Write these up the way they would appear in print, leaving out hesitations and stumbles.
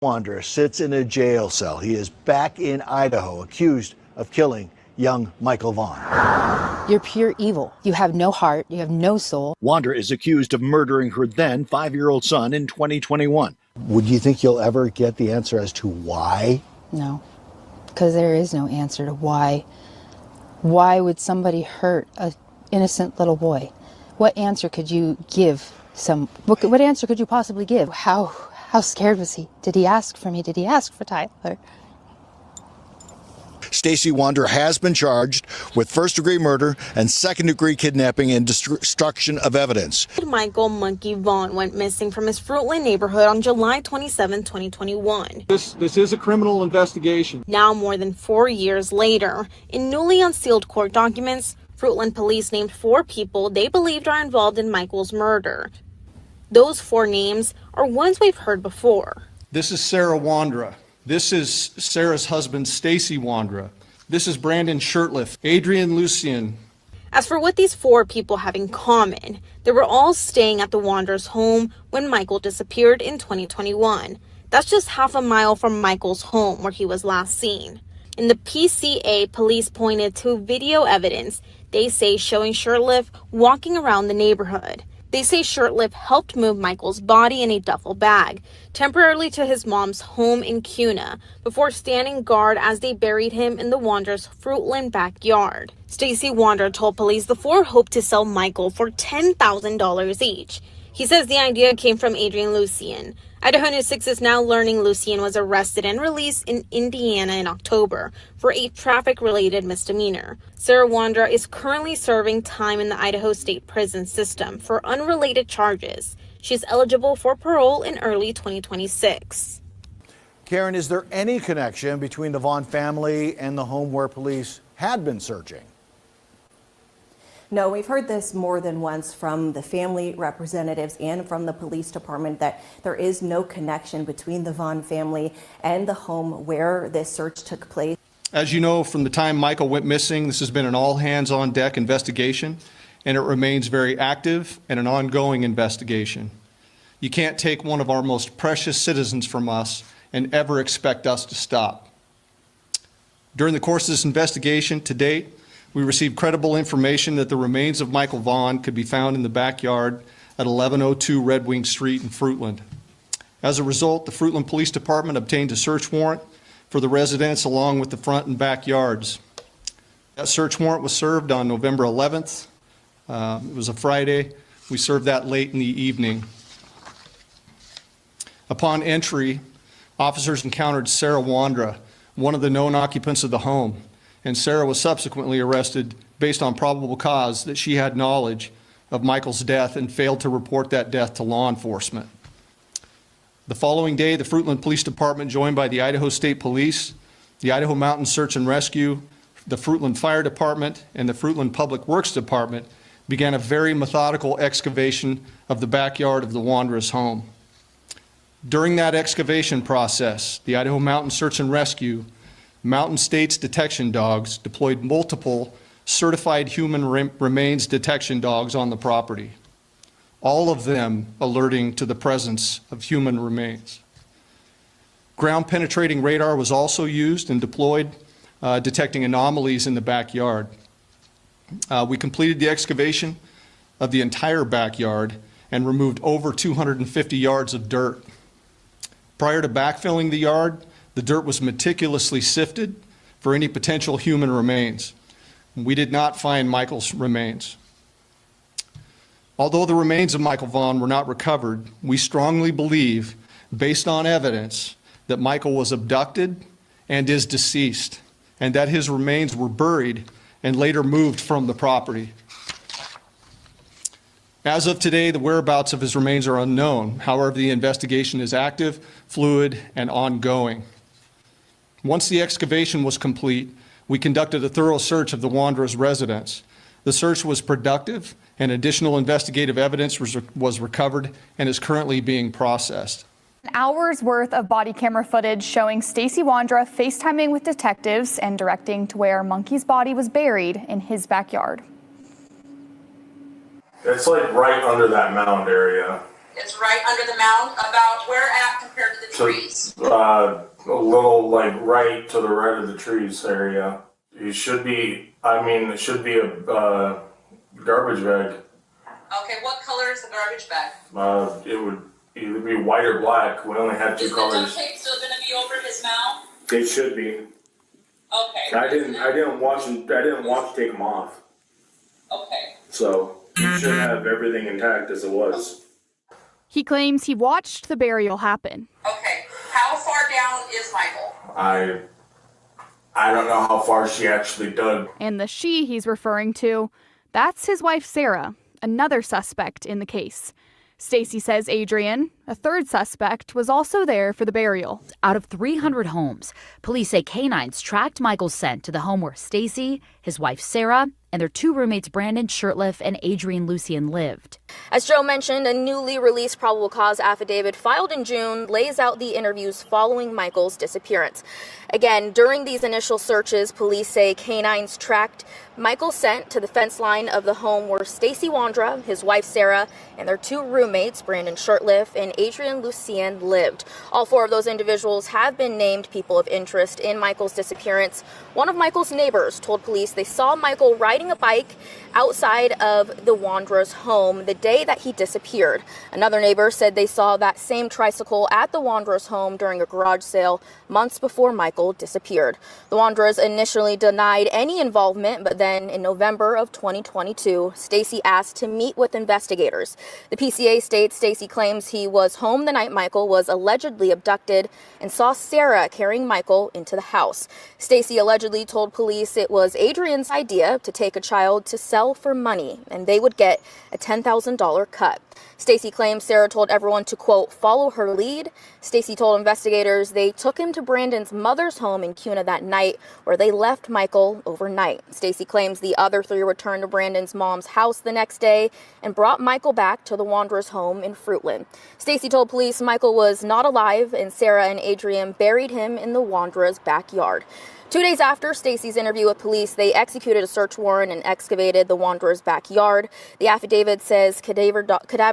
Wanderer sits in a jail cell. He is back in Idaho, accused of killing young Michael Vaughn. You're pure evil. You have no heart. You have no soul. Wanderer is accused of murdering her then 5-year-old son in 2021. Would you think you'll ever get the answer as to why? No, because there is no answer to why. Why would somebody hurt an innocent little boy? What answer could you give? What answer could you possibly give? How scared was he? Did he ask for me? Did he ask for Tyler? STACEY Wanderer has been charged with first-degree murder and second-degree kidnapping and destruction of evidence. Michael Monkey Vaughn went missing from his Fruitland neighborhood on July 27, 2021. This is a criminal investigation. Now, more than 4 years later, in newly unsealed court documents, Fruitland police named 4 people they believed are involved in Michael's murder. Those 4 names are ones we've heard before. This is Sarah Wanderer. This is Sarah's husband, STACEY Wanderer. This is Brandon Shirtliff, Adrian Lucian. As for what these 4 people have in common, they were all staying at the Wanderer's home when Michael disappeared in 2021. That's just half a mile from Michael's home where he was last seen. In the PCA, police pointed to video evidence they say showing Shirtliff walking around the neighborhood. They say Shirtliff helped move Michael's body in a duffel bag temporarily to his mom's home in Kuna before standing guard as they buried him in the Wanderer's Fruitland backyard. STACEY Wanderer told police the 4 hoped to sell Michael for $10,000 each. He says the idea came from Adrian Lucian. Idaho News 6 is now learning Lucian was arrested and released in Indiana in October for a traffic-related misdemeanor. Sarah Wanderer is currently serving time in the Idaho State Prison System for unrelated charges. She's eligible for parole in early 2026. Karen, is there any connection between the Vaughn family and the home where police had been searching? No, we've heard this more than once from the family representatives and from the police department that there is no connection between the Vaughn family and the home where this search took place. As you know, from the time Michael went missing, this has been an all-hands-on-deck investigation, and it remains very active and an ongoing investigation. You can't take one of our most precious citizens from us and ever expect us to stop. During the course of this investigation to date, we received credible information that the remains of Michael Vaughn could be found in the backyard at 1102 Red Wing Street in Fruitland. As a result, the Fruitland Police Department obtained a search warrant for the residence along with the front and backyards. That search warrant was served on November 11th. It was a Friday. We served that late in the evening. Upon entry, officers encountered Sarah Wanderer, one of the known occupants of the home, and Sarah was subsequently arrested based on probable cause that she had knowledge of Michael's death and failed to report that death to law enforcement. The following day, the Fruitland Police Department, joined by the Idaho State Police, the Idaho Mountain Search and Rescue, the Fruitland Fire Department, and the Fruitland Public Works Department, began a very methodical excavation of the backyard of the Wanderer's home. During that excavation process, the Idaho Mountain Search and Rescue, Mountain States detection dogs deployed multiple certified human remains detection dogs on the property, all of them alerting to the presence of human remains. Ground penetrating radar was also used and deployed, detecting anomalies in the backyard. We completed the excavation of the entire backyard and removed over 250 yards of dirt. Prior to backfilling the yard, the dirt was meticulously sifted for any potential human remains. We did not find Michael's remains. Although the remains of Michael Vaughn were not recovered, we strongly believe, based on evidence, that Michael was abducted and is deceased, and that his remains were buried and later moved from the property. As of today, the whereabouts of his remains are unknown. However, the investigation is active, fluid, and ongoing. Once the excavation was complete, we conducted a thorough search of the Wanderer's residence. The search was productive, and additional investigative evidence was recovered and is currently being processed. An hour's worth of body camera footage showing STACEY Wanderer FaceTiming with detectives and directing to where Monkey's body was buried in his backyard. It's like right under that mound area. It's right under the mound, about where at compared to the trees? A little like right to the right of the trees area. It should be, it should be a garbage bag. Okay, what color is the garbage bag? It would either be white or black. We only had two colors. Is the duct tape still gonna be over his mouth? It should be. Okay. I didn't watch take them off. Okay. So you should have everything intact as it was. He claims he watched the burial happen. Okay, how far down is Michael? I don't know how far she actually dug. And the she he's referring to, that's his wife Sarah, another suspect in the case. Stacey says Adrian, a third suspect, was also there for the burial. Out of 300 homes, police say canines tracked Michael's scent to the home where Stacey, his wife Sarah, and their two roommates Brandon Shirtliff and Adrian Lucien lived. As Joe mentioned, a newly released probable cause affidavit filed in June lays out the interviews following Michael's disappearance. Again, during these initial searches, police say canines tracked Michael's scent to the fence line of the home where STACEY Wondra, his wife Sarah, and their two roommates, Brandon Shirtliff and Adrian Lucien, lived. All four of those individuals have been named people of interest in Michael's disappearance. One of Michael's neighbors told police they saw Michael riding a bike outside of the Wondra's home the day that he disappeared. Another neighbor said they saw that same tricycle at the Wondra's home during a garage sale months before Michael disappeared. The Wondras initially denied any involvement, but then in November of 2022, Stacey asked to meet with investigators. The PCA states Stacey claims he was home the night Michael was allegedly abducted and saw Sarah carrying Michael into the house. Stacey allegedly told police it was Adrian's idea to take a child to sell for money, and they would get a $10,000 cut. Stacey claims Sarah told everyone to, quote, follow her lead. Stacey told investigators they took him to Brandon's mother's home in Kuna that night, where they left Michael overnight. Stacey claims the other three returned to Brandon's mom's house the next day and brought Michael back to the Wanderers' home in Fruitland. Stacey told police Michael was not alive, and Sarah and Adrian buried him in the Wanderers' backyard. 2 days after Stacey's interview with police, they executed a search warrant and excavated the Wanderers' backyard. The affidavit says cadaver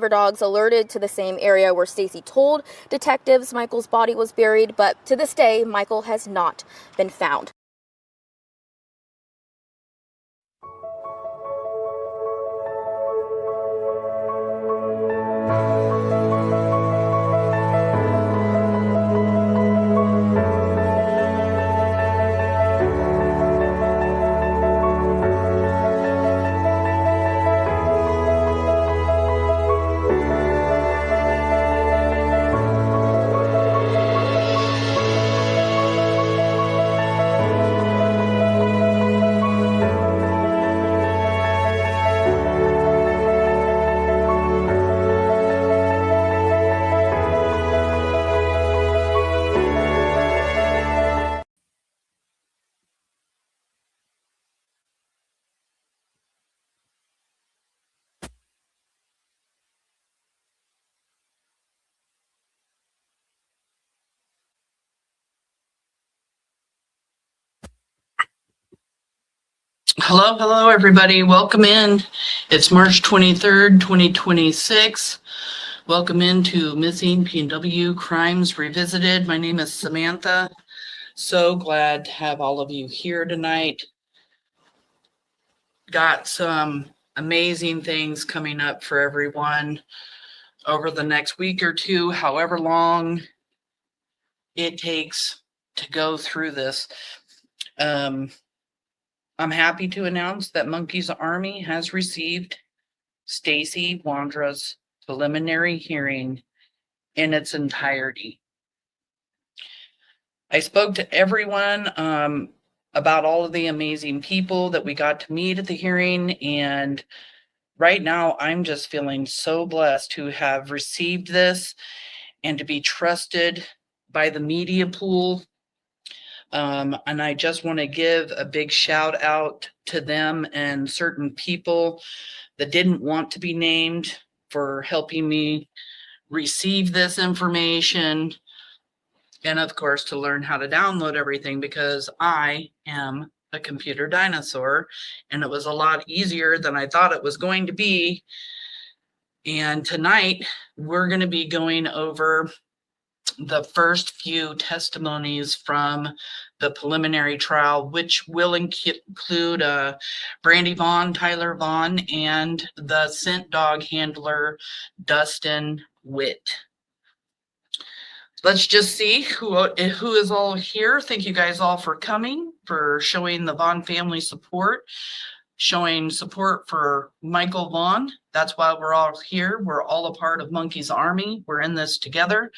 dogs alerted to the same area where Stacey told detectives Michael's body was buried, but to this day, Michael has not been found. Hello, everybody. Welcome in. It's March 23rd, 2026. Welcome into Missing PNW Crimes Revisited. My name is Samantha. So glad to have all of you here tonight. Got some amazing things coming up for everyone over the next week or two, however long it takes to go through this. I'm happy to announce that Monkey's Army has received STACEY WONDRA'S preliminary hearing in its entirety. I spoke to everyone about all of the amazing people that we got to meet at the hearing, and right now I'm just feeling so blessed to have received this and to be trusted by the media pool. And I just want to give a big shout out to them and certain people that didn't want to be named for helping me receive this information. And of course, to learn how to download everything, because I am a computer dinosaur and it was a lot easier than I thought it was going to be And tonight we're going to be going over the first few testimonies from the preliminary trial, which will include Brandi Vaughan, Tyler Vaughan, and the scent dog handler, Dustin Witt. Let's just see who is all here. Thank you guys all for coming, for showing the Vaughan family support, showing support for Michael Vaughn. That's why we're all here. We're all a part of Monkey's Army. We're in this together.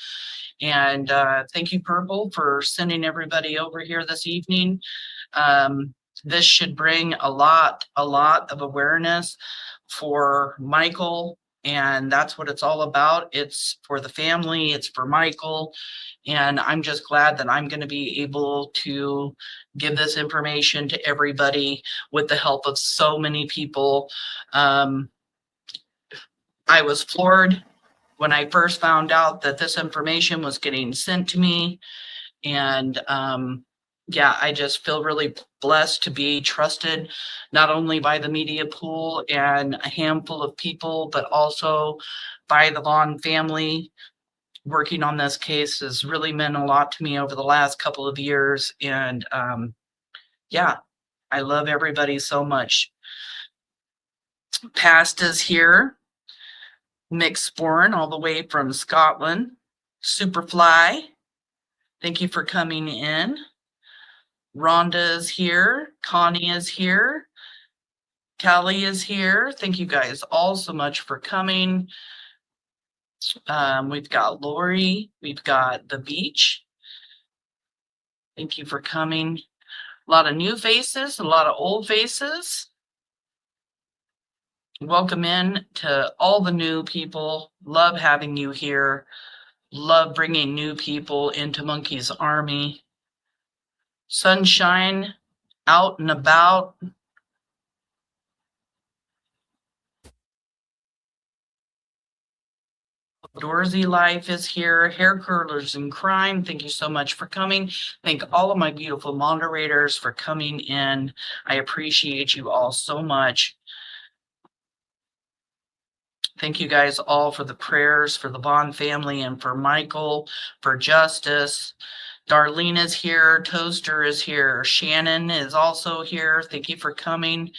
And thank you, Purple, for sending everybody over here this evening. This should bring a lot of awareness for Michael, and that's what it's all about. It's for the family, it's for Michael, and I'm just glad that I'm going to be able to give this information to everybody with the help of so many people. I was floored when I first found out that this information was getting sent to me. And yeah, I just feel really blessed to be trusted, not only by the media pool and a handful of people, but also by the Vaughn family. Working on this case has really meant a lot to me over the last couple of years. And yeah, I love everybody so much. Past is here. Mick Sporn, all the way from Scotland. Superfly, thank you for coming in. Rhonda is here. Connie is here. Callie is here. Thank you guys all so much for coming. We've got Lori. We've got The Beach. Thank you for coming. A lot of new faces, a lot of old faces. Welcome in to all the new people. Love having you here. Love bringing new people into Monkey's Army. Sunshine, out and about. Outdoorsy Life is here. Hair Curlers in Crime, thank you so much for coming. Thank all of my beautiful moderators for coming in. I appreciate you all so much. Thank you guys all for the prayers for the Vaughn family and for Michael, for justice. Darlene is here. Toaster is here. Shannon is also here. Thank you for coming.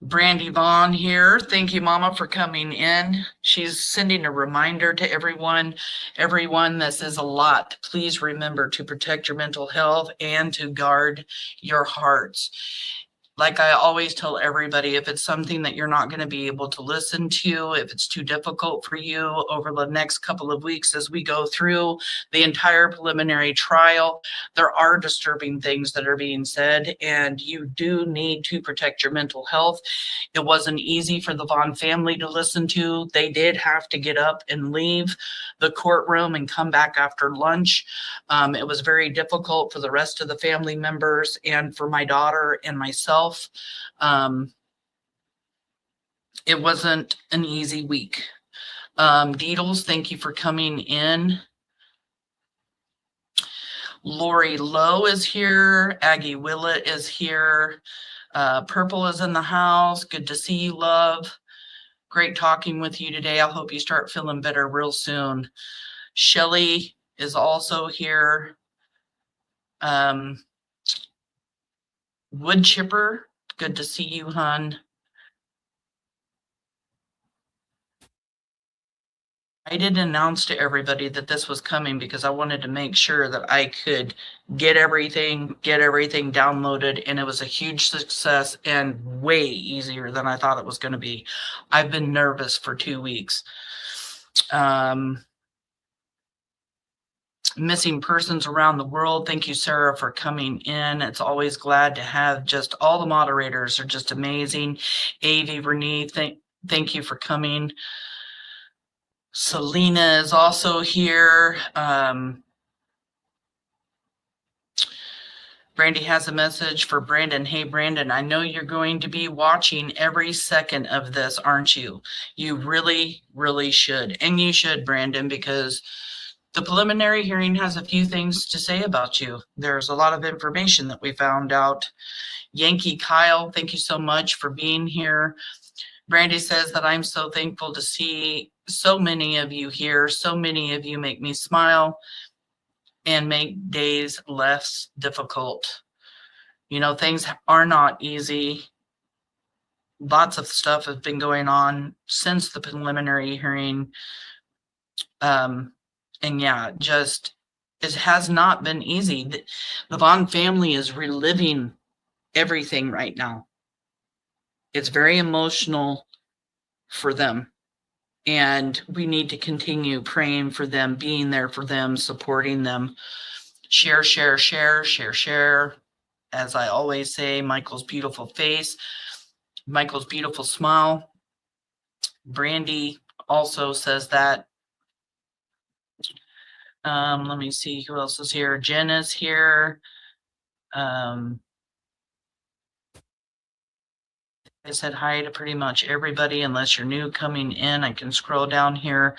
Brandi Vaughan here. Thank you, Mama, for coming in. She's sending a reminder to everyone. Everyone, this is a lot. Please remember to protect your mental health and to guard your hearts. Like I always tell everybody, if it's something that you're not going to be able to listen to, if it's too difficult for you over the next couple of weeks as we go through the entire preliminary trial, there are disturbing things that are being said, and you do need to protect your mental health. It wasn't easy for the Vaughn family to listen to. They did have to get up and leave the courtroom and come back after lunch. It was very difficult for the rest of the family members and for my daughter and myself. It wasn't an easy week. Deedles, thank you for coming in. Lori Lowe is here. Aggie Willett is here. Purple is in the house. Good to see you, love. Great talking with you today. I hope you start feeling better real soon. Shelly is also here. Wood Chipper, good to see you, hun. I didn't announce to everybody that this was coming because I wanted to make sure that I could get everything downloaded, and it was a huge success and way easier than I thought it was going to be. I've been nervous for 2 weeks. Missing persons around the world. Thank you, Sarah, for coming in. It's always glad to have just all the moderators are just amazing. Avi, Renee, thank you for coming. Selena is also here. Brandy has a message for Brandon. Hey, Brandon, I know you're going to be watching every second of this, aren't you? You really, really should. And you should, Brandon, because The preliminary hearing has a few things to say about you. There's a lot of information that we found out. Yankee Kyle, thank you so much for being here. Brandy says that I'm so thankful to see so many of you here. So many of you make me smile and make days less difficult. You know, things are not easy. Lots of stuff has been going on since the preliminary hearing. And yeah, just it has not been easy. The Vaughn family is reliving everything right now. It's very emotional for them. And we need to continue praying for them, being there for them, supporting them. Share, share, share, share, share. As I always say, Michael's beautiful face, Michael's beautiful smile. Brandy also says that. Let me see who else is here. Jen is here. I said hi to pretty much everybody, unless you're new coming in. I can scroll down here.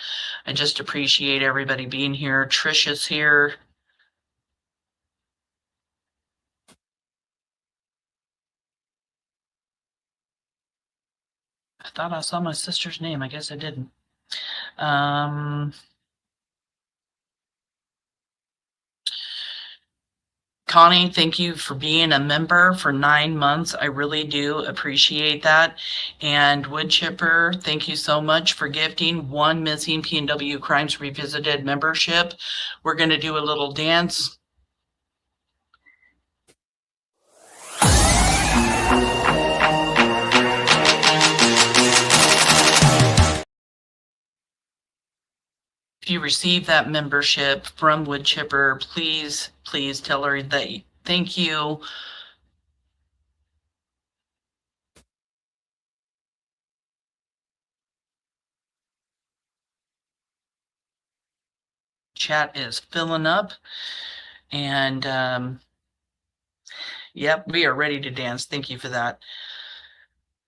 I just appreciate everybody being here. Trisha's here. I thought I saw my sister's name. I guess I didn't. Connie, thank you for being a member for 9 months. I really do appreciate that. And Wood Chipper, thank you so much for gifting 1 Missing PNW Crimes Revisited membership. We're going to do a little dance. If you receive that membership from Wood Chipper, please tell her that thank you. Chat is filling up, and yep, we are ready to dance. Thank you for that.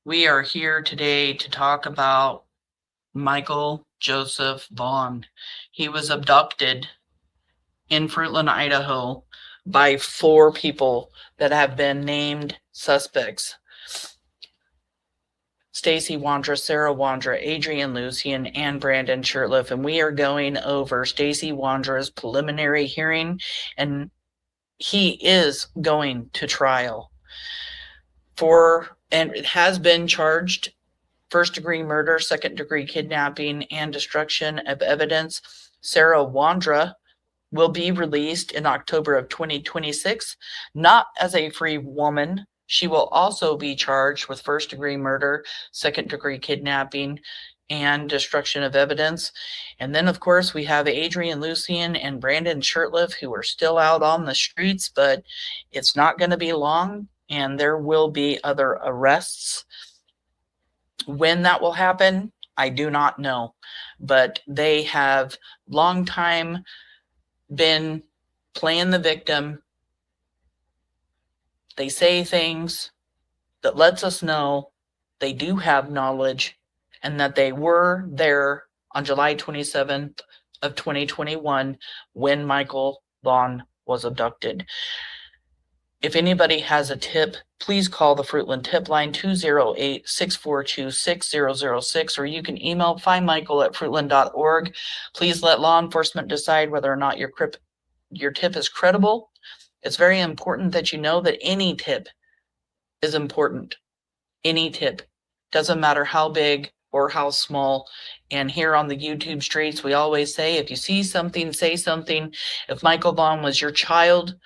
We are here today to talk about Michael Joseph Vaughn. He was abducted in Fruitland, Idaho by 4 people that have been named suspects. STACEY Wondra, Sarah Wondra, Adrian Lucian, and Brandon Shirtliff. And we are going over STACEY Wondra's preliminary hearing, and he is going to trial and it has been charged first-degree murder, second-degree kidnapping, and destruction of evidence. Sarah Wondra will be released in October of 2026, not as a free woman. She will also be charged with first-degree murder, second-degree kidnapping, and destruction of evidence. And then, of course, we have Adrian Lucian and Brandon Shirtliff, who are still out on the streets, but it's not going to be long, and there will be other arrests. When that will happen, I do not know, but they have long time been playing the victim. They say things that lets us know they do have knowledge and that they were there on July 27th of 2021 when Michael Vaughn was abducted. If anybody has a tip, please call the Fruitland tip line 208-642-6006, or you can email findmichael@fruitland.org. Please let law enforcement decide whether or not your tip is credible. It's very important that you know that any tip is important. Any tip. Doesn't matter how big or how small. And here on the YouTube streets, we always say, if you see something, say something. If Michael Vaughn was your child,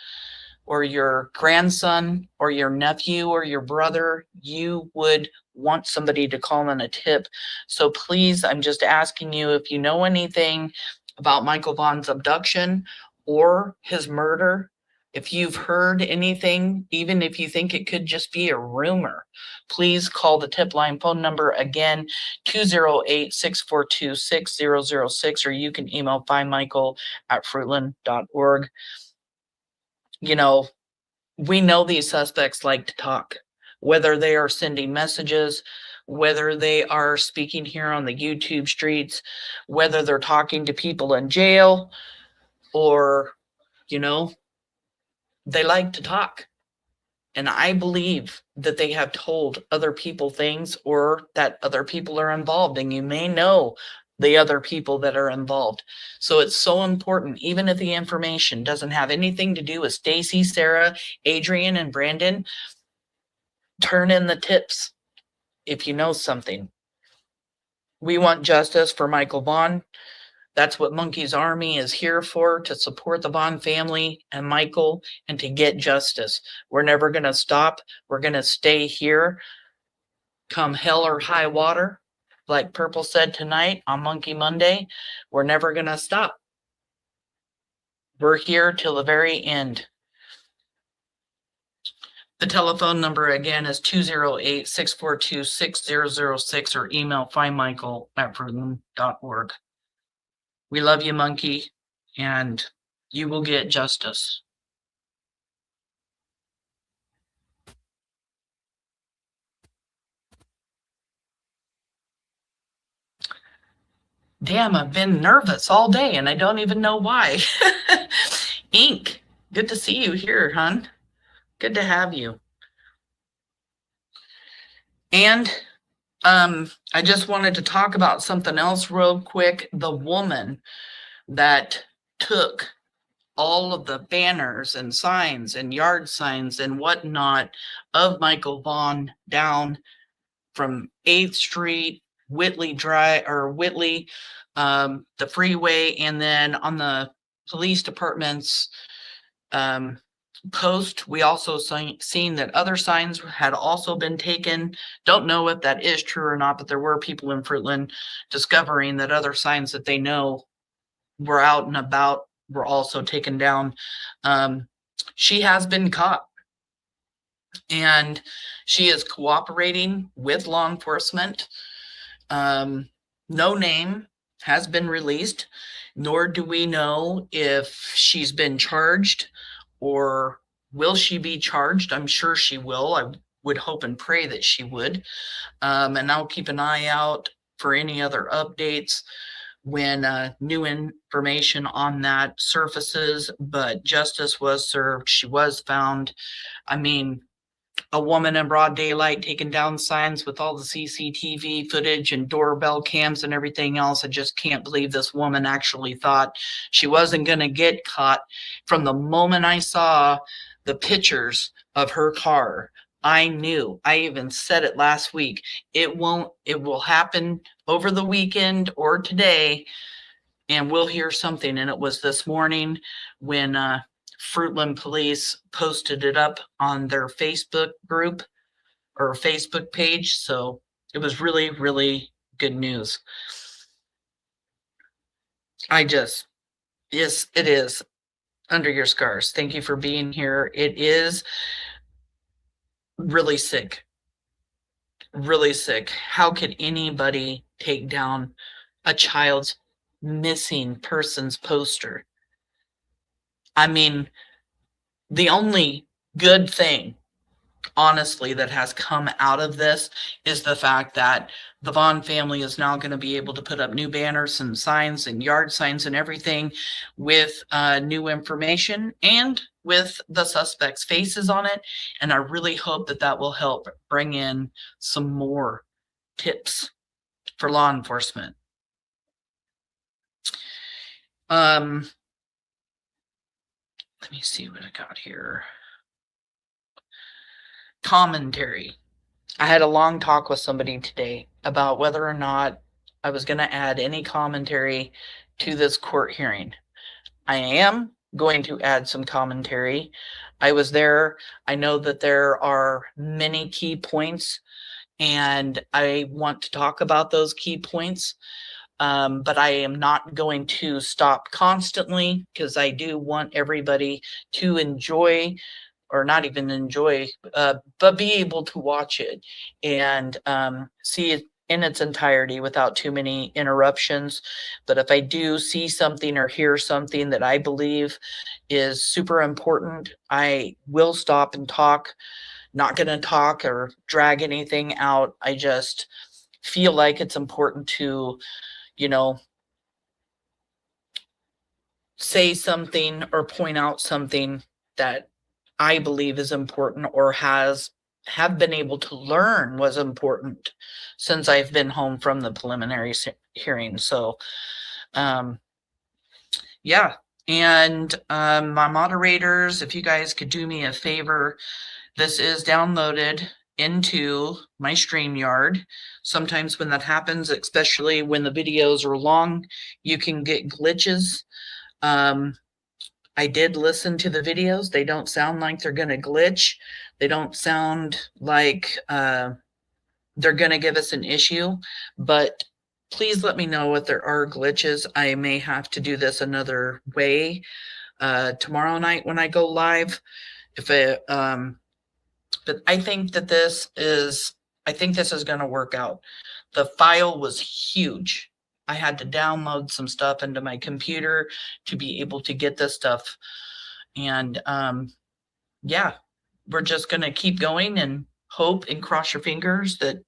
or your grandson, or your nephew, or your brother, you would want somebody to call in a tip. So please, I'm just asking you, if you know anything about Michael Vaughn's abduction or his murder, if you've heard anything, even if you think it could just be a rumor, please call the tip line phone number again, 208-642-6006, or you can email findmichael@fruitland.org. You know, we know these suspects like to talk, whether they are sending messages, whether they are speaking here on the YouTube streets, whether they're talking to people in jail. or, you know, they like to talk. And I believe that they have told other people things, or that other people are involved, and you may know the other people that are involved. So it's so important, even if the information doesn't have anything to do with Stacy, Sarah, Adrian, and Brandon, turn in the tips if you know something. We want justice for Michael Vaughn. That's what Monkey's Army is here for, to support the Vaughn family and Michael, and to get justice. We're never going to stop. We're going to stay here, come hell or high water. Like Purple said tonight on Monkey Monday, we're never going to stop. We're here till the very end. The telephone number again is 208-642-6006, or email findmichael@fruitland.org. We love you, Monkey, and you will get justice. Damn, I've been nervous all day and I don't even know why. Ink, good to see you here, hon. Good to have you. And I just wanted to talk about something else real quick. The woman that took all of the banners and signs and yard signs and whatnot of Michael Vaughn down from 8th Street, Whitley Drive, or Whitley, the freeway, and then on the police department's post, we also seen that other signs had also been taken. Don't know if that is true or not, but there were people in Fruitland discovering that other signs that they know were out and about were also taken down. She has been caught, and she is cooperating with law enforcement. No name has been released, nor do we know if she's been charged or will she be charged. I'm sure she will. I would hope and pray that she would. And I'll keep an eye out for any other updates when new information on that surfaces. But justice was served. She was found. I mean, a woman in broad daylight taking down signs with all the CCTV footage and doorbell cams and everything else. I just can't believe this woman actually thought she wasn't going to get caught. From the moment I saw the pictures of her car, I knew. I even said it last week. It will happen over the weekend or today, and we'll hear something. And it was this morning when Fruitland Police posted it up on their Facebook group or Facebook page. So it was really, really good news. Yes, it is. Under your scars. Thank you for being here. It is really sick. Really sick. How could anybody take down a child's missing persons poster? I mean, the only good thing, honestly, that has come out of this is the fact that the Vaughn family is now going to be able to put up new banners and signs and yard signs and everything with new information and with the suspects' faces on it. And I really hope that that will help bring in some more tips for law enforcement. Let me see what I got here. Commentary. I had a long talk with somebody today about whether or not I was going to add any commentary to this court hearing. I am going to add some commentary. I was there. I know that there are many key points, and I want to talk about those key points. But I am not going to stop constantly, because I do want everybody to enjoy, or not even enjoy, but be able to watch it and see it in its entirety without too many interruptions. But if I do see something or hear something that I believe is super important, I will stop and talk. Not going to talk or drag anything out. I just feel like it's important to, say something or point out something that I believe is important or have been able to learn was important since I've been home from the preliminary hearing. So, yeah. And my moderators, if you guys could do me a favor, this is downloaded into my StreamYard. Sometimes when that happens, especially when the videos are long, you can get glitches. I did listen to the videos. They don't sound like they're going to glitch. They don't sound like they're going to give us an issue, but please let me know if there are glitches. I may have to do this another way tomorrow night when I go live. But I think that this is going to work out. The file was huge. I had to download some stuff into my computer to be able to get this stuff. And yeah, we're just going to keep going and hope and cross your fingers that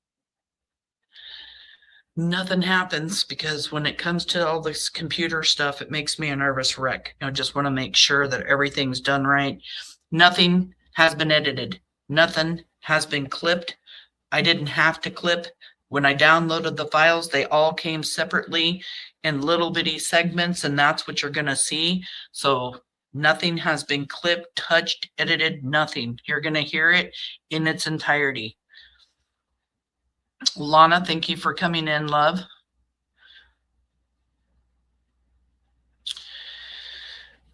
nothing happens, because when it comes to all this computer stuff, it makes me a nervous wreck. I just want to make sure that everything's done right. Nothing has been edited. Nothing has been clipped. I didn't have to clip. When I downloaded the files, they all came separately in little bitty segments, and that's what you're going to see. So nothing has been clipped, touched, edited, nothing. You're going to hear it in its entirety. Lana, thank you for coming in, love.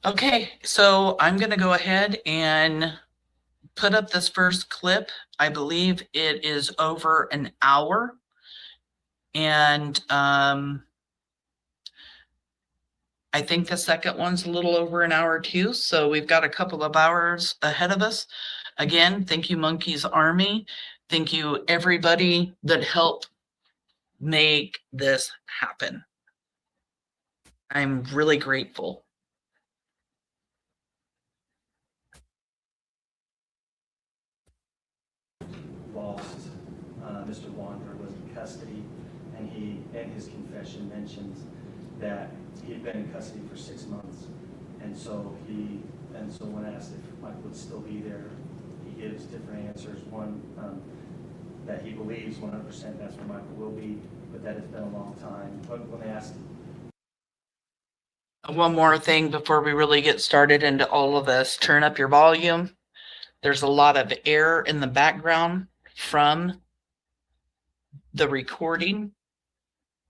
Okay, so I'm going to go ahead and put up this first clip. I believe it is over an hour. And I think the second one's a little over an hour too. So we've got a couple of hours ahead of us. Again, thank you, Monkeys Army. Thank you, everybody that helped make this happen. I'm really grateful. Lost. Mr. Wandra was in custody, and he, in his confession, mentions that he had been in custody for 6 months, and so when asked if Michael would still be there, he gives different answers. One, that he believes 100% that's where Michael will be, but that it's been a long time. But when they asked, one more thing before we really get started into all of this, turn up your volume. There's a lot of air in the background from the recording.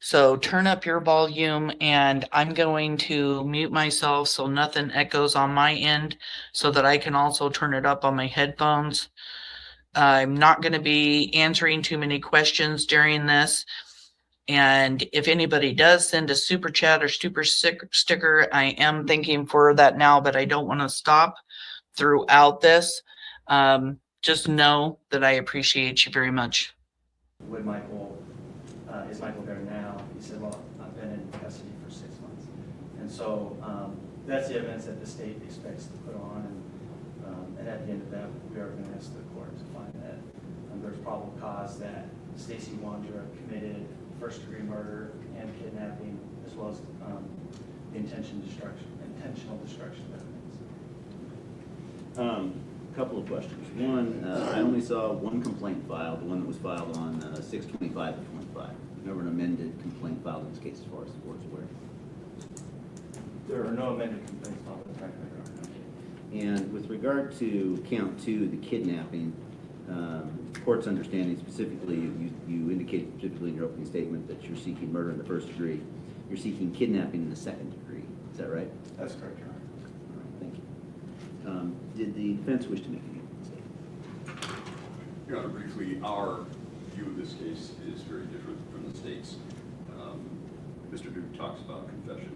So turn up your volume, and I'm going to mute myself so nothing echoes on my end so that I can also turn it up on my headphones. I'm not going to be answering too many questions during this. And if anybody does send a super chat or super sticker, I am thanking for that now, but I don't want to stop throughout this. Just know that I appreciate you very much. would Michael, is Michael there now? He said, well, I've been in custody for 6 months. And so that's the evidence that the state expects to put on. And at the end of that, we are going to ask the court to find that there's probable cause that STACEY Wondra committed first-degree murder and kidnapping, as well as the intentional destruction of evidence. Couple of questions. One, I only saw one complaint filed, the one that was filed on 6/25 of 25. Never an amended complaint filed in this case, as far as the board's aware. There are no amended complaints filed with the record. And with regard to count 2, the kidnapping, court's understanding specifically, you indicated specifically in your opening statement that you're seeking murder in the first degree. You're seeking kidnapping in the second degree. Is that right? That's correct, Your Honor. All right, thank you. Did the defense wish to make any statement? Your Honor, briefly, our view of this case is very different from the state's. Mr. Duke talks about confession.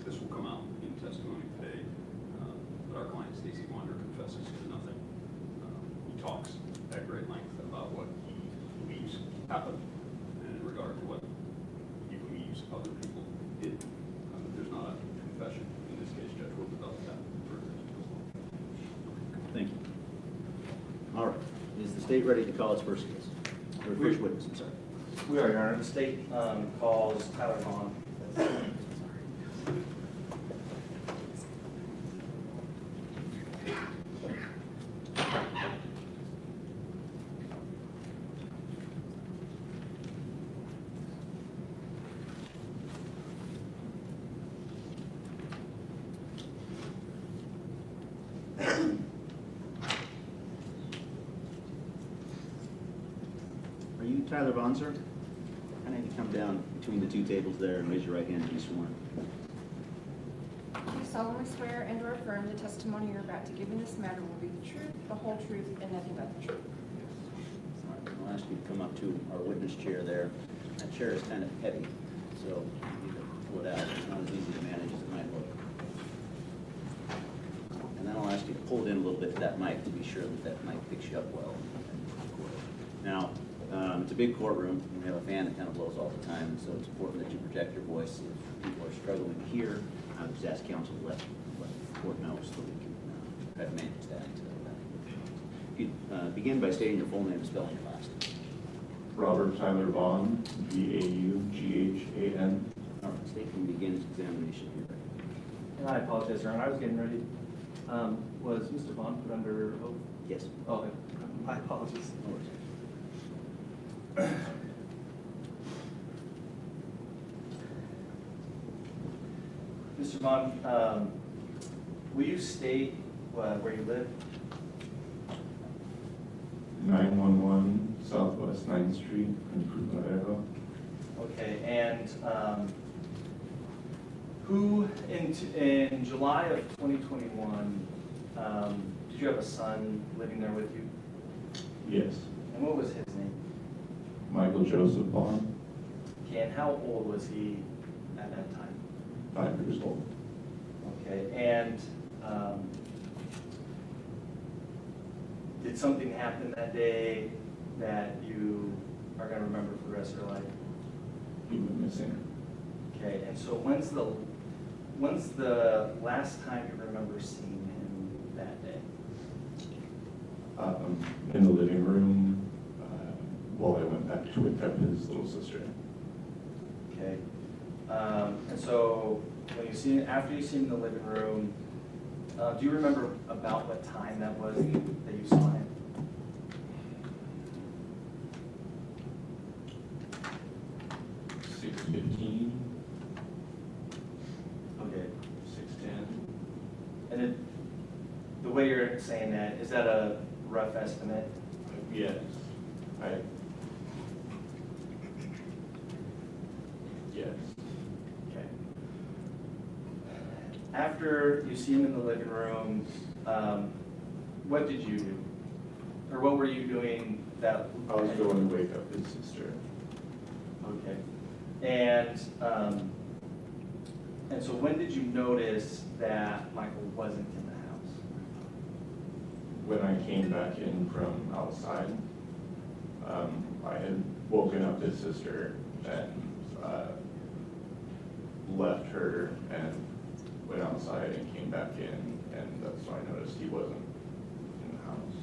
This will come out in testimony today, but our client, STACEY Wondra, confesses to nothing. He talks at great length about what he believes happened and in regard to what he believes other people did. There's not a confession in this case. Judge will develop that further. Thank you. All right. Is the state ready to call its first case? Or first witness, I'm sorry. We are, Your Honor. The state calls Tyler Vaughan. Tyler Vaughan, sir. I need to come down between the two tables there and raise your right hand to be sworn. Do you solemnly swear and or affirm the testimony you're about to give in this matter will be the truth, the whole truth, and nothing but the truth? All right, I'll ask you to come up to our witness chair there. That chair is kind of heavy, so you need to pull it out. It's not as easy to manage as it might look. And then I'll ask you to pull it in a little bit to that mic to be sure that that mic picks you up well. Now, it's a big courtroom. We have a fan that kind of blows all the time, and so it's important that you project your voice. If people are struggling to hear, I would just ask counsel to let the court know so we can try to manage that. If you begin by stating your full name and spelling your last name. Robert Tyler Vaughan, Vaughan. All right, state can begin its examination here. And I apologize, Your Honor, I was getting ready. Was Mr. Vaughn put under oath? Yes. Oh, okay. My apologies. No worries. Mr. Vaughn, will you state where you live? 911 Southwest 9th Street in Cruz, Idaho. Okay, and who in July of 2021, did you have a son living there with you? Yes. And what was his name? Michael Joseph Vaughn, Okay, and how old was he at that time? 5 years old. Okay, and did something happen that day that you are going to remember for the rest of your life? He went missing. Okay, and so when's the last time you remember seeing him that day? In the living room while I went back to pick up his little sister. Okay, and so when after you see him in the living room, do you remember about what time that was that you saw him? Okay. 6:10. And the way you're saying that, is that a rough estimate? Yes. Yes. Okay. After you see him in the living room, what did you do? Or what were you doing that? I was going to wake up his sister. Okay. And so when did you notice that Michael wasn't in the house? When I came back in from outside, I had woken up his sister and left her and went outside and came back in, and that's when I noticed he wasn't in the house.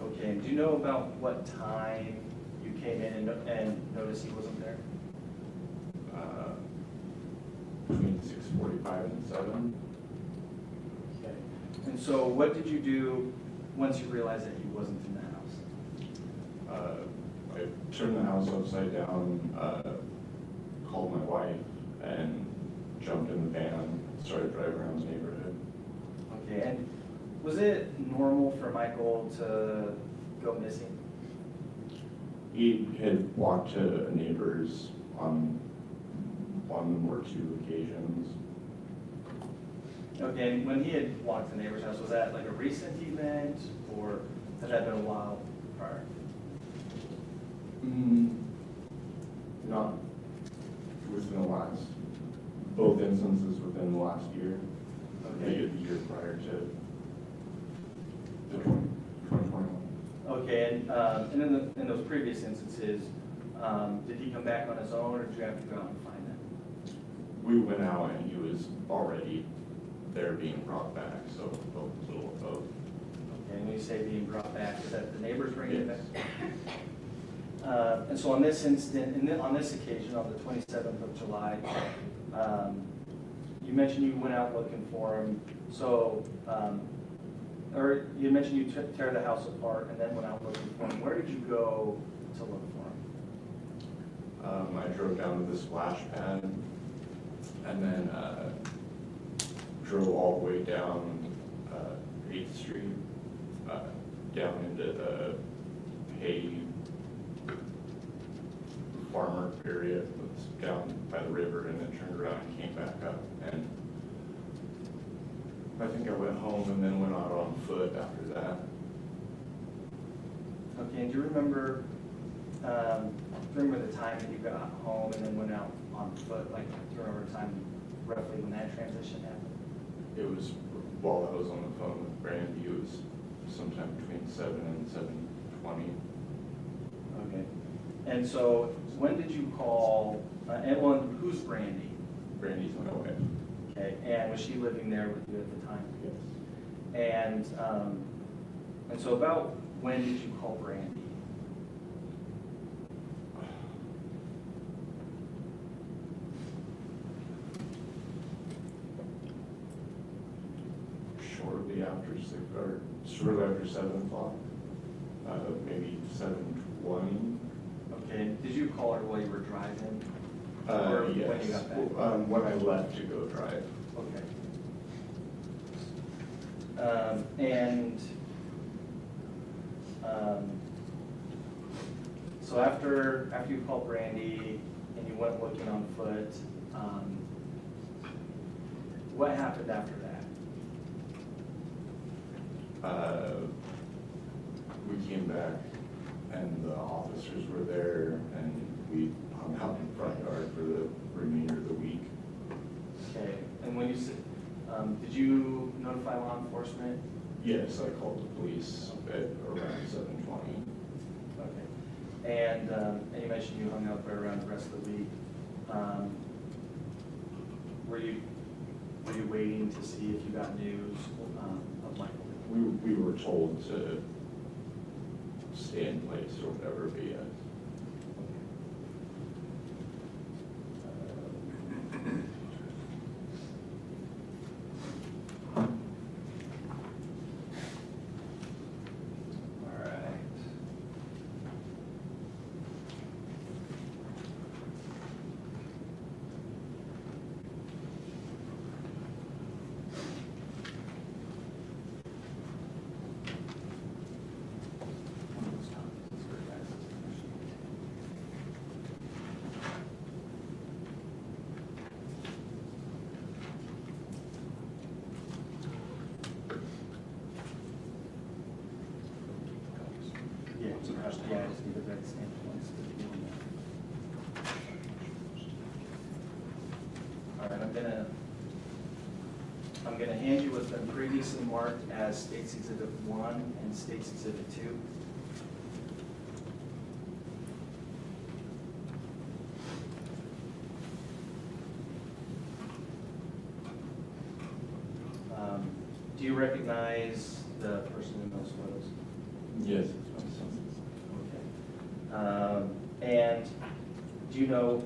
Okay, and do you know about what time you came in and noticed he wasn't there? Between 6:45 and 7. Okay. And so what did you do once you realized that he wasn't in the house? I turned the house upside down, called my wife, and jumped in the van, started driving around the neighborhood. Okay, and was it normal for Michael to go missing? He had walked to a neighbor's on one or two occasions. Okay, and when he had walked to the neighbor's house, was that like a recent event, or had that been a while prior? Not within the last, both instances within the last year. Okay. The year prior to the 2021. Okay, and in those previous instances, did he come back on his own, or did you have to go out and find him? We went out and he was already there being brought back, so a little of both. Okay, and when you say being brought back, is that the neighbors bringing him Yes. back? And so on this instant, on this occasion, on the 27th of July, you mentioned you went out looking for him. So, or you mentioned you tear the house apart and then went out looking for him. Where did you go to look for him? I drove down to the splash pad and then drove all the way down 8th Street, down into the hay farmer area, was down by the river, and then turned around and came back up. And I think I went home and then went out on foot after that. Okay, and do you remember the time that you got home and then went out on foot? Like, do you remember the time roughly when that transition happened? It was while I was on the phone with Brandy. It was sometime between 7 and 7:20. Okay. And so when did you call, who's Brandy? Brandy's my wife. Okay, and was she living there with you at the time? Yes. And so about when did you call Brandy? Shortly after 7 o'clock, maybe 7:20. Okay, did you call her while you were driving? Yes. When you got back? When I left to go drive. Okay. So after you called Brandy and you went looking on foot, what happened after that? We came back and the officers were there and we hung out in the front yard for the remainder of the week. Okay, and when you said, did you notify law enforcement? Yes, I called the police at around 7:20. Okay, and you mentioned you hung out there around the rest of the week. Were you waiting to see if you got news of Michael? We were told to stay in place or whatever, but yes. Yeah, I just need the red stamp ones. All right, I'm gonna hand you what's been previously marked as State's Exhibit 1 and State's Exhibit 2. Do you recognize the person in those photos? Yes. And do you know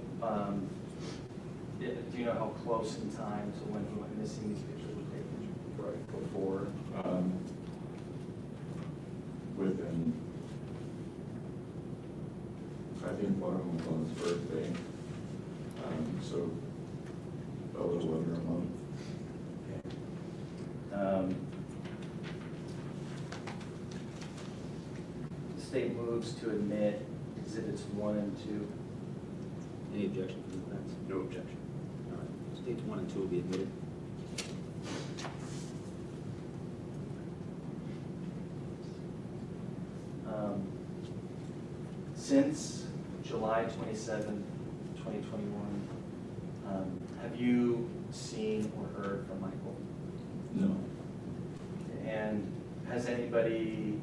how close in time to when he went missing these pictures were taken? Right before, within, I think one of them was on his birthday, so a little under a month. The state moves to admit Exhibits 1 and 2. Any objection from the defense? No objection. All right. States 1 and 2 will be admitted. Since July 27, 2021, have you seen or heard from Michael? No. And has anybody,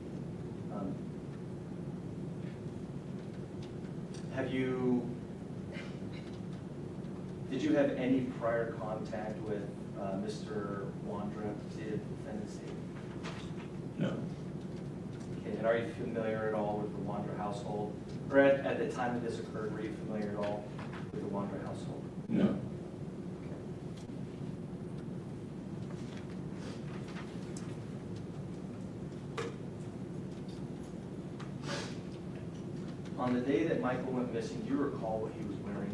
did you have any prior contact with Mr. Wondra, stated defendant state? No. Okay, and are you familiar at all with the Wondra household? Or at the time that this occurred, were you familiar at all with the Wondra household? No. On the day that Michael went missing, do you recall what he was wearing?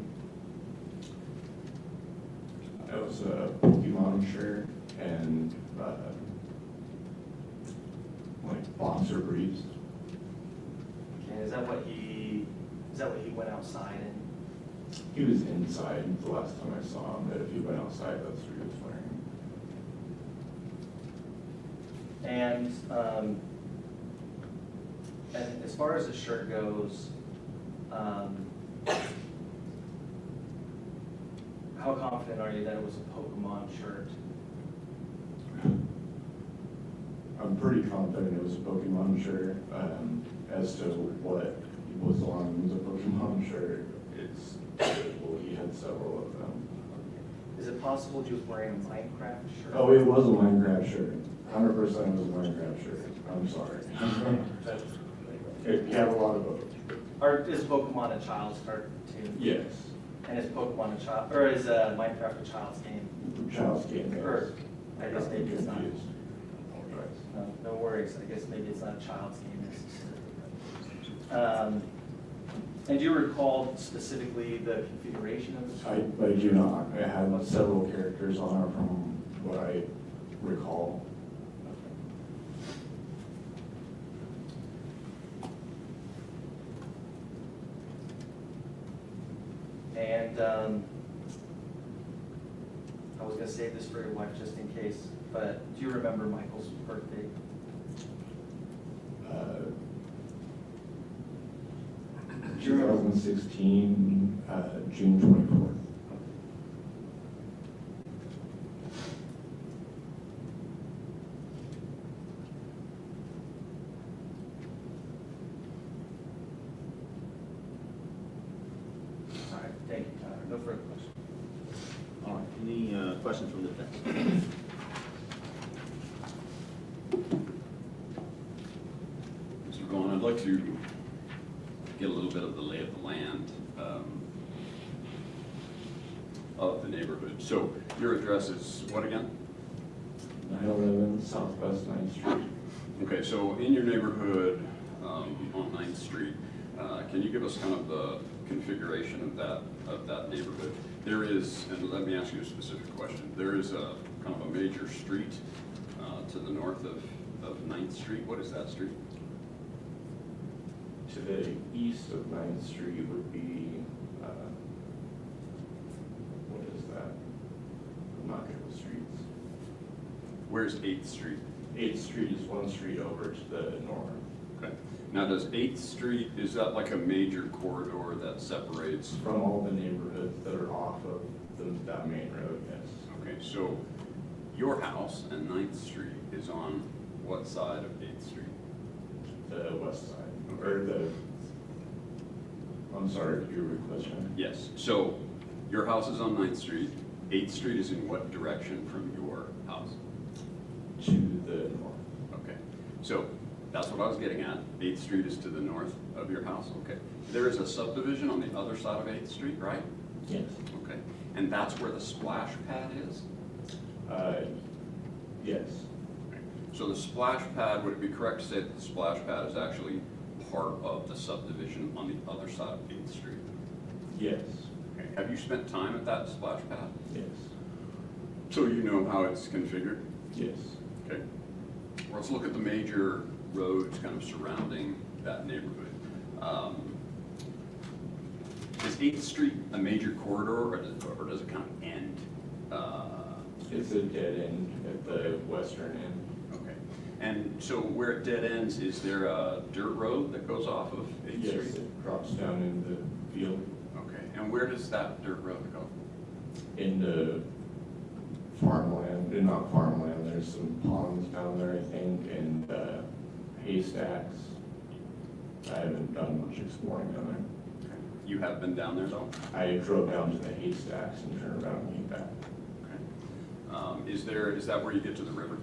It was a Pokemon shirt and like boxer briefs. Okay, is that what he went outside in? He was inside the last time I saw him, but if he went outside, that's what he was wearing. And as far as the shirt goes, how confident are you that it was a Pokemon shirt? I'm pretty confident it was a Pokemon shirt. As to what was on the Pokemon shirt, it's debatable. He had several of them. Is it possible he was wearing a Minecraft shirt? Oh, it was a Minecraft shirt. 100% was a Minecraft shirt. I'm sorry. He had a lot of both. Is Pokemon a child's cartoon? Yes. And is Pokemon a child, or is Minecraft a child's game? Child's game, yes. Or, I guess maybe it's not. Confused. No worries. I guess maybe it's not a child's game necessarily. And do you recall specifically the configuration of the shirt? I do not. I had several characters on it from what I recall. And I was going to save this for your wife just in case, but do you remember Michael's birthday? 2016, June 24th. All right, thank you, Tyler. No further questions. All right, any questions from the defense? Mr. Vaughn, I'd like to get a little bit of the lay of the land of the neighborhood. So your address is what again? 911 Southwest 9th Street. Okay, so in your neighborhood on 9th Street, can you give us kind of the configuration of that neighborhood? There is, and let me ask you a specific question. There is a kind of a major street to the north of 9th Street. What is that street? To the east of 9th Street would be, what is that? I'm not good with streets. Where's 8th Street? 8th Street is one street over to the north. Okay. Now does 8th Street, is that like a major corridor that separates? From all the neighborhoods that are off of that main road, yes. Okay, so your house and 9th Street is on what side of 8th Street? The west side. Or I'm sorry, could you repeat the question? Yes, so your house is on 9th Street. 8th Street is in what direction from your house? To the north. Okay, so that's what I was getting at. 8th Street is to the north of your house, okay. There is a subdivision on the other side of 8th Street, right? Yes. Okay, and that's where the splash pad is? Yes. Okay. So the splash pad, would it be correct to say that the splash pad is actually part of the subdivision on the other side of 8th Street? Yes. Okay. Have you spent time at that splash pad? Yes. So you know how it's configured? Yes. Okay. Well, let's look at the major roads kind of surrounding that neighborhood. Is 8th Street a major corridor, or does it kind of end? It's a dead end at the western end. Okay. And so where it dead ends, is there a dirt road that goes off of 8th Street? Yes, it drops down in the field. Okay. And where does that dirt road go? In the farmland, not farmland, there's some ponds down there, I think, and haystacks. I haven't done much exploring down there. Okay. You have been down there though? I drove down to the haystacks and turned around and came back. Okay. Is that where you get to the river?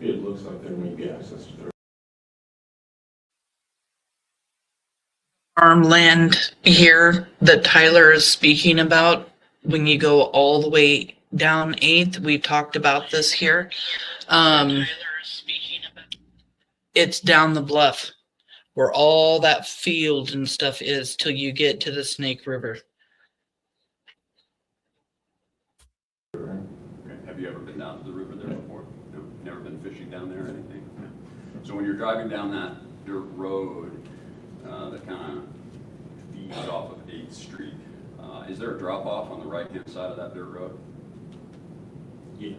It looks like there may be access to the river. Farmland here that Tyler is speaking about, when you go all the way down 8th, we talked about this here. It's down the bluff where all that field and stuff is till you get to the Snake River. Okay. Have you ever been down to the river there before? No? Never been fishing down there or anything? No. So when you're driving down that dirt road that kind of feeds off of 8th Street. Is there a drop-off on the right-hand side of that dirt road? Yes.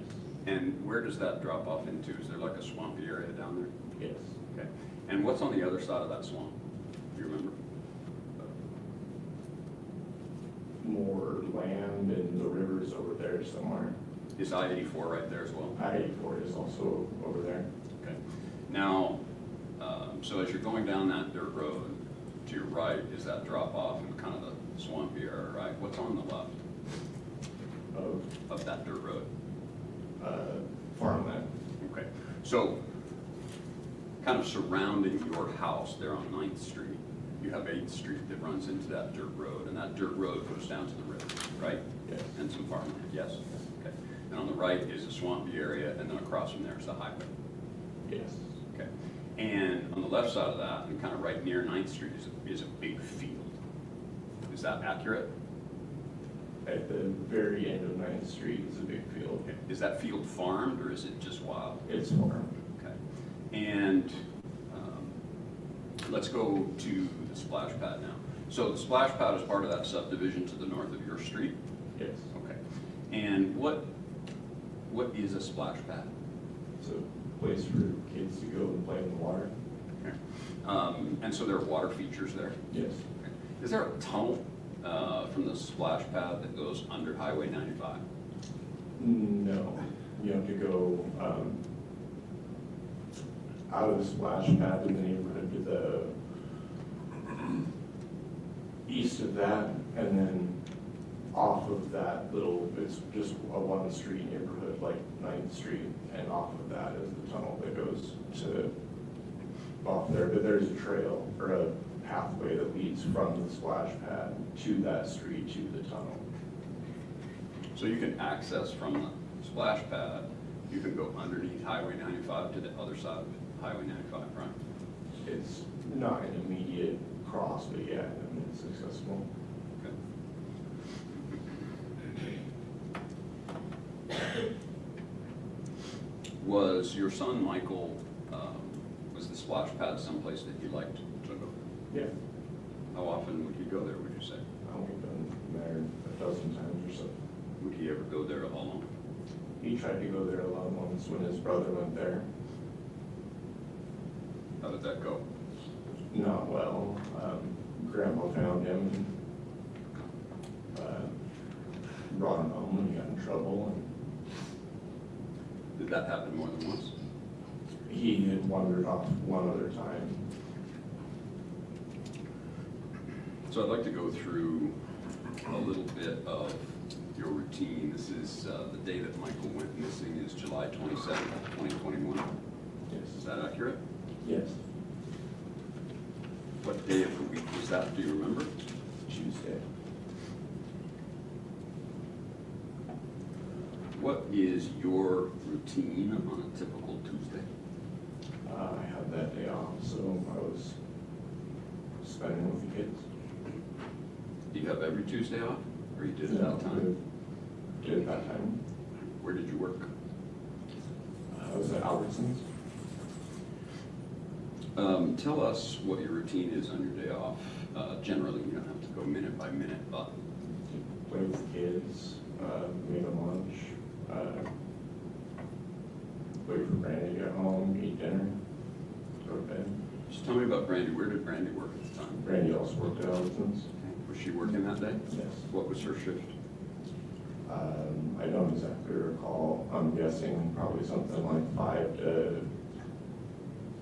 And where does that drop off into? Is there like a swampy area down there? Yes. Okay. And what's on the other side of that swamp? Do you remember? More land, and the river's over there somewhere. Is I-84 right there as well? I-84 is also over there. Okay. Now, so as you're going down that dirt road, to your right is that drop off in kind of the swampy area, right? What's on the left of that dirt road? Farmland. Okay. So, kind of surrounding your house there on 9th Street, you have 8th Street that runs into that dirt road, and that dirt road goes down to the river, right? Yes. And some farmland, yes? Okay. And on the right is a swampy area, and then across from there is the highway. Yes. Okay. And on the left side of that, and kind of right near 9th Street is a big field. Is that accurate? At the very end of 9th Street is a big field. Okay. Is that field farmed, or is it just wild? It's farmed. Okay. And let's go to the splash pad now. So the splash pad is part of that subdivision to the north of your street? Yes. Okay. And what is a splash pad? It's a place for kids to go and play in the water. Okay. And so there are water features there? Yes. Okay. Is there a tunnel from the splash pad that goes under Highway 95? No. You have to go out of the splash pad in the neighborhood to the east of that, and then off of that little, it's just a one-street neighborhood like 9th Street, and off of that is the tunnel that goes to off there. But there's a trail or a pathway that leads from the splash pad to that street to the tunnel. So you can access from the splash pad, you can go underneath Highway 95 to the other side of Highway 95, right? It's not an immediate cross, but yeah, I mean, it's accessible. Okay. Was your son Michael, was the splash pad someplace that he liked to go? Yeah. How often would he go there, would you say? We've been there a dozen times or so. Would he ever go there alone? He tried to go there alone once when his brother went there. How did that go? Not well. Grandma found him and brought him home, and he got in trouble. Did that happen more than once? He had wandered off one other time. So I'd like to go through a little bit of your routine. This is the day that Michael went missing is July 27th, 2021. Yes. Is that accurate? Yes. What day of the week was that? Do you remember? Tuesday. What is your routine on a typical Tuesday? I had that day off, so I was spending with the kids. Do you have every Tuesday off, or you did it that time? Did it that time. Where did you work? I was at Albertsons. Tell us what your routine is on your day off. Generally, you don't have to go minute by minute, but Play with the kids, make them lunch, wait for Brandy to get home, eat dinner, go to bed. just tell me about Brandy. Where did Brandy work at the time? Brandy also worked at Albertsons. Was she working that day? Yes. What was her shift? I don't exactly recall. I'm guessing probably something like 5 to,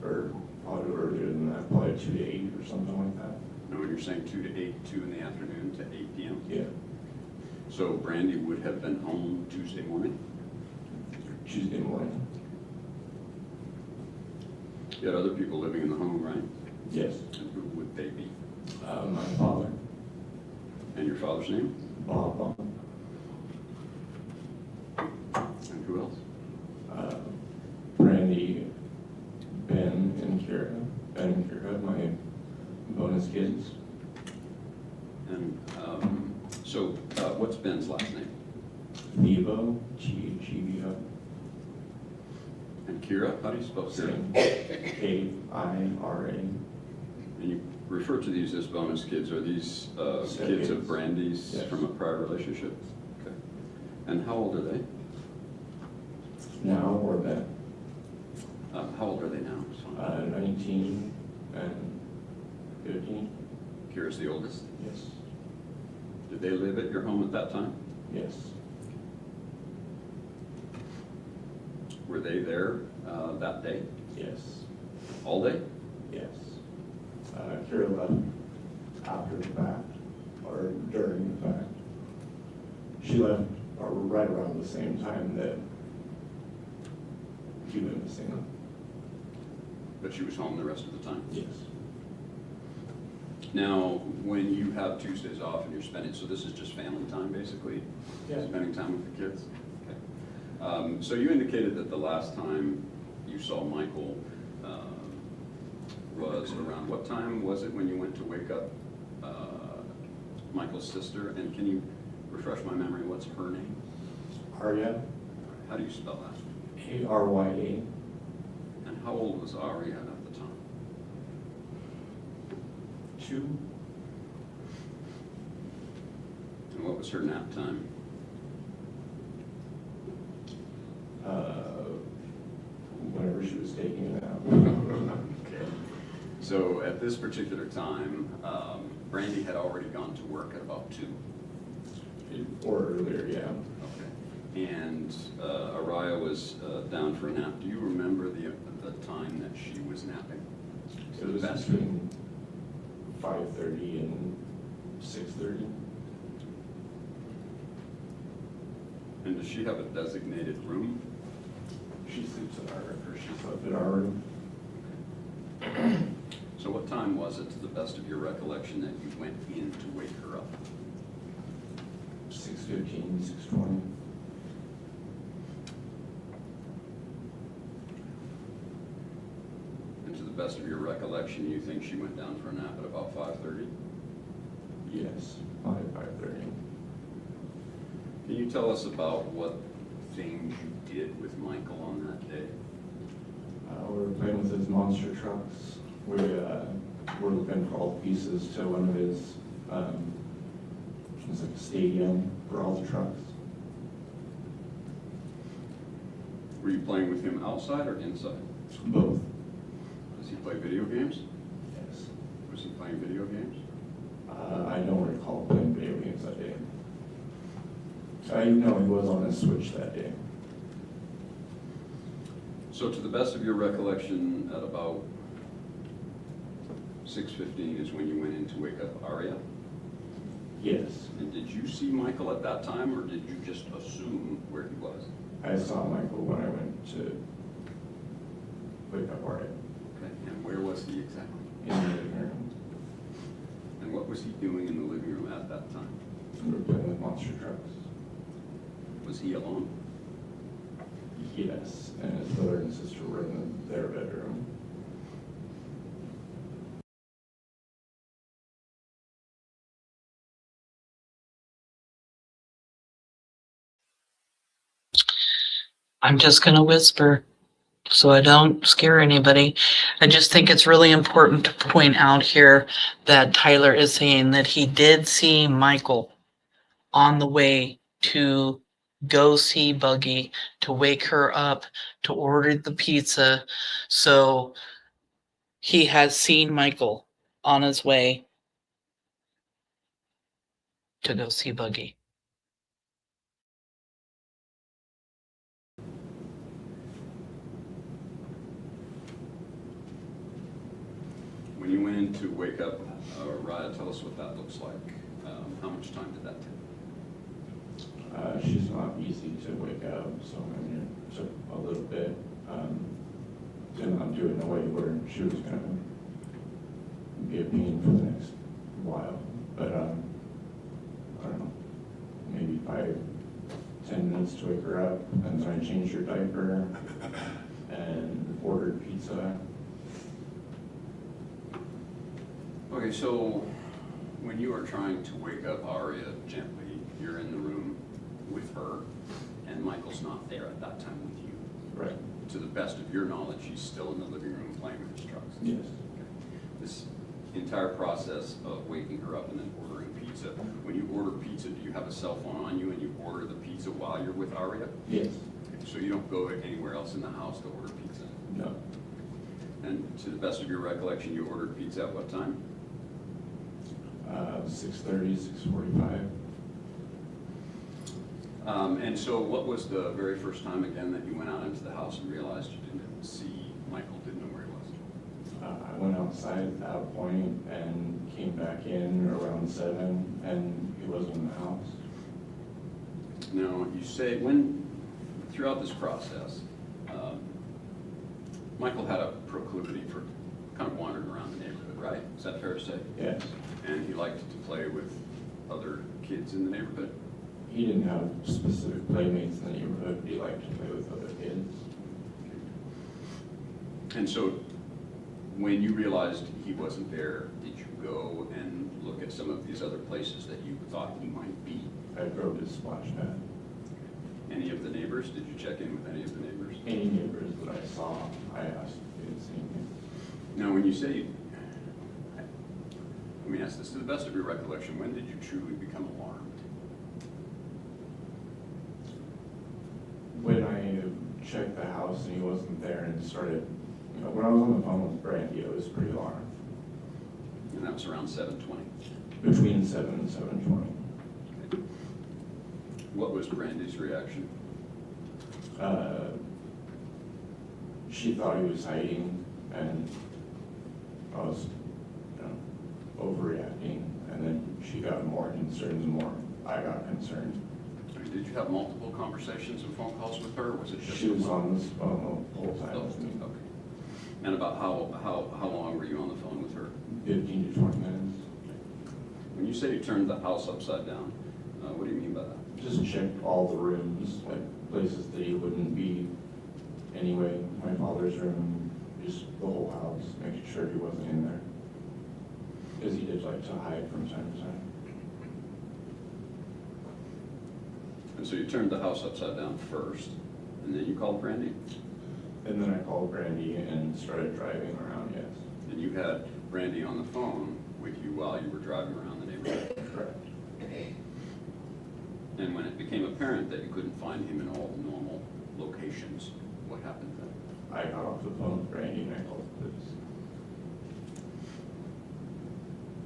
or probably earlier than that, probably 2 to 8 or something like that. No, when you're saying 2 to 8, 2 in the afternoon to 8 p.m.? Yeah. So Brandy would have been home Tuesday morning? Tuesday morning. You had other people living in the home, right? Yes. And who would they be? My father. And your father's name? Bob Vaughn. And who else? Brandy, Ben, and Kira. Ben and Kira, my bonus kids. And so what's Ben's last name? Vivo, G-H-E-V-O. And Kira? How do you spell Kira? K-I-R-A. And you refer to these as bonus kids. Are these kids of Brandy's from a prior relationship? Okay. And how old are they? Now or then? How old are they now? 19 and 15. Kira's the oldest? Yes. Did they live at your home at that time? Yes. Were they there that day? Yes. All day? Yes. Kira left after the fact, or during the fact. She left right around the same time that he went missing. But she was home the rest of the time? Yes. Now, when you have Tuesdays off and you're spending, so this is just family time basically? Yeah. Spending time with the kids? Okay. So you indicated that the last time you saw Michael was around what time was it when you went to wake up Michael's sister? And can you refresh my memory, what's her name? Arya. How do you spell that? A-R-Y-A. And how old was Arya at the time? 2. And what was her nap time? Whenever she was taking it out. Okay. So at this particular time, Brandy had already gone to work at about 2. Or earlier, yeah. Okay. And Araya was down for a nap. Do you remember the time that she was napping? It was between 5:30 and 6:30. And does she have a designated room? She sleeps in our room, or she slept in our room. So what time was it, to the best of your recollection, that you went in to wake her up? 6:15, 6:20. And to the best of your recollection, you think she went down for a nap at about 5:30? Yes, 5:30. Can you tell us about what things you did with Michael on that day? We were playing with his monster trucks. We were looking for all the pieces to one of his, it was like a stadium for all the trucks. Were you playing with him outside or inside? Both. Does he play video games? Yes. Was he playing video games? I don't recall playing video games that day. I know he was on his Switch that day. So to the best of your recollection, at about 6:15 is when you went in to wake up Arya? Yes. And did you see Michael at that time, or did you just assume where he was? I saw Michael when I went to wake up Arya. Okay. And where was he exactly? In the living room. And what was he doing in the living room at that time? We were playing with monster trucks. Was he alone? Yes, and his brother and sister were in their bedroom. I'm just going to whisper so I don't scare anybody. I just think it's really important to point out here that Tyler is saying that he did see Michael on the way to go see Buggy, to wake her up, to order the pizza. So he has seen Michael on his way to go see Buggy. When you went in to wake up Raya, tell us what that looks like. How much time did that take? She's not easy to wake up, so I mean, it took a little bit. Did not do it in a way where she was going to be a pain for the next while. But I don't know, maybe 5-10 minutes to wake her up, and then I changed her diaper and ordered pizza. Okay, so when you are trying to wake up Arya gently, you're in the room with her, and Michael's not there at that time with you. Right. To the best of your knowledge, he's still in the living room playing with his trucks. Yes. Okay. entire process of waking her up and then ordering pizza, when you order pizza, do you have a cell phone on you and you order the pizza while you're with Aria? Yes. Okay, so you don't go anywhere else in the house to order pizza? No. And to the best of your recollection, you ordered pizza at what time? 6:30, 6:45. And so what was the very first time again that you went out into the house and realized you didn't see Michael, didn't know where he was? I went outside at that point and came back in around 7, and he wasn't in the house. Now, you say throughout this process, Michael had a proclivity for kind of wandering around the neighborhood, right? Is that fair to say? Yes. And he liked to play with other kids in the neighborhood? He didn't have specific playmates in the neighborhood, but he liked to play with other kids. And so when you realized he wasn't there, did you go and look at some of these other places that you thought he might be? I drove his splash pad. Any of the neighbors? Did you check in with any of the neighbors? Any neighbors that I saw, I asked if they had seen him. Now, when you say, let me ask this, to the best of your recollection, when did you truly become alarmed? When I checked the house and he wasn't there and started, when I was on the phone with Brandy, I was pretty alarmed. And that was around 7:20? Between 7 and 7:20. Okay. What was Brandy's reaction? She thought he was hiding, and I was overreacting, and then she got more concerned the more I got concerned. Did you have multiple conversations and phone calls with her, or was it just She was on this phone the whole time with me. Okay. And about how long were you on the phone with her? 15 to 20 minutes. When you say you turned the house upside down, what do you mean by that? Just checked all the rooms, like places that he wouldn't be anyway. My father's room, just the whole house, making sure he wasn't in there. Because he did like to hide from time to time. And so you turned the house upside down first, and then you called Brandy? And then I called Brandy and started driving around, yes. And you had Brandy on the phone with you while you were driving around the neighborhood? Correct. And when it became apparent that you couldn't find him in all the normal locations, what happened then? I got off the phone with Brandy and I called the police.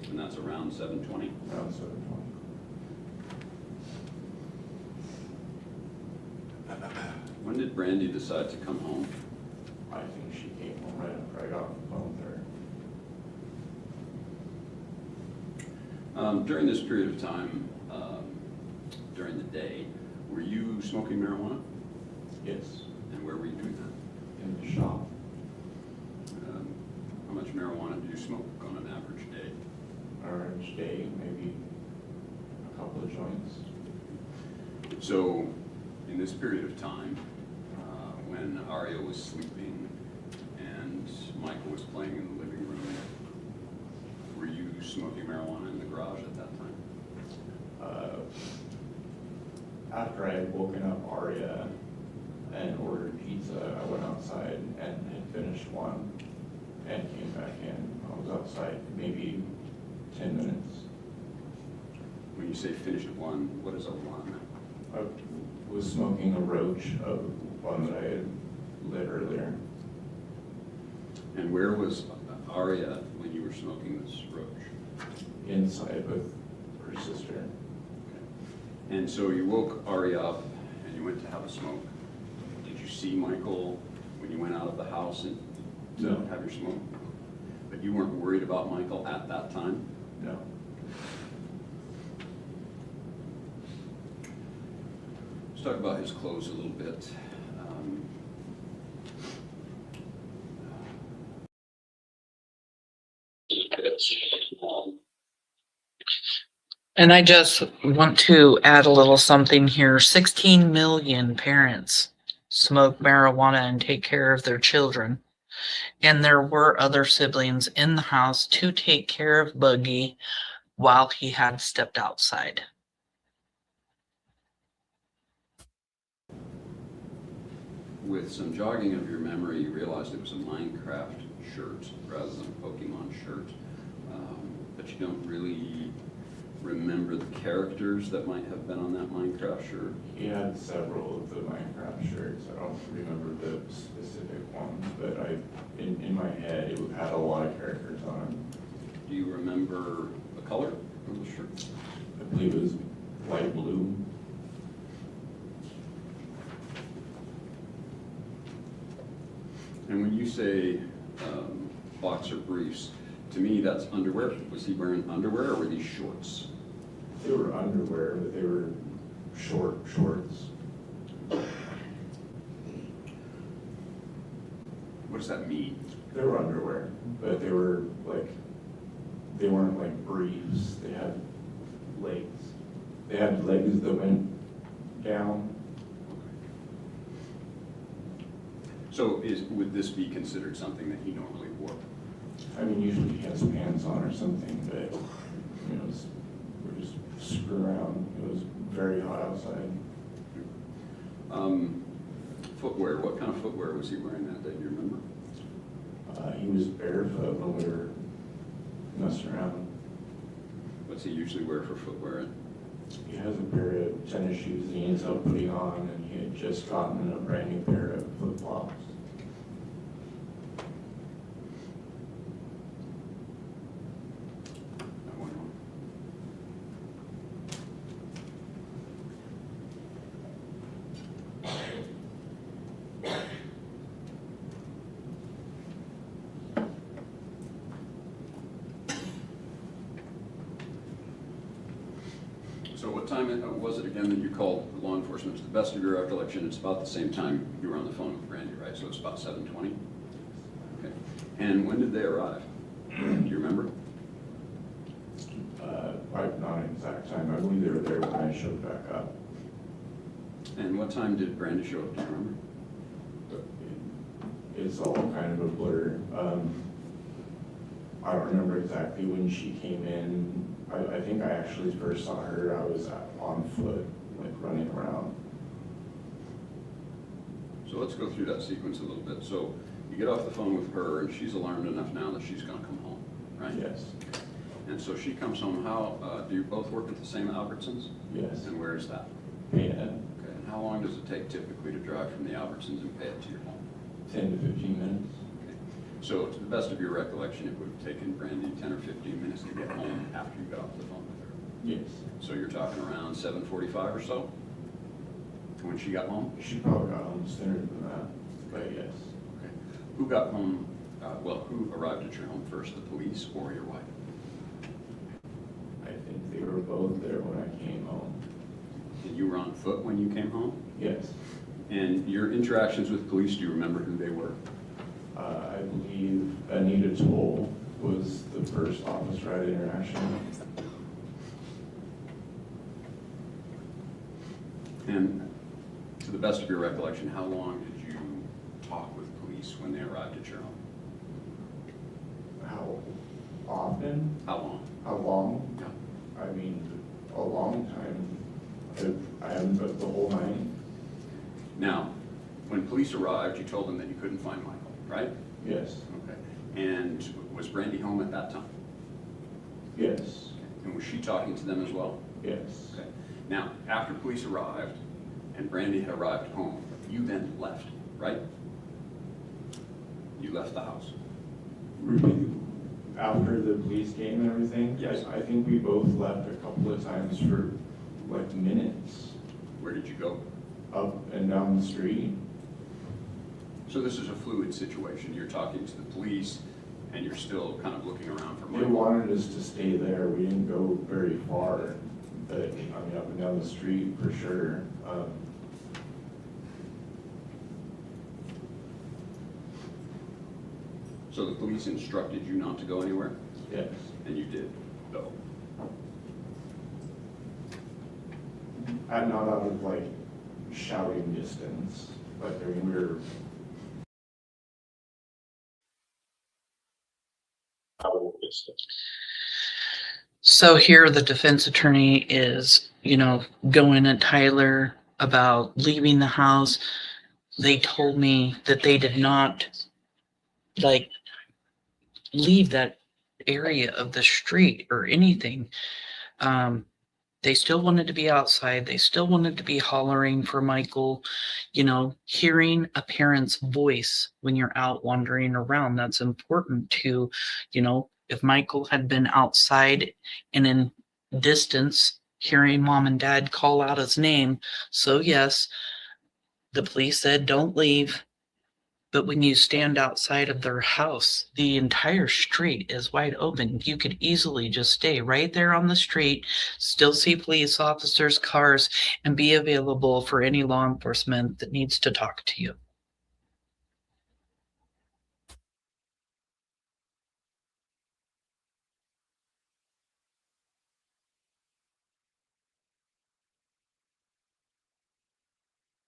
And that's around 7:20? Around 7:20. When did Brandy decide to come home? I think she came home right after I got off the phone with her. During this period of time, during the day, were you smoking marijuana? Yes. And where were you doing that? In the shop. How much marijuana do you smoke on an average day? Average day, maybe a couple of joints. So, in this period of time, when Aria was sleeping and Michael was playing in the living room, were you smoking marijuana in the garage at that time? After I had woken up Aria and ordered pizza, I went outside and had finished one and came back in. I was outside maybe 10 minutes. When you say finished one, what is a one? I was smoking a roach of one that I had lit earlier. And where was Aria when you were smoking this roach? Inside with her sister. Okay. And so you woke Aria up and you went to have a smoke. Did you see Michael when you went out of the house and No. have your smoke? But you weren't worried about Michael at that time? No. Let's talk about his clothes a little bit. And I just want to add a little something here. 16 million parents smoke marijuana and take care of their children. And there were other siblings in the house to take care of Boogie while he had stepped outside. With some jogging of your memory, you realized it was a Minecraft shirt rather than a Pokemon shirt. but you don't really remember the characters that might have been on that Minecraft shirt? He had several of the Minecraft shirts. I don't remember the specific ones, but in my head, it had a lot of characters on it. Do you remember the color of the shirt? I believe it was light blue. And when you say boxer briefs, to me that's underwear. Was he wearing underwear or were these shorts? They were underwear, but they were shorts. What does that mean? They were underwear, but they were like, they weren't like briefs. They had legs. They had legs that went down. So would this be considered something that he normally wore? I mean, usually he has pants on or something, but you know, we're just screwing around. It was very hot outside. Footwear, what kind of footwear was he wearing that day, do you remember? He was barefoot when we were messing around. What's he usually wear for footwear? He has a pair of tennis shoes that he ends up putting on, and he had just gotten a brand new pair of flip-flops. So what time was it again that you called law enforcement? To the best of your recollection, it's about the same time you were on the phone with Brandy, right? So it's about 7:20? Okay. And when did they arrive? Do you remember? Not an exact time. I believe they were there when I showed back up. And what time did Brandy show up? Do you remember? It's all kind of a blur. I don't remember exactly when she came in. I think I actually first saw her, I was on foot, like running around. So let's go through that sequence a little bit. So you get off the phone with her and she's alarmed enough now that she's gonna come home, right? Yes. And so she comes home, how, do you both work at the same Albertsons? Yes. And where is that? Payette. Okay, and how long does it take typically to drive from the Albertsons and Payette to your home? 10 to 15 minutes. Okay. So to the best of your recollection, it would have taken Brandy 10 or 15 minutes to get home after you got off the phone with her? Yes. So you're talking around 7:45 or so when she got home? She probably got home sooner than that, but yes. Okay. Who got home, who arrived at your home first, the police or your wife? I think they were both there when I came home. And you were on foot when you came home? Yes. And your interactions with police, do you remember who they were? I believe Anita Toll was the first officer I had interaction with. And to the best of your recollection, how long did you talk with police when they arrived at your home? How often? How long? How long? Yeah. I mean, a long time. I haven't put the whole night. Now, when police arrived, you told them that you couldn't find Michael, right? Yes. Okay. And was Brandy home at that time? Yes. Okay. And was she talking to them as well? Yes. Okay. Now, after police arrived and Brandy had arrived home, you then left, right? You left the house. After the police came and everything? Yes. I think we both left a couple of times for like minutes. Where did you go? Up and down the street. So this is a fluid situation. You're talking to the police and you're still kind of looking around for They Michael. wanted us to stay there. We didn't go very far, but I mean, up and down the street for sure. So the police instructed you not to go anywhere? Yes. And you did go? Not out of like shouting distance, but I mean, we were So here the defense attorney is, going at Tyler about leaving the house. They told me that they did not leave that area of the street or anything. They still wanted to be outside. They still wanted to be hollering for Michael. You know, hearing a parent's voice when you're out wandering around, that's important to, you know, if Michael had been outside and in distance, hearing mom and dad call out his name. So yes, the police said, don't leave. But when you stand outside of their house, the entire street is wide open. You could easily just stay right there on the street, still see police officers, cars, and be available for any law enforcement that needs to talk to you.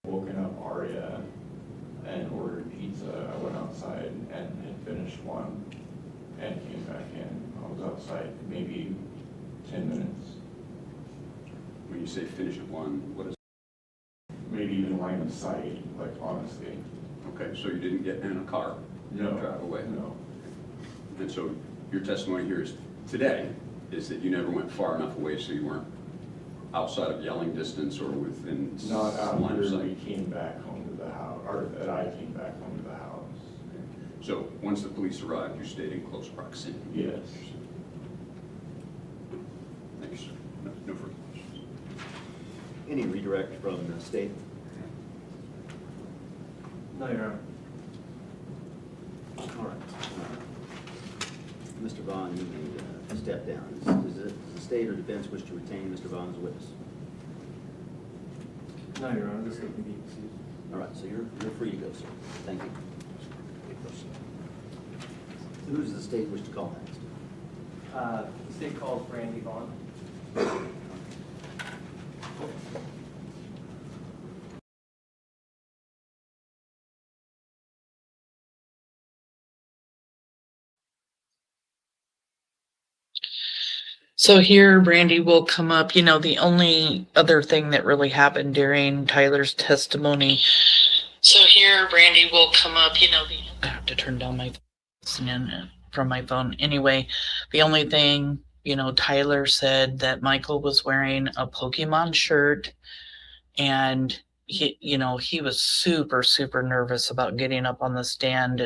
Woken up Aria and ordered pizza. I went outside and had finished one and came back in. I was outside maybe 10 minutes. When you say finish one, what is? Maybe even line of sight, like honestly. Okay, so you didn't get in a car? You No. didn't drive away? No. And so your testimony here is today is that you never went far enough away so you weren't outside of yelling distance or within Not line of after sight? we came back home to the house, or that I came back home to the house. So once the police arrived, you stayed in close proximity? Yes. Thank you, sir. No further questions. Any redirect from the state? No, Your Honor. All right. Mr. Vaughn, you may step down. Does the state or defense wish to retain Mr. Vaughn as a witness? No, Your Honor, this can be excused. All right, so you're free to go, sir. Thank you. Who does the state wish to call next? The state calls Brandi Vaughan. So here, Brandy will come up. You know, the only other thing that really happened during Tyler's testimony. So here, Brandy will come up. You know, I have to turn down my phone from my phone. Anyway, the only thing, you know, Tyler said that Michael was wearing a Pokemon shirt, and he, you know, he was super, super nervous about getting up on the stand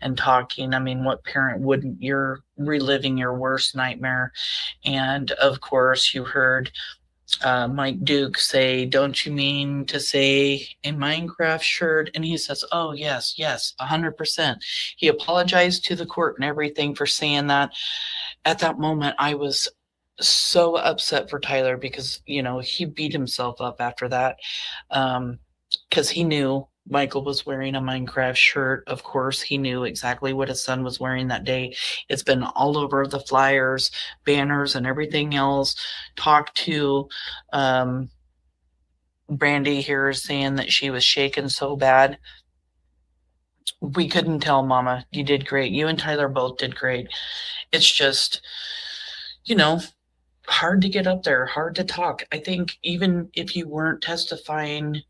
and talking. I mean, what parent wouldn't? You're reliving your worst nightmare. And of course, you heard Mike Duke say, "Don't you mean to say a Minecraft shirt?" And he says, "Oh, yes, 100%. He apologized to the court and everything for saying that. At that moment, I was so upset for Tyler because, you know, he beat himself up after that, because he knew Michael was wearing a Minecraft shirt. Of course, he knew exactly what his son was wearing that day. It's been all over the flyers, banners, and everything else. Talked to Brandy here saying that she was shaking so bad. We couldn't tell, Mama. You did great. You and Tyler both did great. It's just, you know, hard to get up there, hard to talk. I think even if you weren't testifying,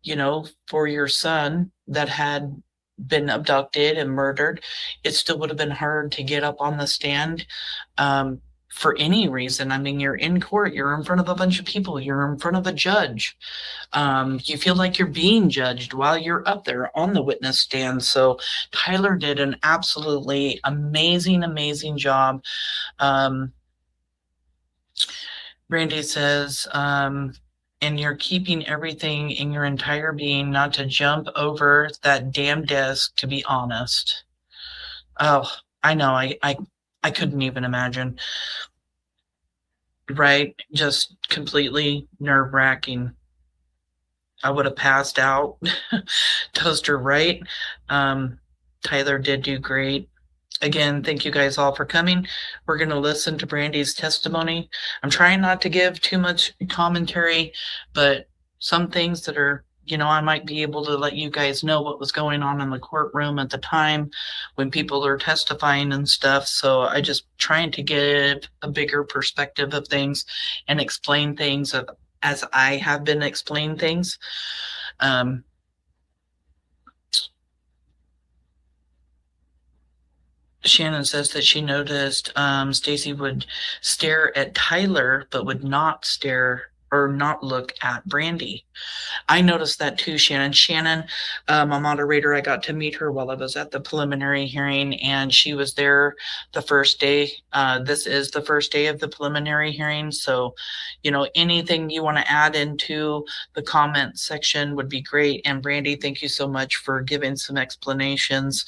you know, for your son that had been abducted and murdered, it still would have been hard to get up on the stand for any reason. I mean, you're in court, you're in front of a bunch of people, you're in front of a judge. You feel like you're being judged while you're up there on the witness stand. So Tyler did an absolutely amazing, amazing job. Brandy says, and you're keeping everything in your entire being not to jump over that damn desk, to be honest. Oh, I know. I couldn't even imagine. Right? Just completely nerve-wracking. I would have passed out. Toaster, right? Tyler did do great. Again, thank you guys all for coming. We're going to listen to Brandy's testimony. I'm trying not to give too much commentary, but some things that are, you know, I might be able to let you guys know what was going on in the courtroom at the time when people are testifying and stuff. So I just trying to give a bigger perspective of things and explain things as I have been explaining things. Shannon says that she noticed Stacy would stare at Tyler, but would not stare or not look at Brandy. I noticed that too, Shannon. Shannon, a moderator, I got to meet her while I was at the preliminary hearing, and she was there the first day. This is the first day of the preliminary hearing. So, you know, anything you want to add into the comment section would be great. And Brandy, thank you so much for giving some explanations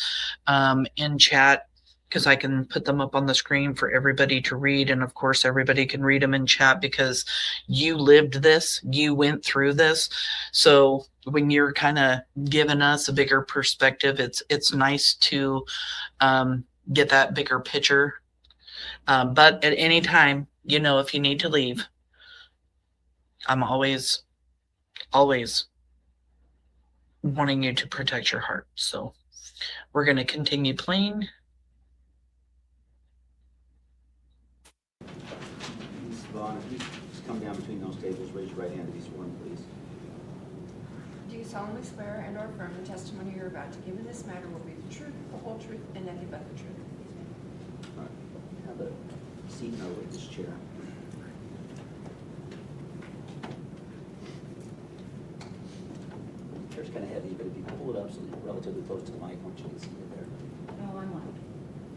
in chat, because I can put them up on the screen for everybody to read. And of course, everybody can read them in chat because you lived this, you went through this. So when you're kind of giving us a bigger perspective, it's nice to get that bigger picture. But at any time, you know, if you need to leave, I'm always wanting you to protect your heart. So we're going to continue playing. Ms. Vaughn, if you just come down between those tables, raise your right hand to be sworn, please. Do you solemnly swear and or affirm the testimony you're about to give in this matter will be the truth, the whole truth, and nothing but the truth? All right. Have a seat over at this chair. Chair's kind of heavy, but if you pull it up so that you're relatively close to the mic, once you can see it there. Oh, I'm loud.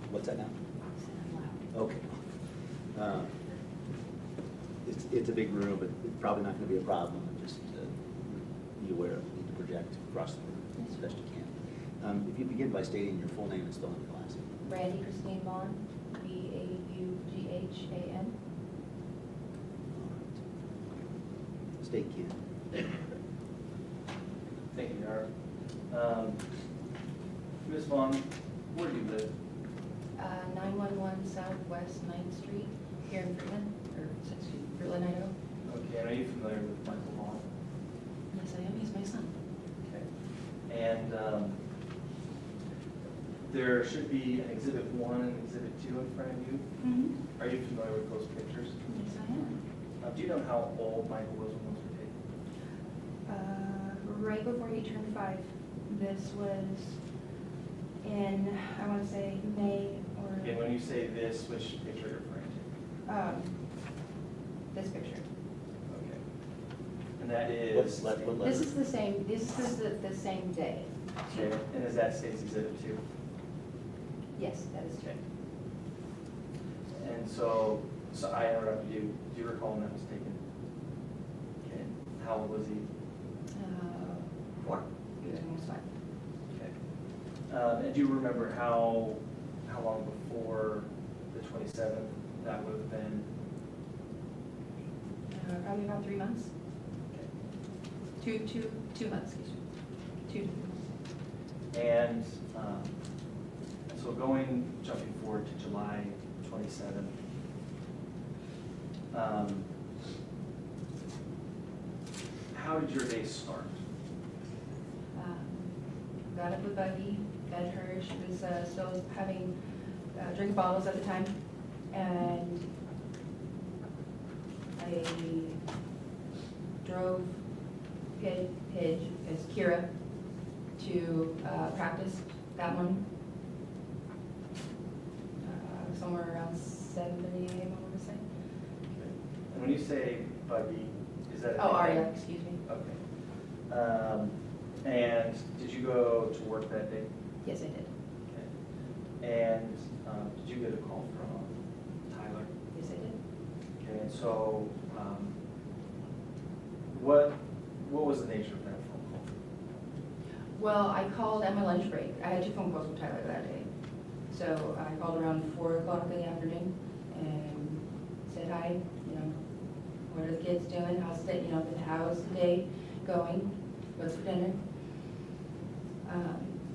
What's that now? I'm loud. Okay. It's a big room, but it's probably not going to be a problem. Just be aware of need to project across the room as best you can. If you begin by stating your full name and spelling your last name. Brandi Vaughan, Vaughan. State Ken. Thank you, Yara. Ms. Vaughn, where do you live? 911 Southwest 9th Street here in Fruitland, Idaho. Okay, and are you familiar with Michael Vaughn? Yes, I am. He's my son. Okay. And there should be an Exhibit 1 and Exhibit 2 in front of you. Mm-hmm. Are you familiar with those pictures? Yes, I am. Do you know how old Michael was when those were taken? Right before he turned 5. This was in, I want to say, May or... Okay, when you say this, which picture are you referring to? This picture. Okay. And that is... This is the same. This is the same day. Okay. And is that Stacy's Exhibit 2? Yes, that is true. Okay. And so I interrupted you. Do you recall when that was taken? Okay. How old was he? 4. He was almost 5. Okay. And do you remember how long before the 27th that would have been? Probably about 3 months. Okay. 2 months, excuse me. 2 months. And so jumping forward to July 27th, how did your day start? Got up with Buggy, fed her. She was still having drink bottles at the time, and I drove Pidge as Kira to practice that morning, somewhere around 7:30 a.m. I want to say. Okay. And when you say Buggy, is that? Oh, Aria, excuse me. Okay. And did you go to work that day? Yes, I did. Okay. And did you get a call from Tyler? Yes, I did. Okay. And so, what was the nature of that phone call? Well, I called at my lunch break. I had 2 phone calls with Tyler that day. So I called around 4 o'clock in the afternoon and said hi. You know, what are the kids doing? How's the day going? What's for dinner?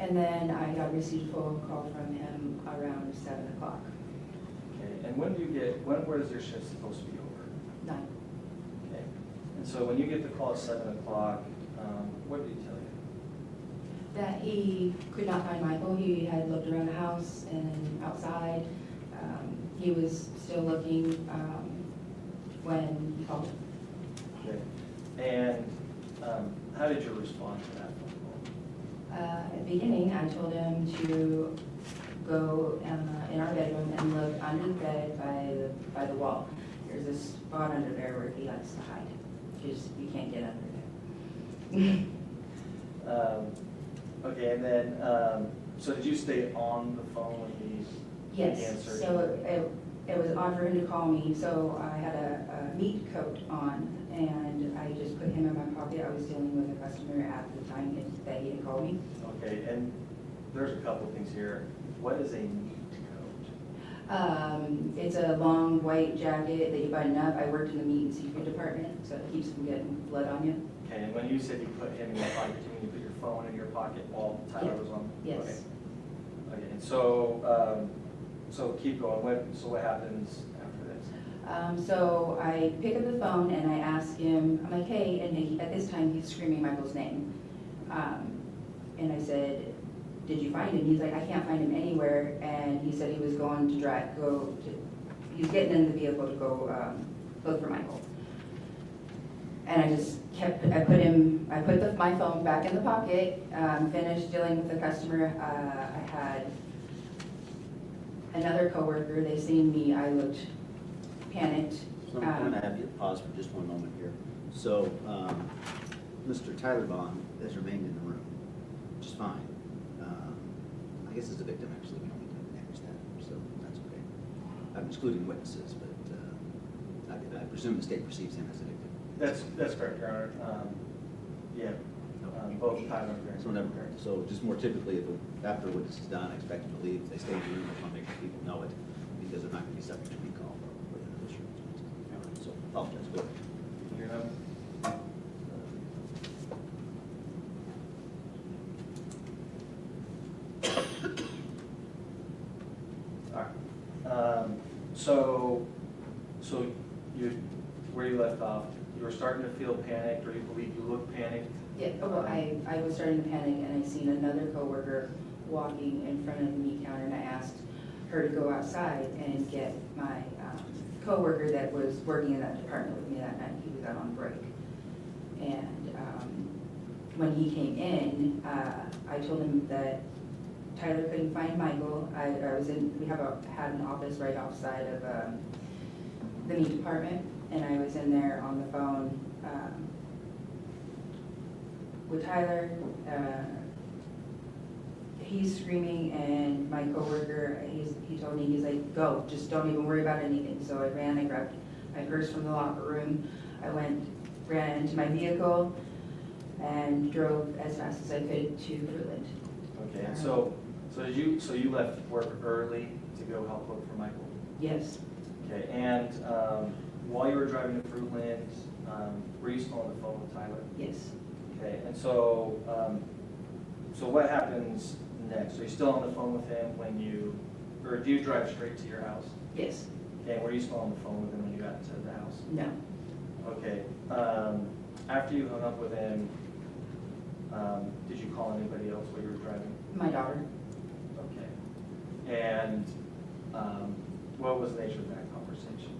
And then I got received a phone call from him around 7 o'clock. Okay. And when was your shift supposed to be over? 9. Okay. And so when you get the call at 7 o'clock, what did he tell you? That he could not find Michael. He had looked around the house and outside. He was still looking when he called. Okay. And how did you respond to that phone call? At the beginning, I told him to go in our bedroom and look under the bed by the wall. There's a spot under there where he likes to hide. You can't get under there. Okay, and then, so did you stay on the phone when he Yes, answered? so it was odd for him to call me, so I had a meat coat on, and I just put him in my pocket. I was dealing with a customer at the time that he had called me. Okay, and there's a couple of things here. What is a meat coat? It's a long white jacket that you button up. I worked in the meat and seafood department, so it keeps from getting blood on you. Okay, and when you said you put him in your pocket, do you mean you put your phone in your pocket while Tyler was on? Yes. Okay, and so, so keep going. So what happens after this? So I pick up the phone and I ask him, I'm like, hey, and at this time he's screaming Michael's name. And I said, did you find him? He's like, I can't find him anywhere. And he said he was going to he was getting in the vehicle to go look for Michael. And I just I put my phone back in the pocket, finished dealing with the customer. I had another coworker, they seen me, I looked panicked. So I'm going to have you pause for just one moment here. So, Mr. Tyler Vaughan has remained in the room, which is fine. I guess as a victim, actually, we don't need to manage that, so that's okay. I'm excluding witnesses, but I presume the state perceives him as a victim. That's correct, Your Honor. Yeah, both Tyler and Brandy. So never. So just more typically, after a witness is done, I expect them to leave. If they stay in the room, I want to make sure people know it, because they're not going to be subject to recall or another issue. So apologize. Go ahead. You're not. All right. So where you left off, you were starting to feel panicked, or you believe you looked panicked? Yeah, well, I was starting to panic, and I seen another coworker walking in front of the meat counter, and I asked her to go outside and get my coworker that was working in that department with me that night. He was out on break. And when he came in, I told him that Tyler couldn't find Michael. We had an office right outside of the meat department, and I was in there on the phone with Tyler. He's screaming, and my coworker, he told me, he's like, go, just don't even worry about anything. So I ran, I grabbed my purse from the locker room. I ran into my vehicle and drove as fast as I could to Fruitland. Okay, and so you left work early to go help look for Michael? Yes. Okay, and while you were driving to Fruitland, were you still on the phone with Tyler? Yes. Okay, and so what happens next? Are you still on the phone with him or do you drive straight to your house? Yes. Okay, were you still on the phone with him when you got to the house? No. Okay, after you hung up with him, did you call anybody else while you were driving? My daughter. Okay, and what was the nature of that conversation?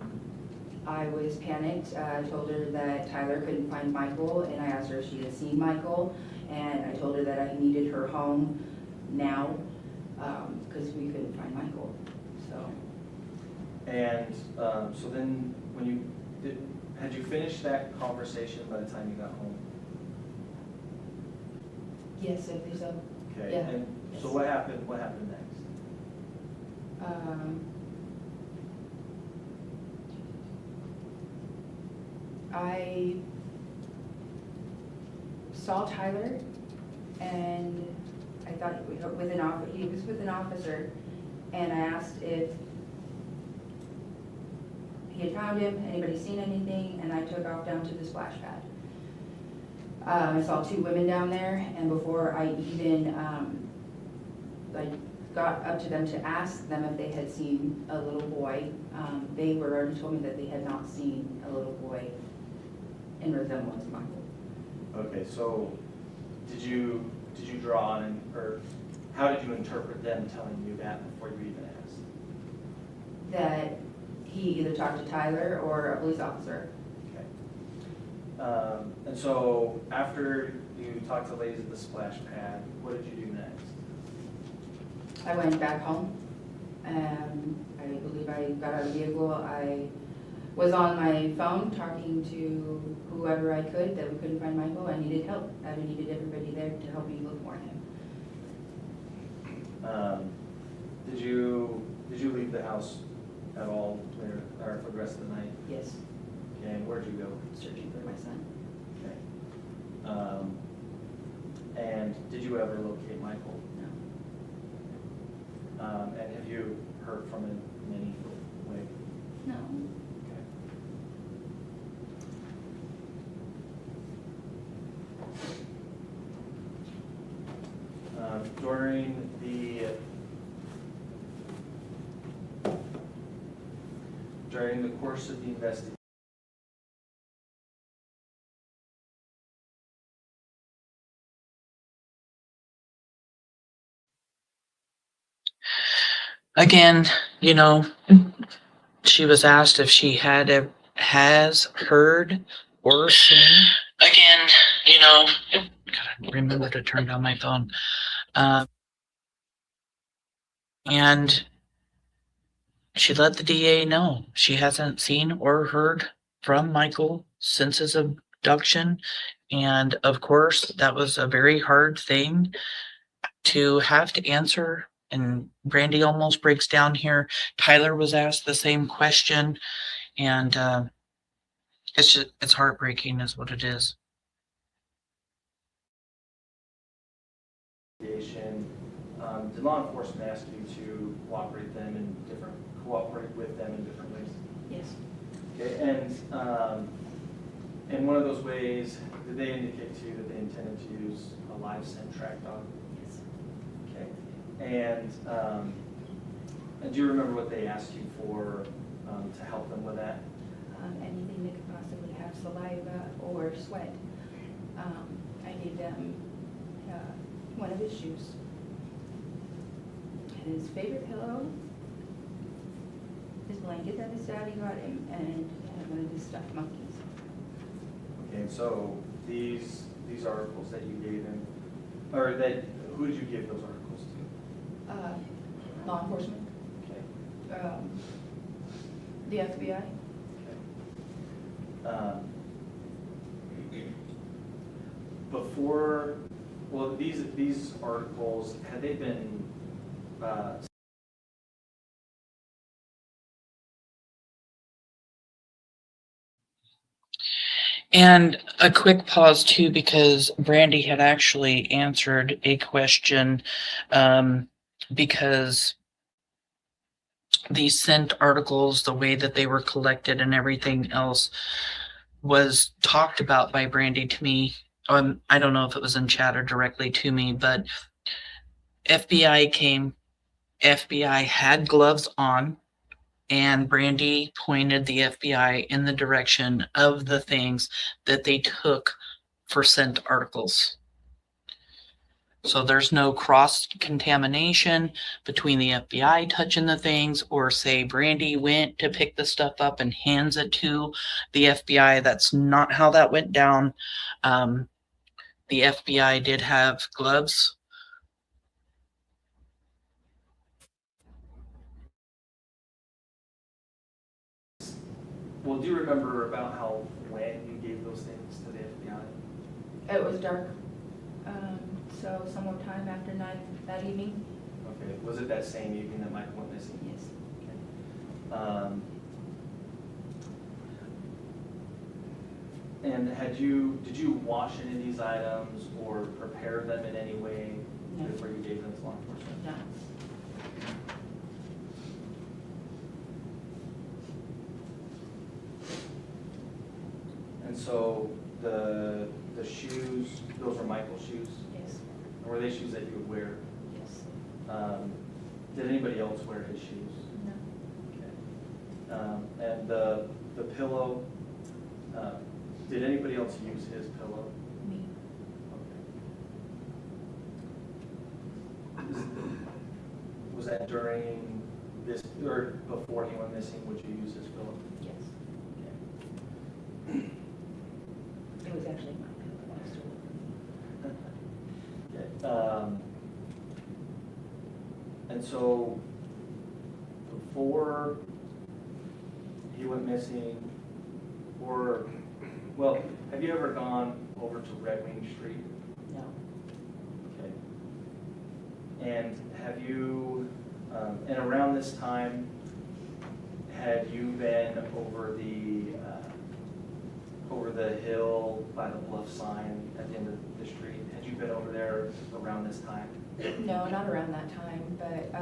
I was panicked. I told her that Tyler couldn't find Michael, and I asked her if she had seen Michael, and I told her that I needed her home now because we couldn't find Michael. So. And so then, had you finished that conversation by the time you got home? Yes, I think so. Okay. Yeah. And yes. So what happened? What happened next? I saw Tyler, and I thought he was with an officer, and I asked if he had found him, anybody seen anything, and I took off down to the splash pad. I saw two women down there, and before I even got up to them to ask them if they had seen a little boy, they were already told me that they had not seen a little boy in resemblance to Michael. Okay, so did you draw on, or how did you interpret them telling you that before you even asked? That he either talked to Tyler or a police officer. Okay. And so after you talked to the ladies at the splash pad, what did you do next? I went back home. I believe I got out of the vehicle. I was on my phone talking to whoever I could that we couldn't find Michael. I needed help. I needed everybody there to help me look for him. Did you leave the house at all later, or for the rest of the night? Yes. Okay, and where'd you go? Searching for my son. Okay. And did you ever locate Michael? No. And have you heard from him in any way? No. During the course of the investigation, Again, you know, she was asked if she has heard or seen. Again, you know, gotta remember to turn down my phone. And she let the DA know she hasn't seen or heard from Michael since his abduction. And of course, that was a very hard thing to have to answer. And Brandy almost breaks down here. Tyler was asked the same question. And it's heartbreaking is what it is. did law enforcement ask you to cooperate with them in different ways? Yes. Okay, and one of those ways, did they indicate to you that they intended to use a live scent track dog? Yes. Okay, and do you remember what they asked you for to help them with that? Anything that could possibly have saliva or sweat. I gave them one of his shoes, his favorite pillow, his blanket that his daddy got him, and one of his stuffed monkeys. Okay, so these articles that you gave him, or that, who did you give those articles to? Law enforcement. Okay. The FBI. Before, well, these articles, had they been And a quick pause too, because Brandy had actually answered a question, because these scent articles, the way that they were collected and everything else was talked about by Brandy to me. I don't know if it was in chat or directly to me, but FBI came, FBI had gloves on, and Brandy pointed the FBI in the direction of the things that they took for scent articles. So there's no cross-contamination between the FBI touching the things, or say Brandy went to pick the stuff up and hands it to the FBI. That's not how that went down. The FBI did have gloves. Well, do you remember about when you gave those things to the FBI? It was dark, so sometime after 9 that evening. Okay, was it that same evening that Michael went missing? Yes. Okay. And did you wash any of these items or prepare them in any way before you gave them to law enforcement? No. And so the shoes, those were Michael's shoes? Yes. Or were they shoes that you would wear? Yes. Did anybody else wear his shoes? No. Okay. And the pillow, did anybody else use his pillow? Me. Okay. Was that during this, or before he went missing, would you use his pillow? Yes. Okay. It was actually my pillow. Okay. And And so before he went missing, or, well, have you ever gone over to Red Wing Street? No. Okay. And have you, and around this time, had you been over the hill by the bluff sign at the end of the street? Had you been over there around this time? No, not around that time, but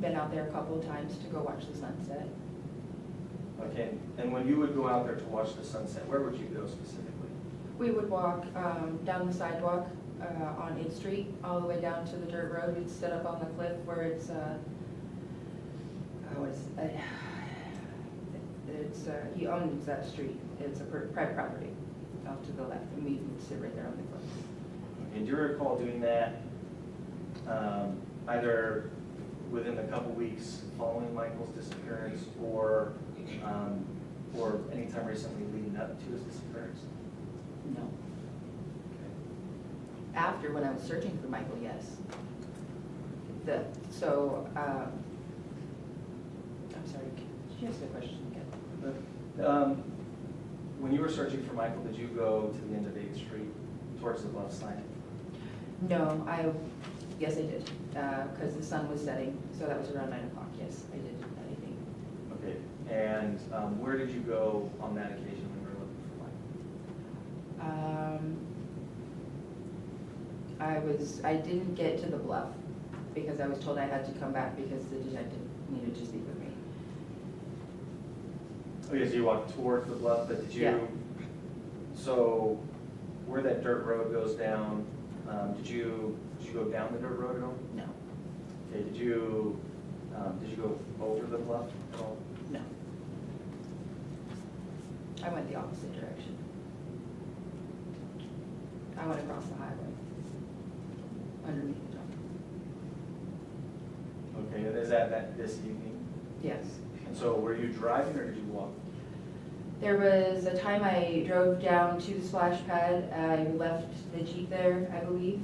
been out there a couple of times to go watch the sunset. Okay, and when you would go out there to watch the sunset, where would you go specifically? We would walk down the sidewalk on 8th Street, all the way down to the dirt road. We'd sit up on the cliff where it's he owns that street. It's a private property off to the left, and we would sit right there on the cliff. Okay, do you recall doing that either within the couple weeks following Michael's disappearance, or any time recently leading up to his disappearance? No. After, when I was searching for Michael, yes. I'm sorry, could you ask the question again? When you were searching for Michael, did you go to the end of 8th Street towards the bluff sign? No, yes I did, because the sun was setting, so that was around 9 o'clock, yes, I did anything. Okay, and where did you go on that occasion when you were looking for Michael? I didn't get to the bluff, because I was told I had to come back because the detective needed to speak with me. Okay, so you walked towards the bluff, but did you, Yeah. So where that dirt road goes down, did you go down the dirt road at all? No. Okay, did you go over the bluff at all? No. I went the opposite direction. I went across the highway, underneath the jump. Okay, and is that this evening? Yes. And so were you driving or did you walk? There was a time I drove down to the splash pad. I left the Jeep there, I believe,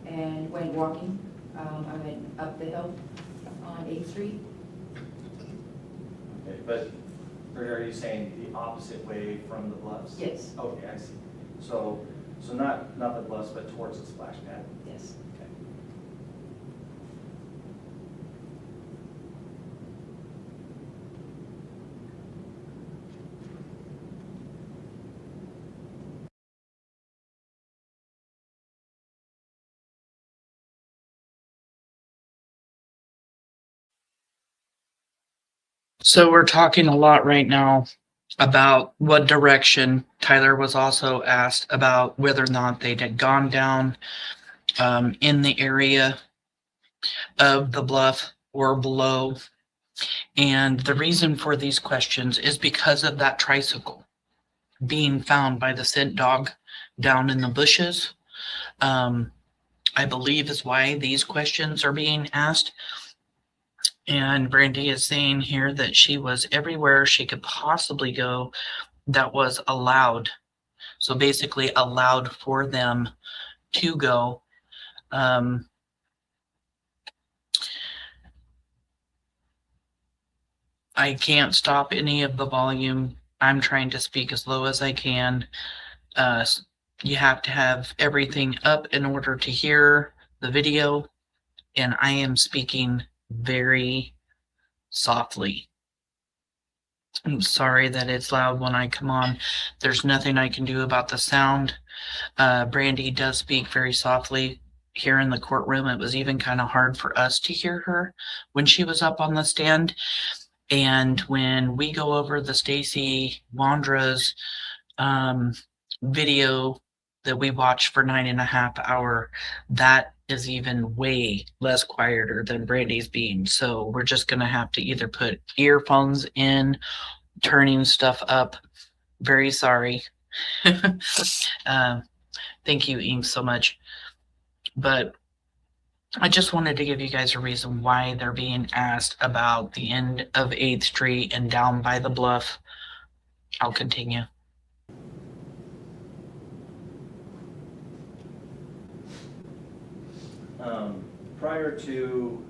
and went walking. I went up the hill on 8th Street. Okay, but are you saying the opposite way from the bluffs? Yes. Okay, I see. So not the bluffs, but towards the splash pad? Yes. Okay. So we're talking a lot right now about what direction. Tyler was also asked about whether or not they had gone down in the area of the bluff or below. And the reason for these questions is because of that tricycle being found by the scent dog down in the bushes. I believe is why these questions are being asked. And Brandy is saying here that she was everywhere she could possibly go that was allowed. So basically allowed for them to go. I can't stop any of the volume. I'm trying to speak as low as I can. You have to have everything up in order to hear the video. And I am speaking very softly. I'm sorry that it's loud when I come on. There's nothing I can do about the sound. Brandy does speak very softly here in the courtroom. It was even kind of hard for us to hear her when she was up on the stand. And when we go over the STACEY WONDRA'S video that we watched for 9.5 hours, that is even way less quieter than Brandy's being. So we're just going to have to either put earphones in, turning stuff up. Very sorry. Thank you, Ink, so much. But I just wanted to give you guys a reason why they're being asked about the end of 8th Street and down by the bluff. I'll continue. Prior to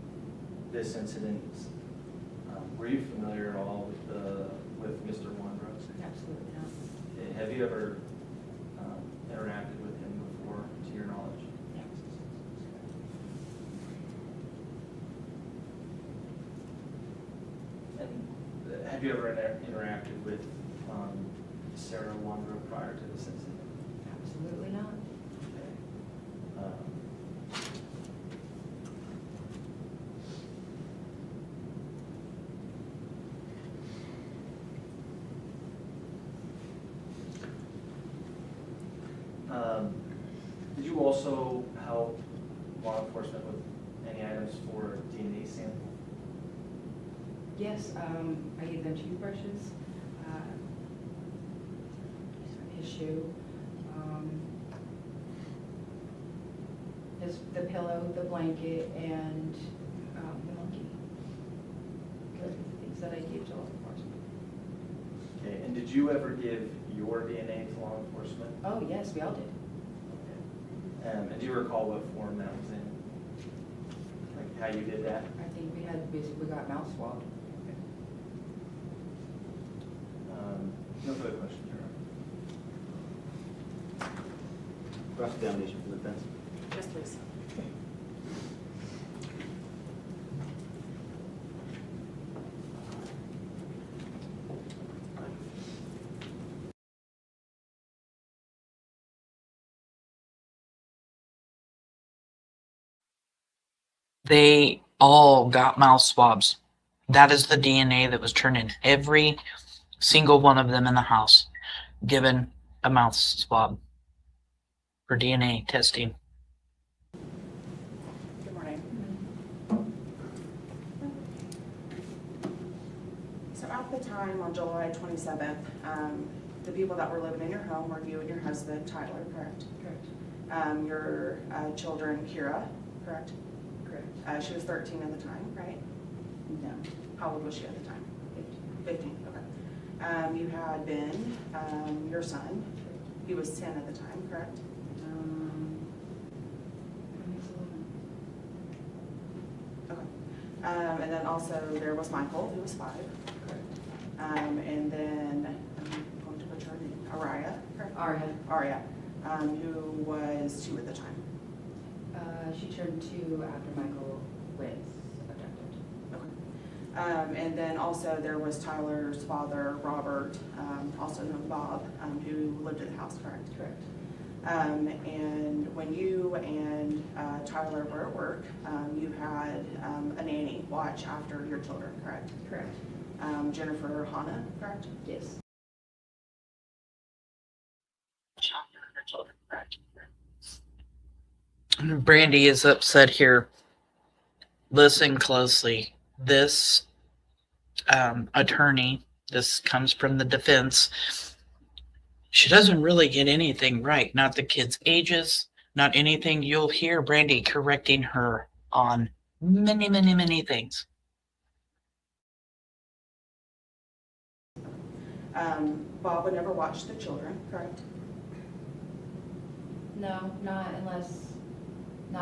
this incident, were you familiar at all with Mr. Wondra? Absolutely not. Have you ever interacted with him before, to your knowledge? Yeah. And have you ever interacted with Sarah Wondra prior to this incident? Absolutely not. Did you also help law enforcement with any items for DNA sample? Yes, I gave them toothbrushes, his shoe, the pillow, the blanket, and the monkey. Those are the things that I gave to law enforcement. Okay, and did you ever give your DNA to law enforcement? Oh, yes, we all did. And do you recall what form that was in? Like how you did that? I think we got mouth swab. No further questions, Your Honor. Cross-examination from the defense. Yes, please. They all got mouth swabs. That is the DNA that was turned in. Every single one of them in the house given a mouth swab for DNA testing. Good morning. So at the time on July 27th, the people that were living in your home were you and your husband, Tyler, correct? Correct. Your children, Kira, correct? Correct. She was 13 at the time, right? No. How old was she at the time? 15, okay. You had Ben, your son. He was 10 at the time, correct? Okay. And then also there was Michael, who was 5. Correct. And then, I'm going to butcher her name, Araya, correct? Aria. Who was 2 at the time. She turned 2 after Michael was abducted. Okay. And then also there was Tyler's father, Robert, also known Bob, who lived at the house, correct? Correct. And when you and Tyler were at work, you had a nanny watch after your children, correct? Correct. Jennifer Hanna, correct? Yes. Brandy is upset here. Listen closely. This attorney, this comes from the defense. She doesn't really get anything right. Not the kids' ages, not anything. You'll hear Brandy correcting her on many, many, many things. Bob would never watch the children, correct? No, not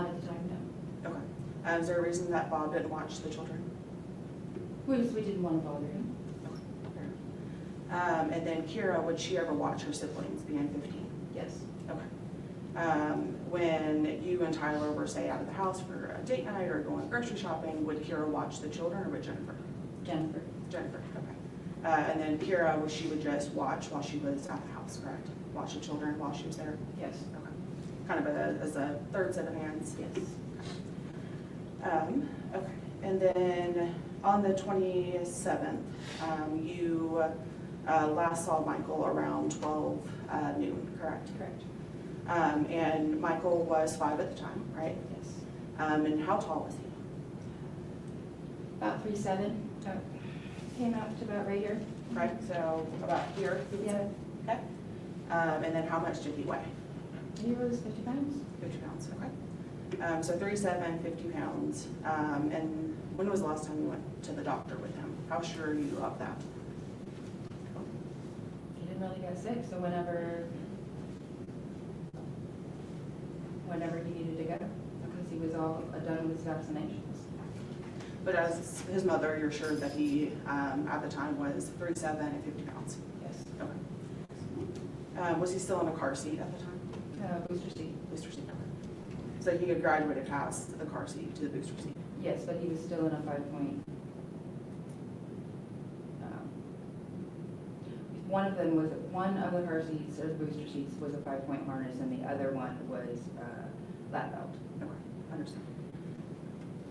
at the time, no. Okay. Is there a reason that Bob didn't watch the children? We didn't want to bother him. Okay. And then Kira, would she ever watch her siblings being 15? Yes. Okay. When you and Tyler were, say, out of the house for a date night or going grocery shopping, would Kira watch the children or would Jennifer? Jennifer. Jennifer, okay. And then Kira, she would just watch while she was at the house, correct? Watch the children while she was there? Yes. Okay. Kind of as a third set of hands? Yes. Okay. And then on the 27th, you last saw Michael around 12 noon, correct? Correct. And Michael was 5 at the time, right? Yes. And how tall was he? About 3'7". Came out to about right here. Right, so about here, you would say? Okay. And then how much did he weigh? He was 50 pounds. 50 pounds, okay. So 3'7", 50 pounds. And when was the last time you went to the doctor with him? How sure are you of that? He didn't really get sick, so whenever he needed to go, because he was all done with his vaccinations. But as his mother, you're sure that he, at the time, was 3'7" and 50 pounds? Yes. Okay. Was he still in a car seat at the time? Booster seat. Booster seat, okay. So he had graduated past the car seat to the booster seat? Yes, but he was still in a 5-point. One of the car seats, or the booster seats, was a 5-point harness, and the other one was lap belt. Okay, understand.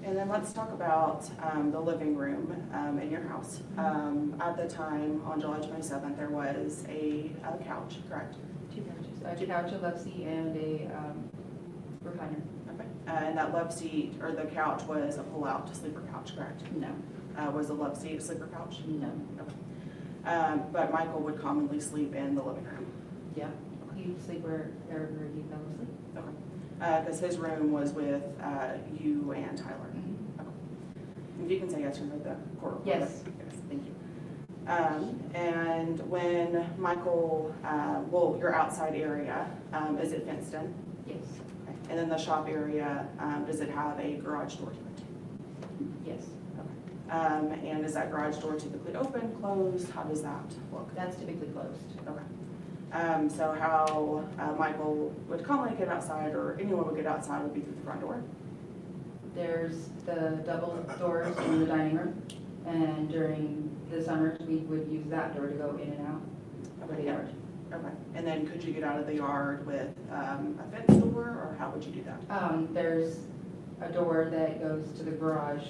And then let's talk about the living room in your house. At the time, on July 27th, there was a couch, correct? 2 couches. A couch, a love seat, and a recliner. Okay. And that love seat, or the couch, was a pull-out sleeper couch, correct? No. Was the love seat a sleeper couch? No. Okay. But Michael would commonly sleep in the living room? Yeah. He'd sleep wherever he fell asleep. Okay. Because his room was with you and Tyler? Mm-hmm. Okay. If you can say yes or no, the court reporter. Yes. Yes, thank you. And when Michael, well, your outside area, is it fenced in? Yes. Okay. And then the shop area, does it have a garage door to it? Yes. Okay. And is that garage door typically open, closed? How does that look? That's typically closed. Okay. So how Michael would commonly get outside, or anyone would get outside, would be through the front door? There's the double doors in the dining room, and during the summers, we would use that door to go in and out of the yard. Okay. And then could you get out of the yard with a fence door, or how would you do that? There's a door that goes to the garage.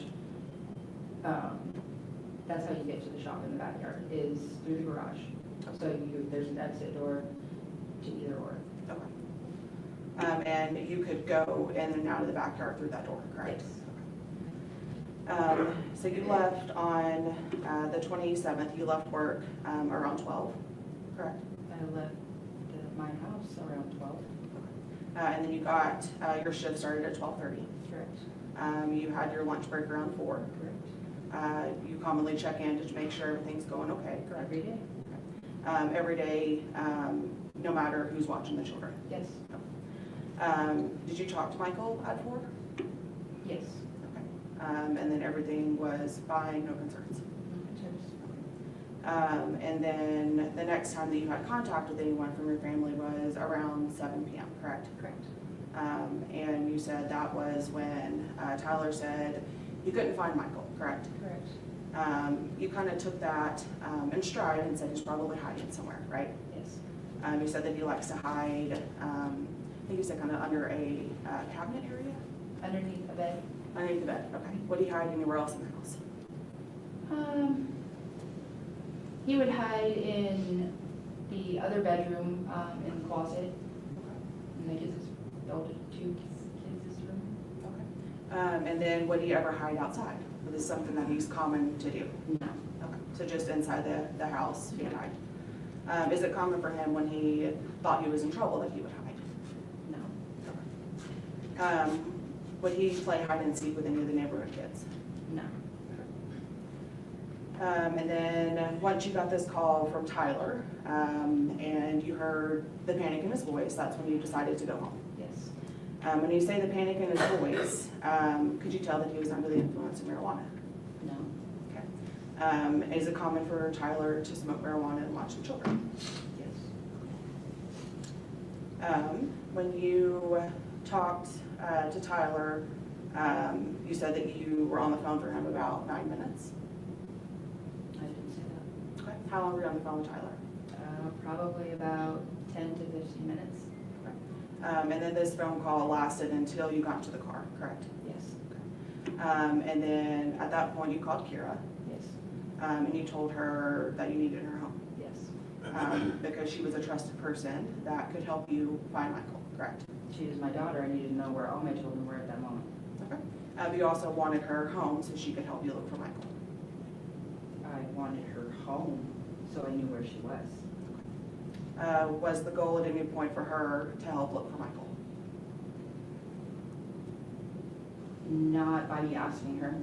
That's how you get to the shop in the backyard, is through the garage. So there's an exit door to either or. Okay. And you could go in and out of the backyard through that door, correct? Yes. So you left on the 27th, you left work around 12, correct? I left my house around 12. And then you got, your shift started at 12:30. Correct. You had your lunch break around 4. Correct. You commonly check in to make sure everything's going okay, correct? Every day. Every day, no matter who's watching the children? Yes. Did you talk to Michael at 4? Yes. Okay. And then everything was fine, no concerns? And then the next time that you had contact with anyone from your family was around 7 p.m., correct? Correct. And you said that was when Tyler said you couldn't find Michael, correct? Correct. You kind of took that in stride and said he's probably hiding somewhere, right? Yes. You said that he likes to hide, I think you said kind of under a cabinet area? Underneath the bed. Underneath the bed, okay. Would he hide anywhere else in the house? He would hide in the other bedroom, in the closet. And the kids' two kids' room. Okay. And then would he ever hide outside? Is this something that he's common to do? No. Okay. So just inside the house, he'd hide. Is it common for him when he thought he was in trouble that he would hide? No. Okay. Would he play hide and seek with any of the neighborhood kids? No. And then once you got this call from Tyler, and you heard the panic in his voice, that's when you decided to go home. Yes. When you say the panic in his voice, could you tell that he was under the influence of marijuana? No. Okay. Is it common for Tyler to smoke marijuana and watch the children? Yes. When you talked to Tyler, you said that you were on the phone for him about 9 minutes? I didn't say that. Okay. How long were you on the phone with Tyler? Probably about 10 to 15 minutes. Okay. And then this phone call lasted until you got to the car, correct? Yes. Okay. And then at that point you called Kira? Yes. And you told her that you needed her home? Yes. Because she was a trusted person that could help you find Michael, correct? She was my daughter. I needed to know where all my children were at that moment. Okay. But you also wanted her home so she could help you look for Michael? I wanted her home so I knew where she was. Was the goal at any point for her to help look for Michael? Not by me asking her.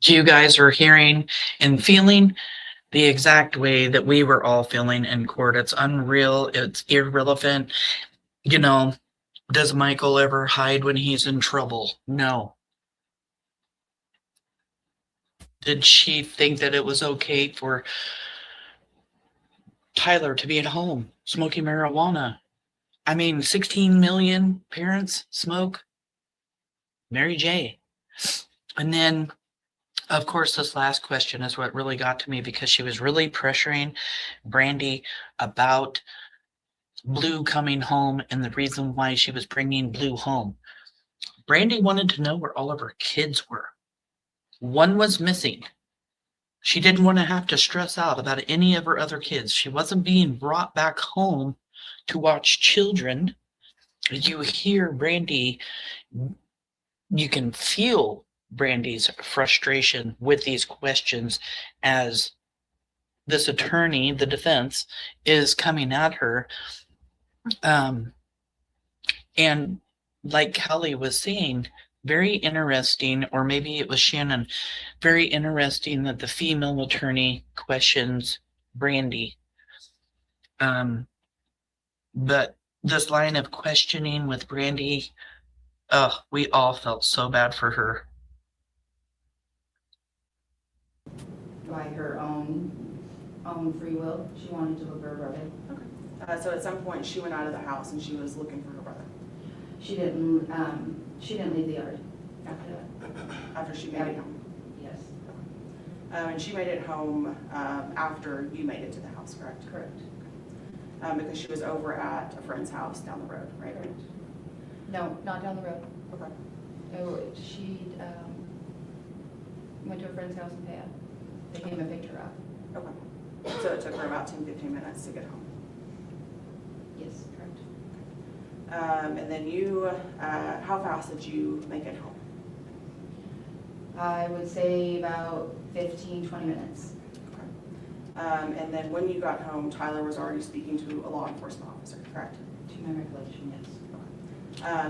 You guys are hearing and feeling the exact way that we were all feeling in court. It's unreal. It's irrelevant. You know, does Michael ever hide when he's in trouble? No. Did she think that it was okay for Tyler to be at home smoking marijuana? I mean, 16 million parents smoke. Mary J. And then, of course, this last question is what really got to me, because she was really pressuring Brandy about Blue coming home and the reason why she was bringing Blue home. Brandy wanted to know where all of her kids were. One was missing. She didn't want to have to stress out about any of her other kids. She wasn't being brought back home to watch children. You hear Brandy, you can feel Brandy's frustration with these questions as this attorney, the defense, is coming at her. And like Kelly was saying, very interesting, or maybe it was Shannon, very interesting that the female attorney questions Brandy. But this line of questioning with Brandy, we all felt so bad for her. By her own free will, she wanted to look for her brother. Okay. So at some point she went out of the house and she was looking for her brother. She didn't leave the yard after that. After she made it home? Yes. And she made it home after you made it to the house, correct? Correct. Because she was over at a friend's house down the road, right? Correct. No, not down the road. Okay. So she went to a friend's house in Paya. They came and picked her up. Okay. So it took her about 10-15 minutes to get home? Yes, correct. And then you, how fast did you make it home? I would say about 15, 20 minutes. And then when you got home, Tyler was already speaking to a law enforcement officer, correct? To my recollection, yes.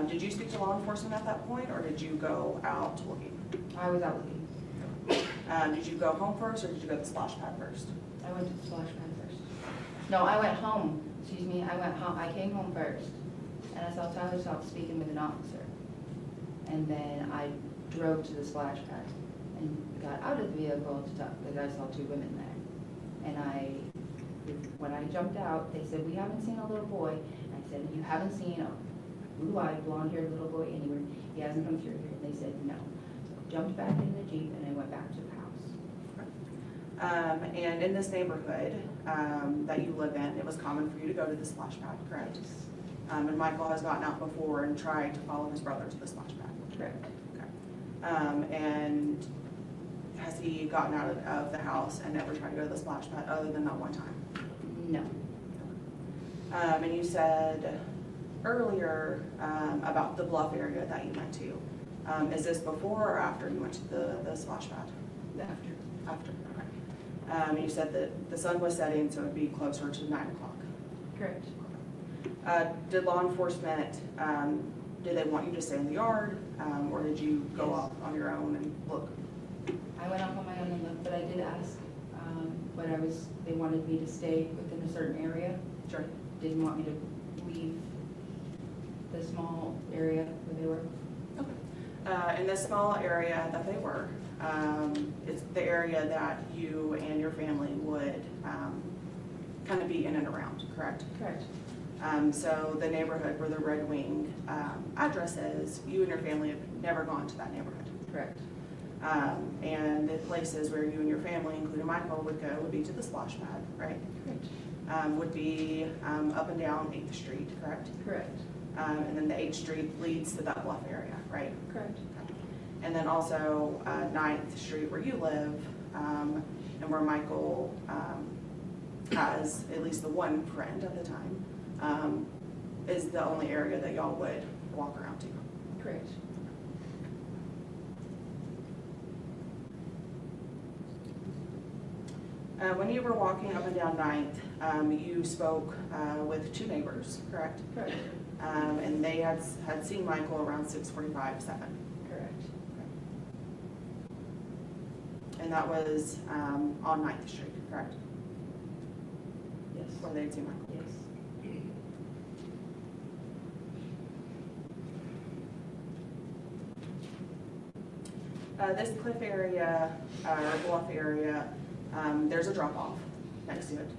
Did you speak to law enforcement at that point, or did you go out looking? I was out looking. Did you go home first, or did you go to the splash pad first? I went to the splash pad first. No, I went home. Excuse me, I went home. I came home first, and I saw Tyler stop speaking with an officer. And then I drove to the splash pad and got out of the vehicle to talk, because I saw two women there. And when I jumped out, they said, "We haven't seen a little boy." And I said, "You haven't seen a blue-eyed, blonde-haired little boy anywhere. He hasn't come through here." And they said, "No." So I jumped back in the Jeep and I went back to the house. And in this neighborhood that you live in, it was common for you to go to the splash pad, correct? And Michael has gotten out before and tried to follow his brother to the splash pad. Correct. Okay. And has he gotten out of the house and never tried to go to the splash pad other than that one time? No. And you said earlier about the bluff area that you went to. Is this before or after you went to the splash pad? After. After, okay. You said that the sun was setting, so it would be closer to 9 o'clock. Correct. Did law enforcement, did they want you to stay in the yard, or did you go up on your own and look? I went up on my own and looked, but I did ask, but they wanted me to stay within a certain area. Sure. Didn't want me to leave the small area where they were. Okay. In this small area that they were, it's the area that you and your family would kind of be in and around, correct? Correct. So the neighborhood where the Red Wing address is, you and your family have never gone to that neighborhood. Correct. And the places where you and your family, including Michael, would go would be to the splash pad, right? Correct. Would be up and down 8th Street, correct? Correct. And then the 8th Street leads to that bluff area, right? Correct. And then also 9th Street where you live, and where Michael has at least the one friend at the time, is the only area that y'all would walk around to. Correct. When you were walking up and down 9th, you spoke with two neighbors, correct? Correct. And they had seen Michael around 6:45, 7. Correct. And that was on 9th Street, correct? Yes. Where they'd seen Michael. Yes. This cliff area, or bluff area, there's a drop off next to it.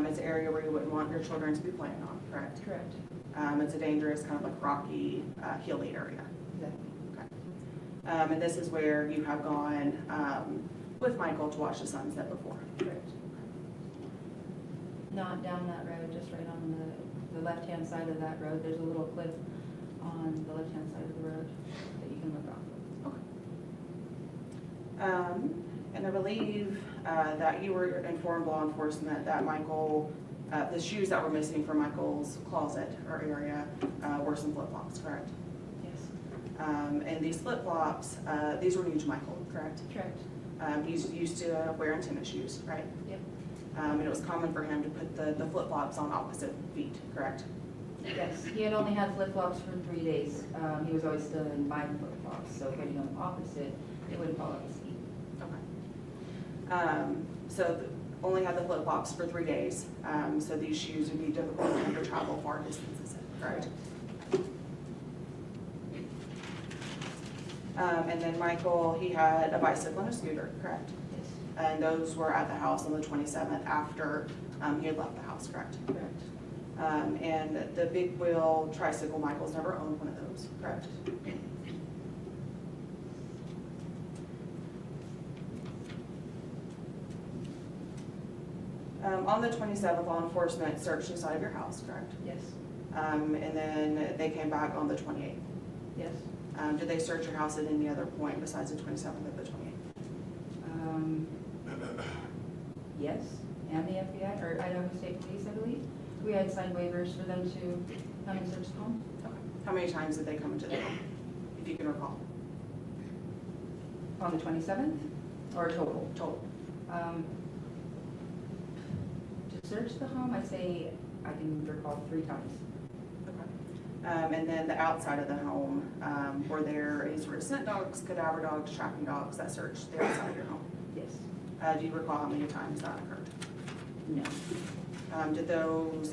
It's an area where you wouldn't want your children to be playing on, correct? Correct. It's a dangerous, kind of like rocky, hilly area. Exactly. Okay. And this is where you have gone with Michael to watch the sunset before. Correct. Not down that road, just right on the left-hand side of that road. There's a little cliff on the left-hand side of the road that you can look off of. Okay. And I believe that you were informed law enforcement that Michael, the shoes that were missing from Michael's closet or area were some flip-flops, correct? Yes. And these flip-flops, these were new to Michael, correct? Correct. He's used to wearing tennis shoes, right? Yep. And it was common for him to put the flip-flops on opposite feet, correct? Yes, he had only had flip-flops for 3 days. He was always still in my flip-flops, so putting them opposite, it wouldn't fall off his feet. Okay. So only had the flip-flops for 3 days, so these shoes would be difficult for him to travel far distances in, correct? And then Michael, he had a bicycle and a scooter, correct? Yes. And those were at the house on the 27th after he had left the house, correct? Correct. And the big wheel tricycle, Michael's never owned one of those, correct? On the 27th, law enforcement searched inside of your house, correct? Yes. And then they came back on the 28th. Yes. Did they search your house at any other point besides the 27th or the 28th? Yes, and the FBI, or Idaho State Police, I believe. We had signed waivers for them to come and search the home. Okay. How many times did they come into the home, if you can recall? On the 27th, or total? Total. To search the home, I'd say I can recall 3 times. Okay. And then the outside of the home, were there any sort of scent dogs, cadaver dogs, tracking dogs that searched the outside of your home? Yes. Do you recall how many times that occurred? No. Did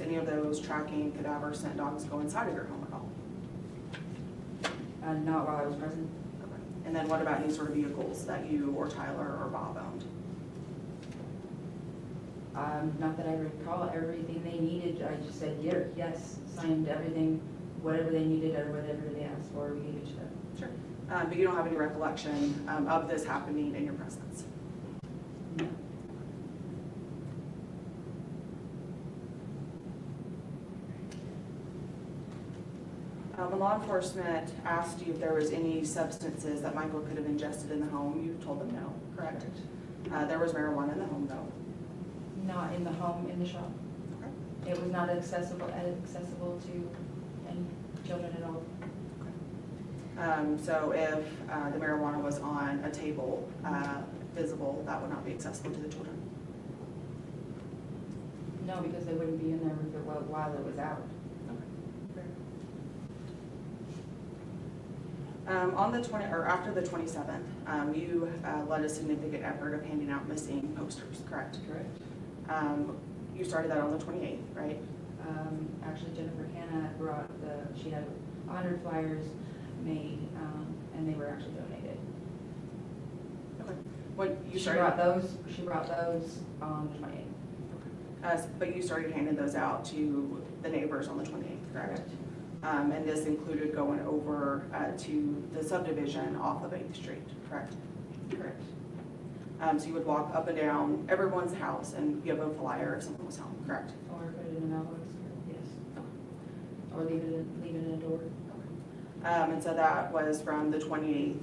any of those tracking, cadaver, scent dogs go inside of your home at all? Not while I was present. Okay. And then what about any sort of vehicles that you or Tyler or Bob owned? Not that I recall everything they needed. I just said yes, signed everything, whatever they needed or whatever they asked for, we gave it to them. Sure. But you don't have any recollection of this happening in your presence? No. When law enforcement asked you if there was any substances that Michael could have ingested in the home, you told them no, correct? There was marijuana in the home, though? Not in the home, in the shop. Okay. It was not accessible to any children at all. So if the marijuana was on a table, visible, that would not be accessible to the children? No, because they wouldn't be in there with it while it was out. On the after the 27th, you led a significant effort of handing out missing posters, correct? Correct. You started that on the 28th, right? Actually, Jennifer Hanna brought she had 100 flyers made, and they were actually donated. Okay. When you She brought those on the 28th. But you started handing those out to the neighbors on the 28th, correct? And this included going over to the subdivision off of 8th Street, correct? Correct. So you would walk up and down everyone's house and give a flyer if someone was home, correct? Or put it in a mailbox, yes. Or leave it in a door. And so that was from the 28th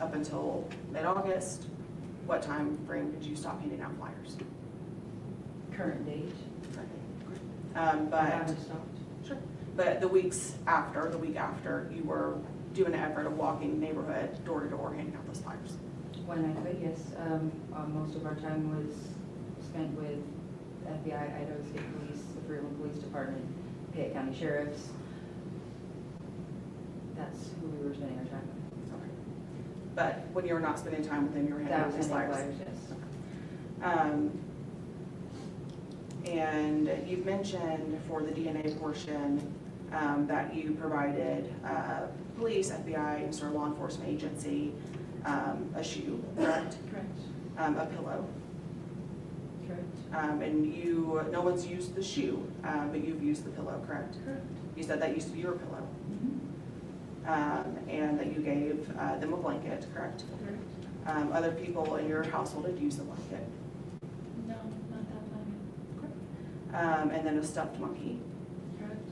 up until mid-August. What time frame did you stop handing out flyers? Current date. But I haven't stopped. Sure. But the week after, you were doing an effort of walking neighborhood door to door handing out those flyers. When I could, yes. Most of our time was spent with FBI, Idaho State Police, the Freeland Police Department, Fayette County Sheriffs. That's who we were spending our time with. Okay. But when you were not spending time with them, you were handing out these flyers? Yes. And you've mentioned for the DNA portion that you provided police, FBI, and sort of law enforcement agency a shoe, correct? Correct. A pillow. Correct. And no one's used the shoe, but you've used the pillow, correct? Correct. You said that used to be your pillow. Mm-hmm. And that you gave them a blanket, correct? Correct. Other people in your household had used the blanket. No, not that time. And then a stuffed monkey. Correct.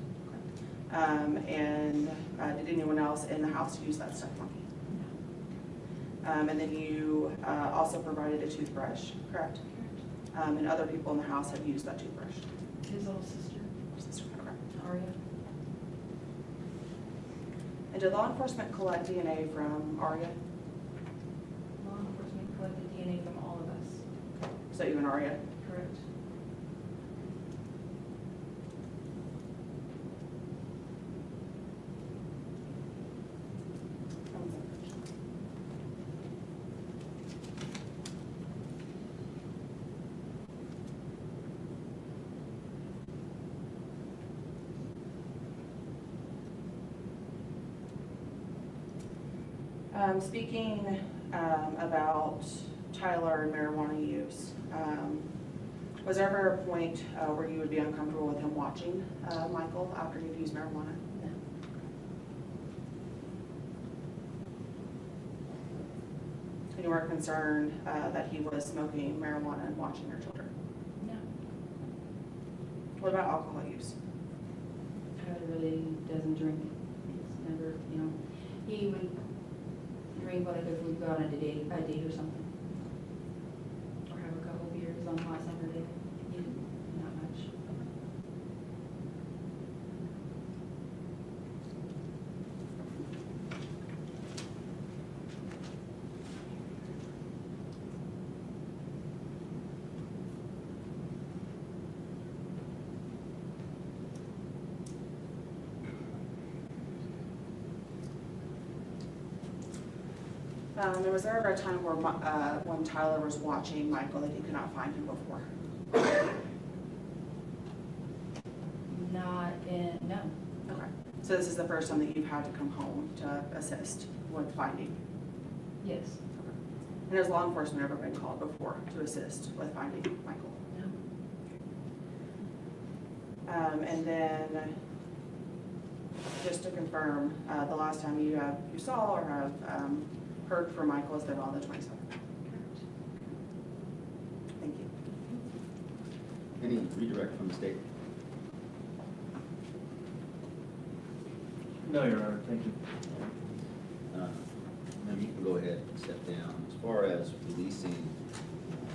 And did anyone else in the house use that stuffed monkey? No. And then you also provided a toothbrush, correct? Correct. And other people in the house have used that toothbrush. His little sister. Okay. Aria. And did law enforcement collect DNA from Aria? Law enforcement collected DNA from all of us. So even Aria? Correct. Speaking about Tyler and marijuana use, was there ever a point where you would be uncomfortable with him watching Michael after you'd used marijuana? No. And you weren't concerned that he was smoking marijuana and watching your children? No. What about alcohol use? Tyler really doesn't drink. He's never, he would drink like if we go on a date or something. Or have a couple beers on a hot summer day. Not much. And was there ever a time where when Tyler was watching Michael that he could not find him before? No. Okay. So this is the first time that you've had to come home to assist with finding? Yes. Okay. And has law enforcement ever been called before to assist with finding Michael? No. And then, just to confirm, the last time you saw or have heard from Michael has been on the 27th. Thank you. Any redirect from the state? No, Your Honor, thank you. Ma'am, you can go ahead and step down. As far as releasing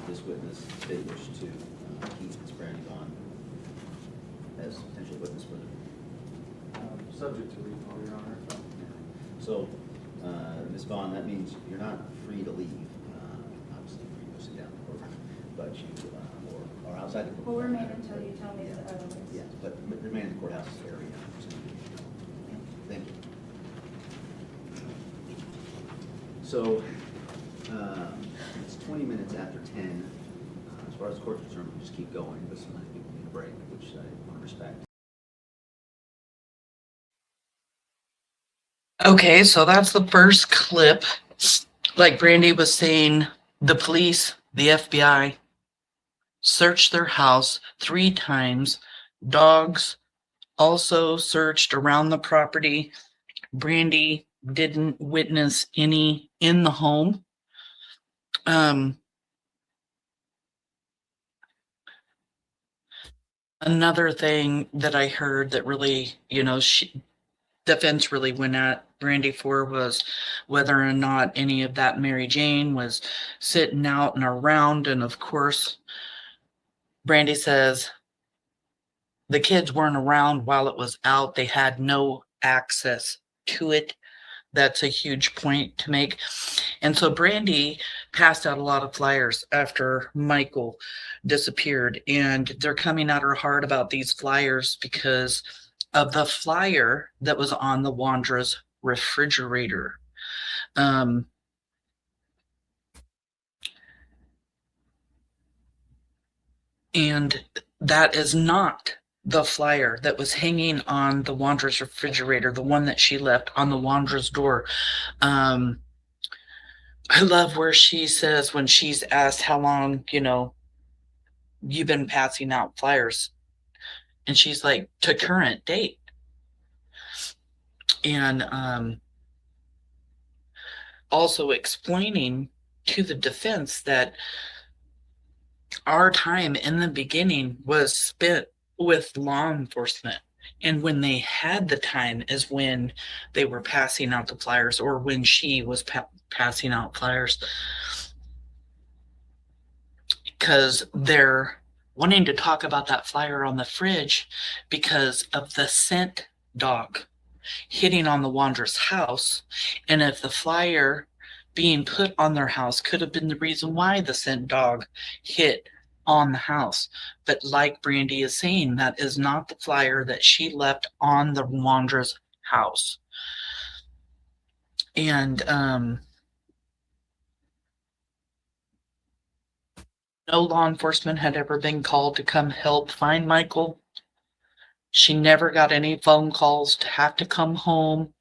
this witness, the state wish to keep Ms. Brandi Vaughan as potential witness for the Subject to recall, Your Honor. So, Ms. Vaughn, that means you're not free to leave. Obviously, free to go sit down in the courtroom, but you or outside the courtroom. We'll remain until you tell me the otherwise. Yes, but remain in the courthouse area. Thank you. So, it's 20 minutes after 10. As far as the court's concerned, we'll just keep going, but sometimes people need a break, which I want to respect. Okay, so that's the first clip. Like Brandy was saying, the police, the FBI, searched their house 3 times. Dogs also searched around the property. Brandy didn't witness any in the home. Another thing that I heard that really, defense really went at Brandy for was whether or not any of that Mary Jane was sitting out and around. And of course, Brandy says the kids weren't around while it was out. They had no access to it. That's a huge point to make. And so Brandy passed out a lot of flyers after Michael disappeared, and they're coming at her hard about these flyers because of the flyer that was on the Wandra's refrigerator. And that is not the flyer that was hanging on the Wandra's refrigerator, the one that she left on the Wandra's door. I love where she says when she's asked how long, you've been passing out flyers. And she's like, to current date. And also explaining to the defense that our time in the beginning was spent with law enforcement. And when they had the time is when they were passing out the flyers, or when she was passing out flyers. Because they're wanting to talk about that flyer on the fridge because of the scent dog hitting on the Wandra's house. And if the flyer being put on their house could have been the reason why the scent dog hit on the house. But like Brandy is saying, that is not the flyer that she left on the Wandra's house. And no law enforcement had ever been called to come help find Michael. She never got any phone calls to have to come home,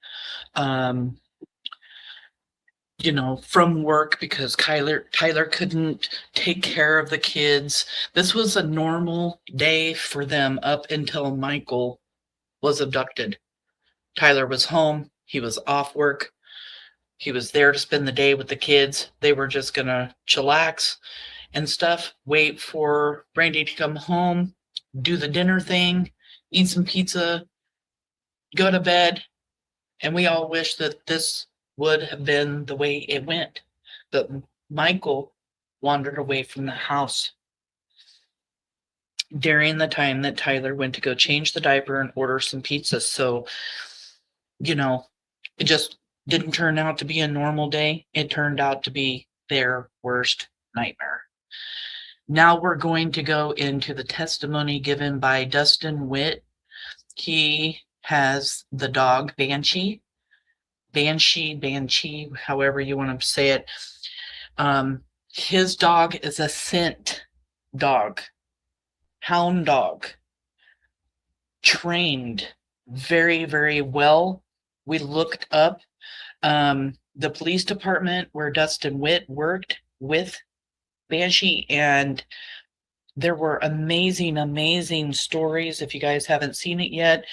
from work because Tyler couldn't take care of the kids. This was a normal day for them up until Michael was abducted. Tyler was home. He was off work. He was there to spend the day with the kids. They were just going to chillax and stuff, wait for Brandy to come home, do the dinner thing, eat some pizza, go to bed. And we all wish that this would have been the way it went. But Michael wandered away from the house during the time that Tyler went to go change the diaper and order some pizza. So, it just didn't turn out to be a normal day. It turned out to be their worst nightmare. Now we're going to go into the testimony given by Dustin Witt. He has the dog Banshee, however you want to say it. His dog is a scent dog, hound dog, trained very, very well. We looked up the police department where Dustin Witt worked with Banshee, and there were amazing stories. If you guys haven't seen it yet,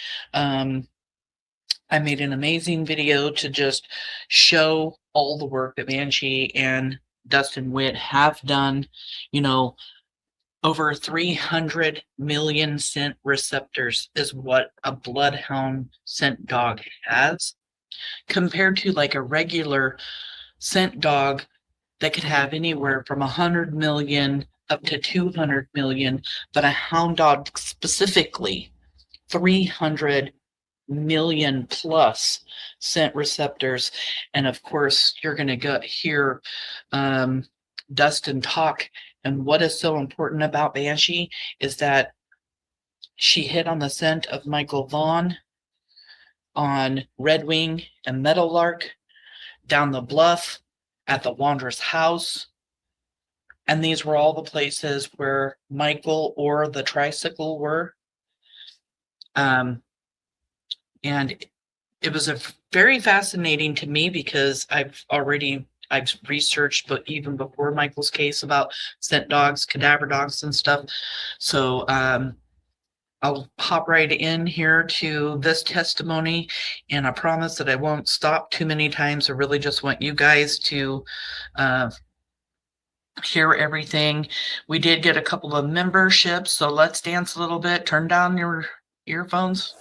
I made an amazing video to just show all the work that Banshee and Dustin Witt have done. Over 300 million scent receptors is what a bloodhound scent dog has, compared to like a regular scent dog that could have anywhere from 100 million up to 200 million, but a hound dog specifically 300 million plus scent receptors. And of course, you're going to hear Dustin talk. And what is so important about Banshee is that she hit on the scent of Michael Vaughn on Red Wing and Meadowlark, down the bluff, at the Wandra's house. And these were all the places where Michael or the tricycle were. And it was very fascinating to me because I've researched, but even before Michael's case, about scent dogs, cadaver dogs and stuff. So I'll hop right in here to this testimony, and I promise that I won't stop too many times. I really just want you guys to hear everything. We did get a couple of memberships, so let's dance a little bit. Turn down your earphones.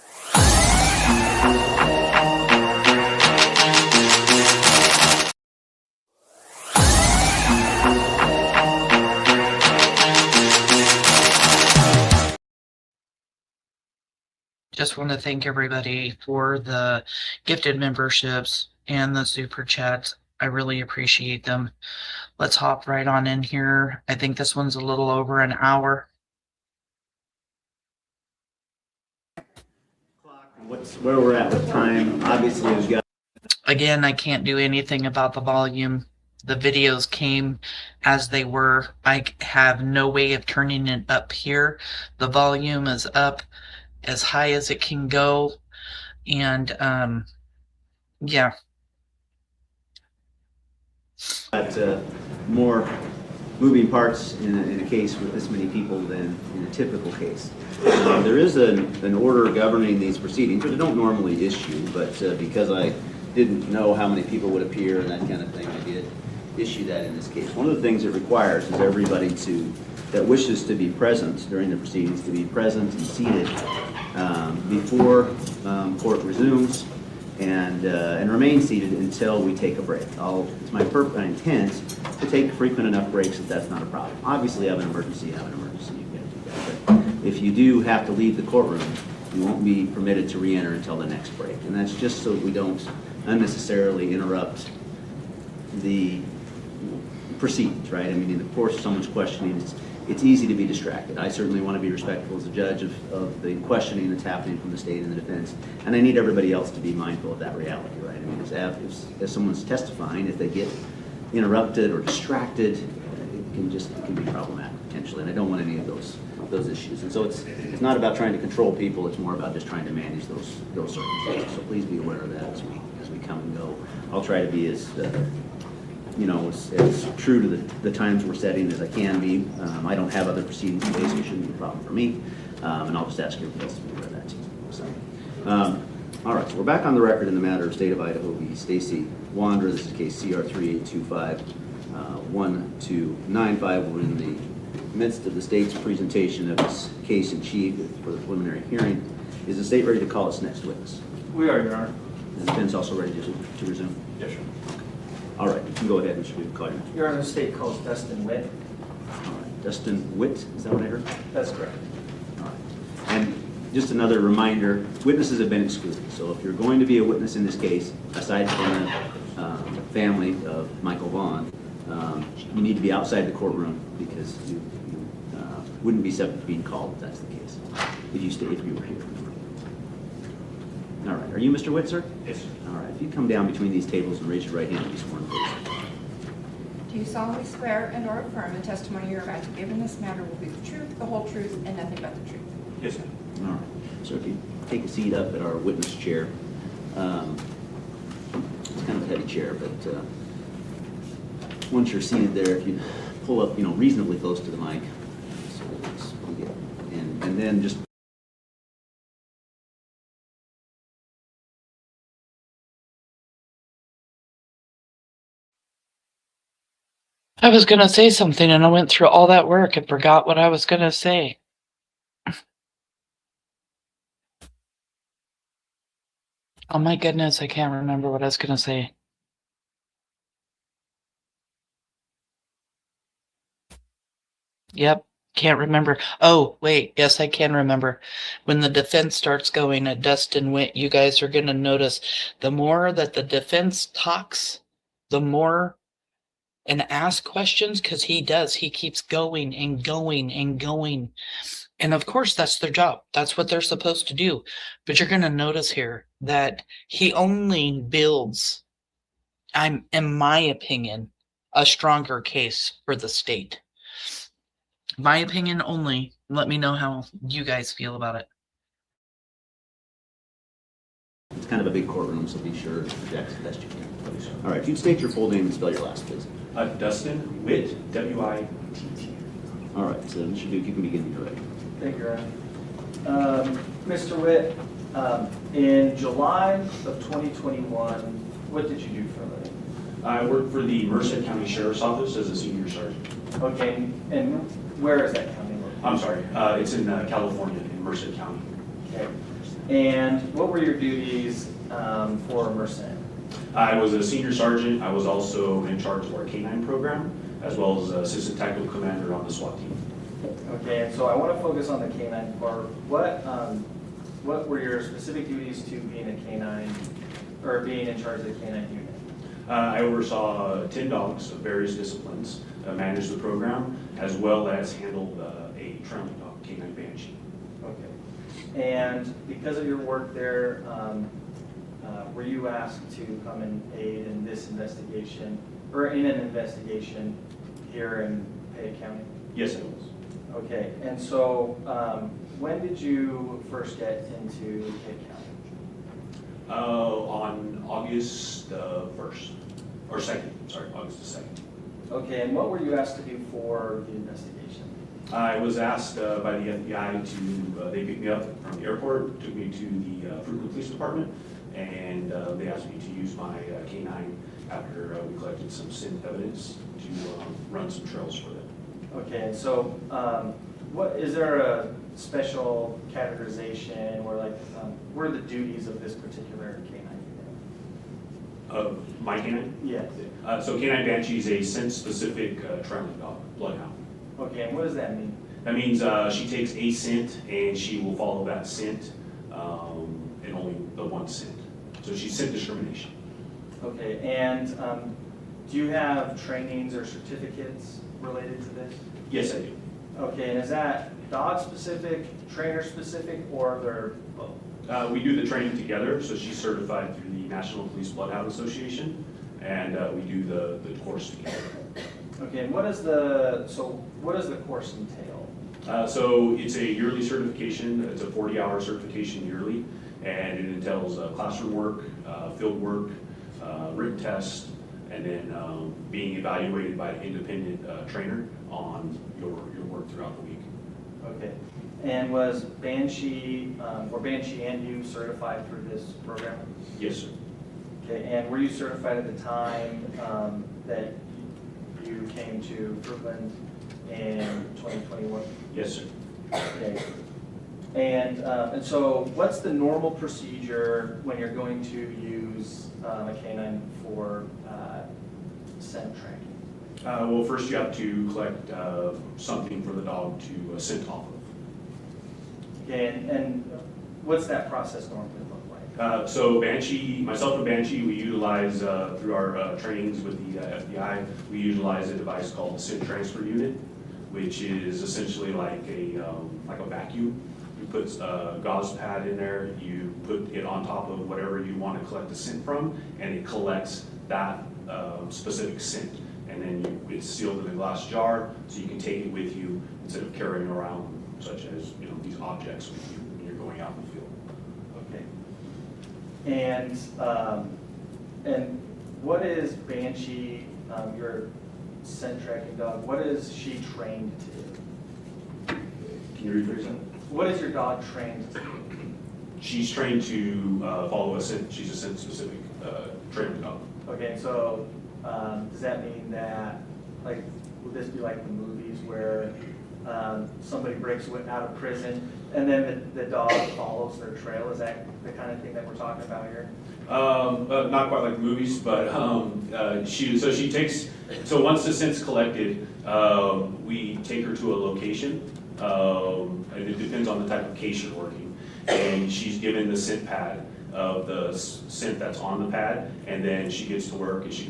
Just want to thank everybody for the gifted memberships and the super chats. I really appreciate them. Let's hop right on in here. I think this one's a little over an hour. Where we're at with time. Obviously, we've got. Again, I can't do anything about the volume. The videos came as they were. I have no way of turning it up here. The volume is up. as high as it can go. And yeah. But more moving parts in a case with this many people than in a typical case. There is an order governing these proceedings, which I don't normally issue, but because I didn't know how many people would appear and that kind of thing, I did issue that in this case. One of the things it requires is everybody that wishes to be present during the proceedings to be present and seated before court resumes and remain seated until we take a break. It's my intent to take frequent enough breaks that that's not a problem. Obviously, have an emergency, you can't do that. But if you do have to leave the courtroom, you won't be permitted to re-enter until the next break. And that's just so we don't unnecessarily interrupt the proceedings, right? I mean, of course, so much questioning, it's easy to be distracted. I certainly want to be respectful as a judge of the questioning that's happening from the state and the defense, and I need everybody else to be mindful of that reality, right? I mean, if someone's testifying, if they get interrupted or distracted, it can be problematic potentially, and I don't want any of those issues. And so it's not about trying to control people, it's more about just trying to manage those circumstances. So please be aware of that as we come and go. I'll try to be as true to the times we're setting as I can be. I don't have other proceedings today, so it shouldn't be a problem for me. And I'll just ask everybody else to be aware of that too. So, all right, so we're back on the record in the matter of State of Idaho v. Stacey Wondra. This is case CR 3825 1295. We're in the midst of the state's presentation of its case in chief for the preliminary hearing. Is the state ready to call its next witness? We are, Your Honor. Is the defense also ready to resume? Yes, sir. All right, you can go ahead and call your next. Your Honor, the state calls Dustin Witt. All right, Dustin Wit, is that what I heard? That's correct. All right. And just another reminder, witnesses have been excluded. So if you're going to be a witness in this case, aside from the family of Michael Vaughn, you need to be outside the courtroom because you wouldn't be subject to being called if that's the case, if you were here. All right, are you Mr. Witt, sir? Yes, sir. All right, if you come down between these tables and raise your right hand and be sworn, please. Do you solemnly swear and or affirm the testimony you're about to give in this matter will be the truth, the whole truth, and nothing but the truth? Yes, sir. All right, so if you take a seat up at our witness chair, it's kind of a heavy chair, but once you're seated there, if you pull up, reasonably close to the mic, so and then just. I was going to say something and I went through all that work and forgot what I was going to say. Oh my goodness, I can't remember what I was going to say. Yep, can't remember. Oh, wait, yes, I can remember. When the defense starts going at Dustin Wit, you guys are going to notice the more that the defense talks, the more and ask questions, because he keeps going and going and going. And of course, that's their job. That's what they're supposed to do. But you're going to notice here that he only builds, in my opinion, a stronger case for the state. My opinion only. Let me know how you guys feel about it. It's kind of a big courtroom, so be sure to project as best you can. All right, if you'd state your full name and spell your last, please. Dustin Witt, W-I-T-T. All right, so Mr. Duke, you can begin when you're ready. Thank you, Your Honor. Mr. Witt, in July of 2021, what did you do for a living? I work for the Merced County Sheriff's Office as a senior sergeant. Okay, and where is that county located? I'm sorry, it's in California, in Merced County. Okay. And what were your duties for Merced? I was a senior sergeant. I was also in charge of our K-9 program, as well as assistant tactical commander on the SWAT team. Okay, and so I want to focus on the K-9 part. What were your specific duties to being a K-9, or being in charge of the K-9 unit? I oversaw 10 dogs of various disciplines, managed the program, as well as handled a trailing dog, K-9 Banshee. Okay. And because of your work there, were you asked to come and aid in this investigation, or in an investigation here in Payette County? Yes, I was. Okay, and so when did you first get into Kidd County? On August 1st, or 2nd, sorry, August the 2nd. Okay, and what were you asked to do for the investigation? I was asked by the FBI to, they picked me up from the airport, took me to the Fruitland Police Department, and they asked me to use my K9 after we collected some scent evidence to run some trails for them. Okay, and so what is there a special categorization or like what are the duties of this particular K9 unit? Of my K9? Yes. So K9 Banshee is a scent-specific trailing dog, bloodhound. Okay, and what does that mean? That means she takes a scent and she will follow that scent and only the one scent. So she's scent discrimination. Okay, and do you have trainings or certificates related to this? Yes, I do. Okay, and is that dog specific, trainer specific, or they're both? We do the training together, so she's certified through the National Police Bloodhound Association, and we do the course together. Okay, and what does the course entail? So it's a yearly certification. It's a 40-hour certification yearly, and it entails classroom work, field work, written test, and then being evaluated by an independent trainer on your work throughout the week. Okay, and was Banshee, or Banshee and you certified through this program? Yes, sir. Okay, and were you certified at the time that you came to Fruitland in 2021? Yes, sir. Okay. And so what's the normal procedure when you're going to use a canine for scent tracking? Well, first you have to collect something for the dog to scent off of. Okay, and what's that process normally look like? So Banshee, myself and Banshee, we utilize, through our trainings with the FBI, we utilize a device called the scent transfer unit, which is essentially like a vacuum. You put a gauze pad in there, you put it on top of whatever you want to collect the scent from, and it collects that specific scent. And then it's sealed in a glass jar, so you can take it with you instead of carrying around, such as these objects with you when you're going out in the field. Okay. And what is Banshee, your scent tracking dog? What is she trained to do? Can you rephrase that? What is your dog trained to do? She's trained to follow a scent. She's a scent-specific trained dog. Okay, so does that mean that, like, would this be like the movies where somebody breaks out of prison and then the dog follows their trail? Is that the kind of thing that we're talking about here? Not quite like movies, but so once the scent's collected, we take her to a location, and it depends on the type of case you're working, and she's given the scent pad of the scent that's on the pad, and then she gets to work and she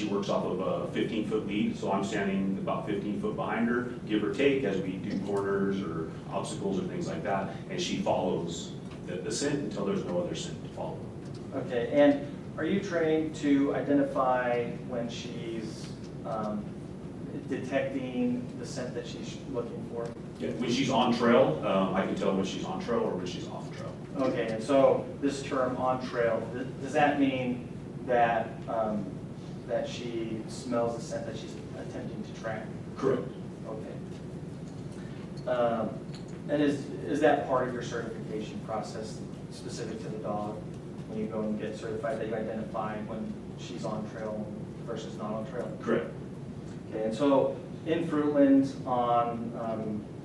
works off of a 15-foot lead, so I'm standing about 15 foot behind her, give or take, as we do corners or obstacles or things like that, and she follows the scent until there's no other scent to follow. Okay, and are you trained to identify when she's detecting the scent that she's looking for? Yeah, when she's on trail, I can tell when she's on trail or when she's off trail. Okay, and so this term on trail, does that mean that that she smells the scent that she's attempting to track? Correct. Okay. And is that part of your certification process specific to the dog? When you go and get certified, that you identify when she's on trail versus not on trail? Correct. Okay, and so in Fruitland on,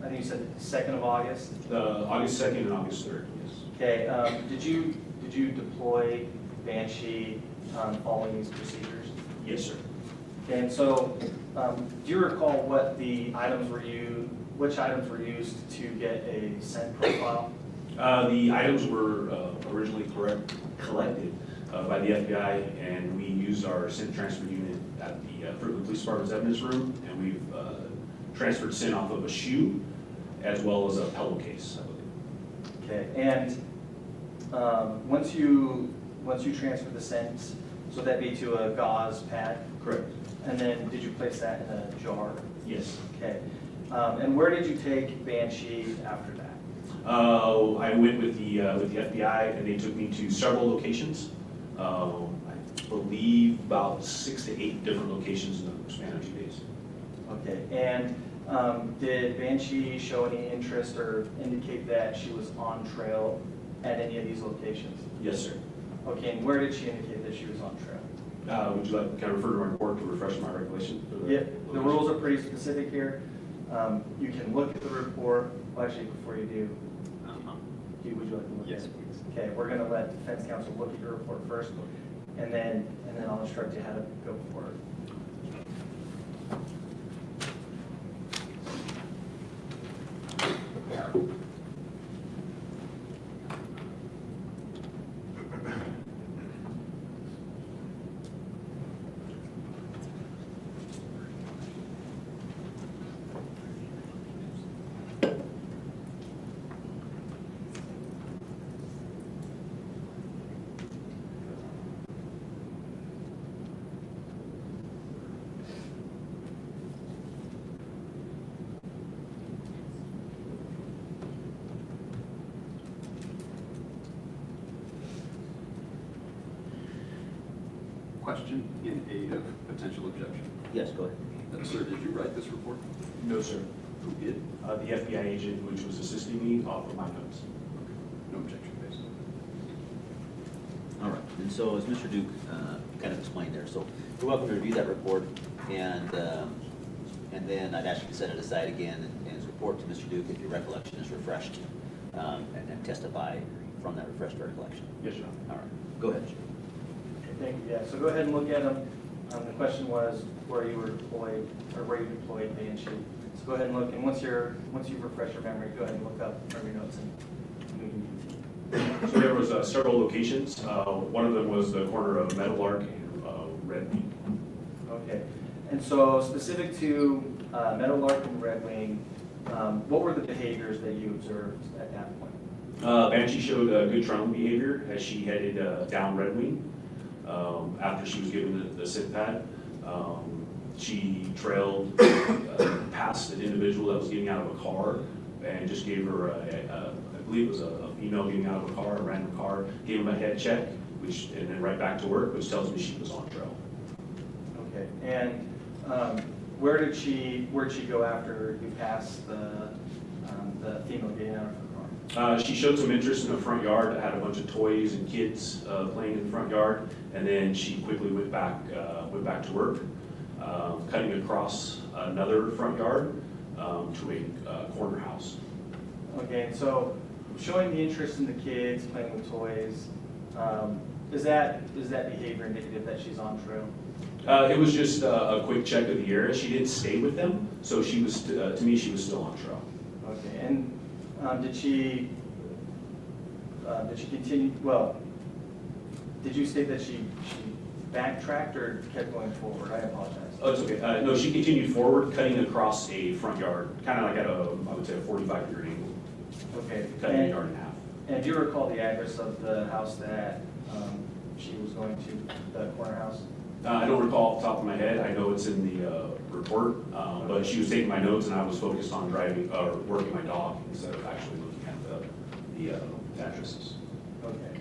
I think you said 2nd of August? August 2nd and August 3rd, yes. Okay, did you deploy Banshee following these procedures? Yes, sir. Okay, and so do you recall what the items were used, which items were used to get a scent profile? The items were originally collected by the FBI, and we used our scent transfer unit at the Fruitland Police Department's evidence room, and we've transferred scent off of a shoe as well as a pillowcase, I believe. Okay, and once you transfer the scent, so that'd be to a gauze pad? Correct. And then did you place that in a jar? Yes. Okay. And where did you take Banshee after that? I went with the FBI, and they took me to several locations. I believe about 6 to 8 different locations in the span of 2 days. Okay, and did Banshee show any interest or indicate that she was on trail at any of these locations? Yes, sir. Okay, and where did she indicate that she was on trail? Would you like, can I refer to my report to refresh my recollection? Yeah, the rules are pretty specific here. You can look at the report. Well, actually, before you do, would you like to look at it? Yes, please. Okay, we're going to let defense counsel look at your report first, and then I'll instruct you how to go forward. Question in aid of potential objection. Yes, go ahead. Sir, did you write this report? No, sir. Who did? The FBI agent, which was assisting me, off of my notes. No objection, based. All right, and so as Mr. Duke kind of explained there, so you're welcome to review that report, and then I'd ask you to set it aside again and report to Mr. Duke if your recollection is refreshed, and testify from that refreshed recollection. Yes, sir. All right, go ahead, Mr. Duke. Thank you. Yeah, so go ahead and look at them. The question was where you were deployed, or where you deployed Banshee. So go ahead and look, and once you've refreshed your memory, go ahead and look up from your notes and we can continue. So there was several locations. One of them was the corner of Meadowlark and Red Wing. Okay, and so specific to Meadowlark and Red Wing, what were the behaviors that you observed at that point? Banshee showed good trailing behavior as she headed down Red Wing. After she was given the sit pad, she trailed past an individual that was getting out of a car and just gave her, I believe it was a female getting out of a car, a random car, gave him a head check, and then right back to work, which tells me she was on trail. Okay, and where'd she go after you passed the female getting out of her car? She showed some interest in the front yard. I had a bunch of toys and kids playing in the front yard, and then she quickly went back to work, cutting across another front yard to a corner house. Okay, and so showing the interest in the kids, playing with toys, is that behavior indicative that she's on trail? It was just a quick check of the area. She didn't stay with them, so she was, to me, she was still on trail. Okay, and did she continue, well, did you state that she backtracked or kept going forward? I apologize. Oh, it's okay. No, she continued forward, cutting across a front yard, kind of like at I would say a 45-degree angle. Okay. Cutting the yard in half. And do you recall the address of the house that she was going to, the corner house? I don't recall off the top of my head. I know it's in the report, but she was taking my notes and I was focused on driving or working my dog instead of actually looking at the addresses. Okay.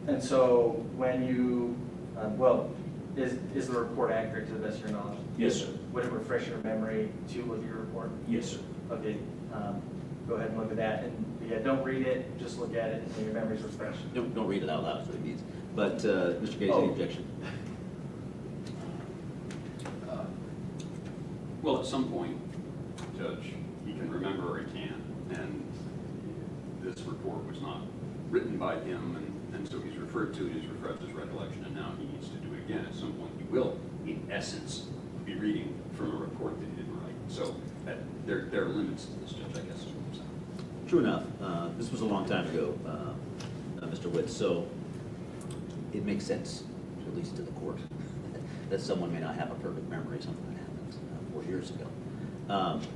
And so when you, is the report accurate to the best of your knowledge? Yes, sir. Would it refresh your memory to look at your report? Yes, sir. Okay. Go ahead and look at that. And yeah, don't read it, just look at it and your memory's refreshed. Don't read it out loud, is what it means. But Mr. Gates, any objection? Well, at some point, Judge, he can remember or he can't, and this report was not written by him, and so he's referred to it, he's refreshed his recollection, and now he needs to do it again. At some point, he will, in essence, be reading from a report that he didn't write. So there are limits to this, Judge, I guess is what I'm saying. True enough. This was a long time ago, Mr. Witt, so it makes sense, at least to the court, that someone may not have a perfect memory of something that happened 4 years ago.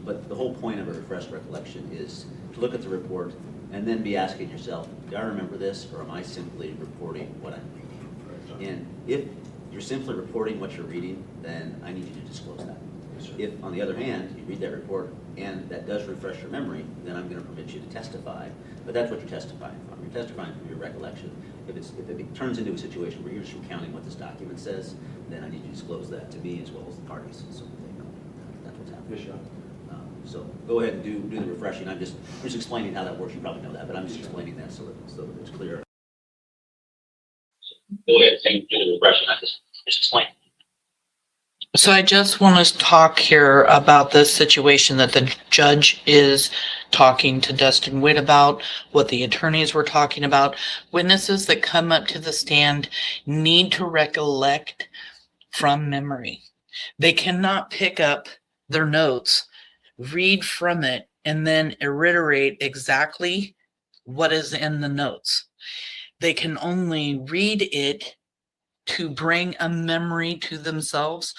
But the whole point of a refreshed recollection is to look at the report and then be asking yourself, do I remember this, or am I simply reporting what I'm reading? And if you're simply reporting what you're reading, then I need you to disclose that. If, on the other hand, you read that report and that does refresh your memory, then I'm going to permit you to testify. But that's what you're testifying from. You're testifying from your recollection. If it turns into a situation where you're just recounting what this document says, then I need you to disclose that to me as well as the parties, so they know that's what's happening. Yes, Your Honor. So go ahead and do the refreshing. I'm just explaining how that works. You probably know that, but I'm just explaining that so that it's clear. Go ahead and do the refreshing. I just explain. So I just want to talk here about this situation that the judge is talking to Dustin Witt about, what the attorneys were talking about. Witnesses that come up to the stand need to recollect from memory. They cannot pick up their notes, read from it, and then reiterate exactly what is in the notes. They can only read it to bring a memory to themselves.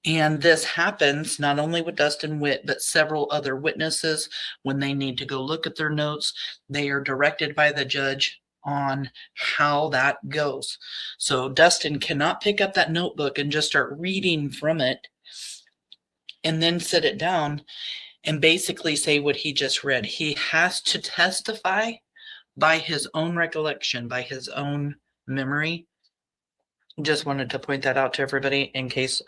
And this happens not only with Dustin Witt, but several other witnesses. When they need to go look at their notes, they are directed by the judge on how that goes. So Dustin cannot pick up that notebook and just start reading from it and then sit it down and basically say what he just read. He has to testify by his own recollection, by his own memory. Just wanted to point that out to everybody in case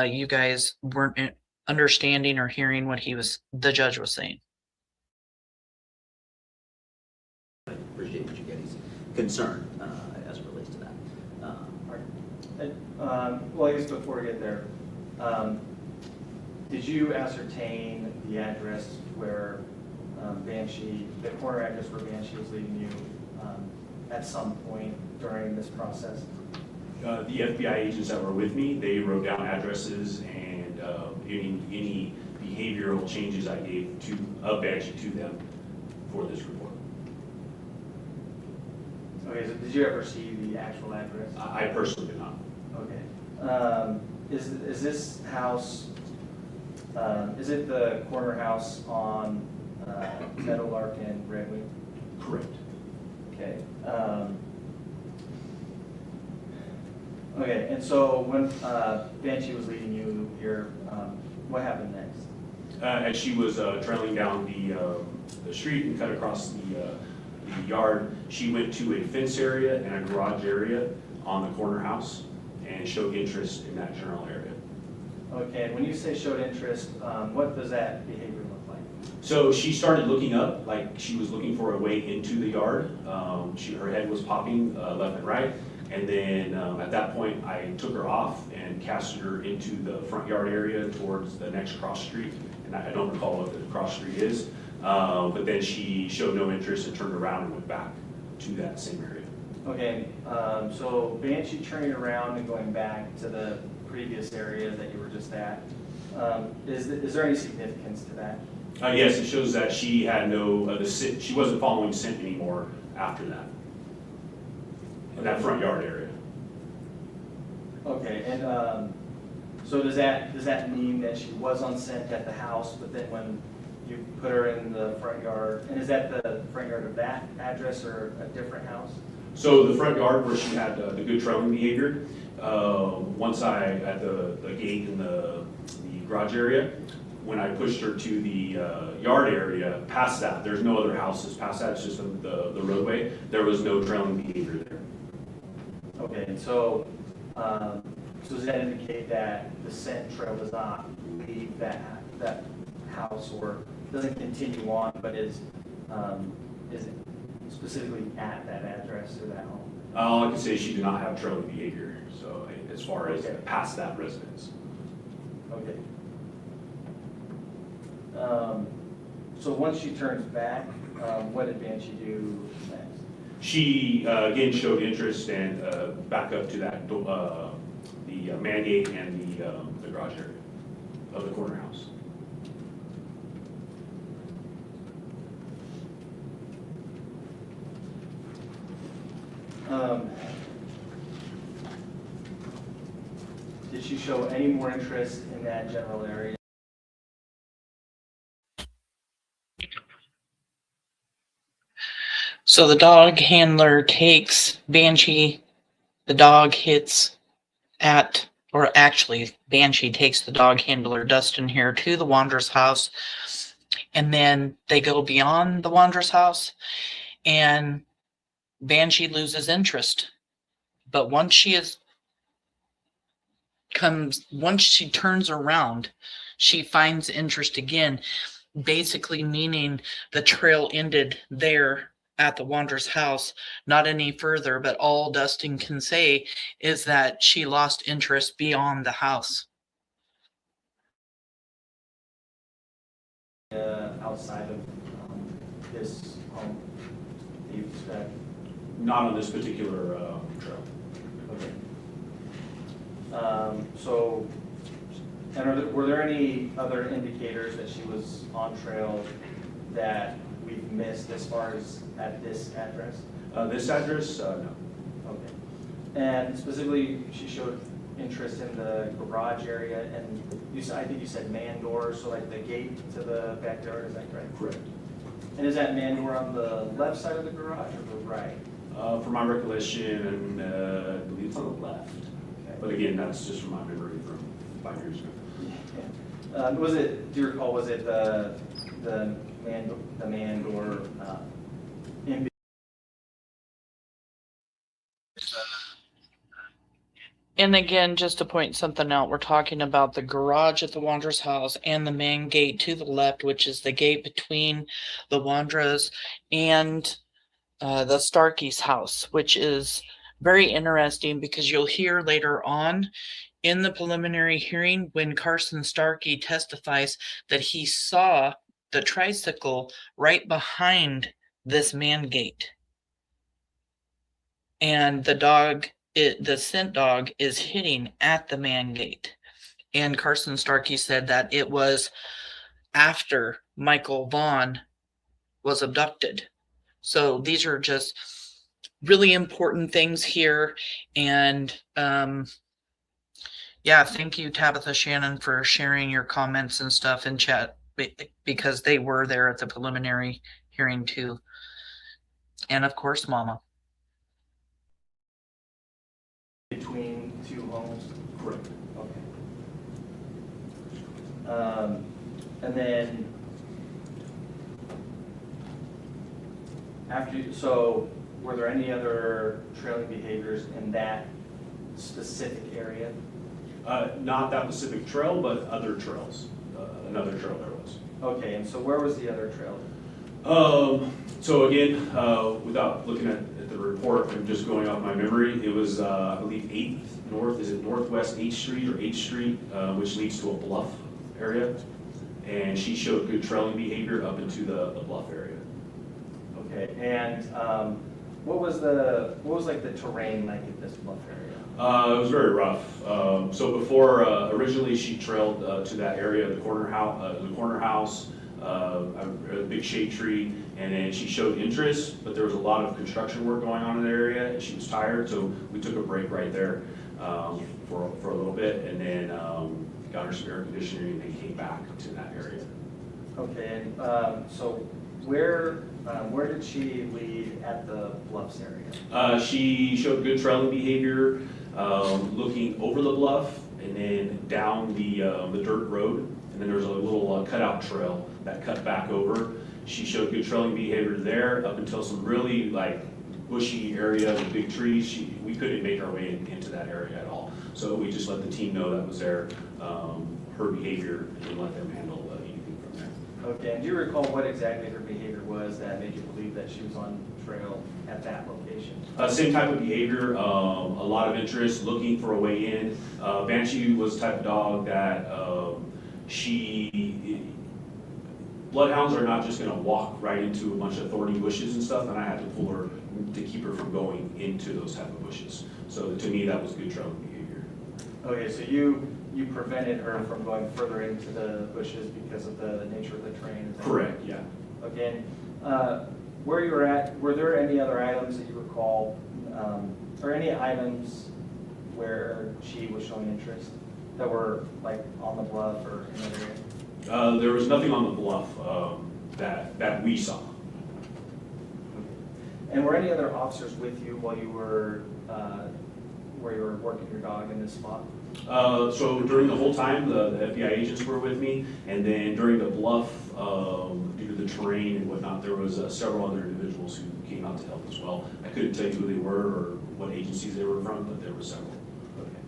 you guys weren't understanding or hearing what the judge was saying. I appreciate what you getting concern as it relates to that. Well, I guess before we get there, did you ascertain the address where Banshee, the corner address where Banshee was leading you at some point during this process? The FBI agents that were with me, they wrote down addresses and any behavioral changes I gave of Banshee to them for this report. Okay, so did you ever see the actual address? I personally did not. Okay. Is this house, is it the corner house on Meadowlark and Redwood? Correct. Okay. Okay, and so when Banshee was leading you here, what happened next? As she was trailing down the street and cut across the yard, she went to a fence area and a garage area on the corner house and showed interest in that general area. Okay, and when you say showed interest, what does that behavior look like? So she started looking up, like she was looking for a way into the yard. Her head was popping left and right. And then at that point, I took her off and casted her into the front yard area towards the next cross street. And I don't recall what the cross street is. But then she showed no interest and turned around and went back to that same area. Okay, so Banshee turning around and going back to the previous area that you were just at, is there any significance to that? Yes, it shows that she had she wasn't following scent anymore after that. In that front yard area. Okay, and so does that mean that she was on scent at the house, but then when you put her in the front yard, and is that the front yard of that address or a different house? So the front yard where she had the good trailing behavior, once at the gate in the garage area, when I pushed her to the yard area, past that, there's no other houses past that, it's just the roadway, there was no trailing behavior there. Okay, and so does that indicate that the scent trail does not leave that house or doesn't continue on, but is specifically at that address or that home? All I can say is she did not have trailing behavior, so as far as past that residence. Okay. So once she turns back, what did Banshee do next? She again showed interest and back up to that the man gate and the garage area of the corner house. Did she show any more interest in that general area? So the dog handler takes Banshee, the dog hits at, or actually Banshee takes the dog handler, Dustin, here to the Wanderer's house. And then they go beyond the Wanderer's house and Banshee loses interest. But once she turns around, she finds interest again, basically meaning the trail ended there at the Wanderer's house, not any further, but all Dustin can say is that she lost interest beyond the house. Outside of this home, do you expect? Not on this particular trail. Okay. So, and were there any other indicators that she was on trail that we've missed as far as at this address? This address, no. Okay. And specifically, she showed interest in the garage area, and I think you said man door, so like the gate to the backyard, is that correct? Correct. And is that man door on the left side of the garage or the right? From my recollection, I believe it's on the left. Okay. But again, that's just from my memory from 5 years ago. Was it? Do you recall? Was it the man door in? And again, just to point something out, we're talking about the garage at the Wanderer's house and the main gate to the left, which is the gate between the Wanderers and the Starkey's house, which is very interesting because you'll hear later on in the preliminary hearing when Carson Starkey testifies that he saw the tricycle right behind this man gate. And the dog, the scent dog, is hitting at the man gate. And Carson Starkey said that it was after Michael Vaughn was abducted. So these are just really important things here. And yeah, thank you, Tabitha Shannon, for sharing your comments and stuff in chat, because they were there at the preliminary hearing too. And of course, Mama. Between two homes? Correct. Okay. And then so were there any other trailing behaviors in that specific area? Not that specific trail, but other trails. Another trail there was. Okay, and so where was the other trail? So again, without looking at the report, I'm just going off my memory. It was, I believe, 8th North. Is it Northwest 8th Street or 8th Street, which leads to a bluff area. And she showed good trailing behavior up into the bluff area. Okay, and what was like the terrain like at this bluff area? It was very rough. So before, originally she trailed to that area, the corner house, a big shade tree, and then she showed interest, but there was a lot of construction work going on in the area, and she was tired, so we took a break right there for a little bit, and then got her some air conditioning, and then came back to that area. Okay, and so where did she lead at the bluffs area? She showed good trailing behavior, looking over the bluff and then down the dirt road, and then there's a little cutout trail that cut back over. She showed good trailing behavior there up until some really like bushy area with big trees. We couldn't make our way into that area at all, so we just let the team know that was there, her behavior, and let them handle anything from there. Okay, and do you recall what exactly her behavior was that made you believe that she was on trail at that location? Same type of behavior, a lot of interest, looking for a way in. Banshee was the type of dog that bloodhounds are not just going to walk right into a bunch of thorny bushes and stuff, and I had to pull her to keep her from going into those type of bushes. So to me, that was good trailing behavior. Okay, so you prevented her from going further into the bushes because of the nature of the terrain? Correct, yeah. Okay, where you were at, were there any other items that you recall, or any items where she was showing interest that were like on the bluff or in that area? There was nothing on the bluff that we saw. And were any other officers with you while you were where you were working your dog in this spot? So during the whole time, the FBI agents were with me, and then during the bluff, due to the terrain and whatnot, there was several other individuals who came out to help as well. I couldn't tell you who they were or what agencies they were from, but there were several. Okay.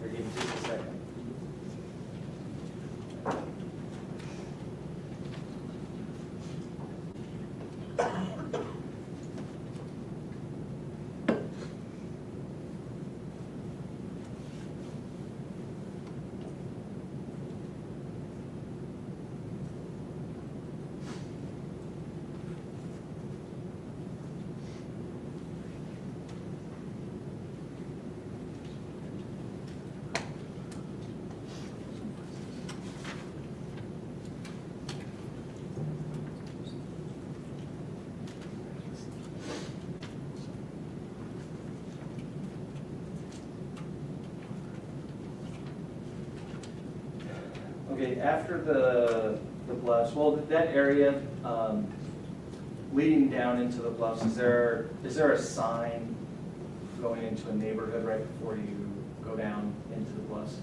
Give me just a second. Okay, after the bluffs, well, that area leading down into the bluffs, is there a sign going into a neighborhood right before you go down into the bluffs?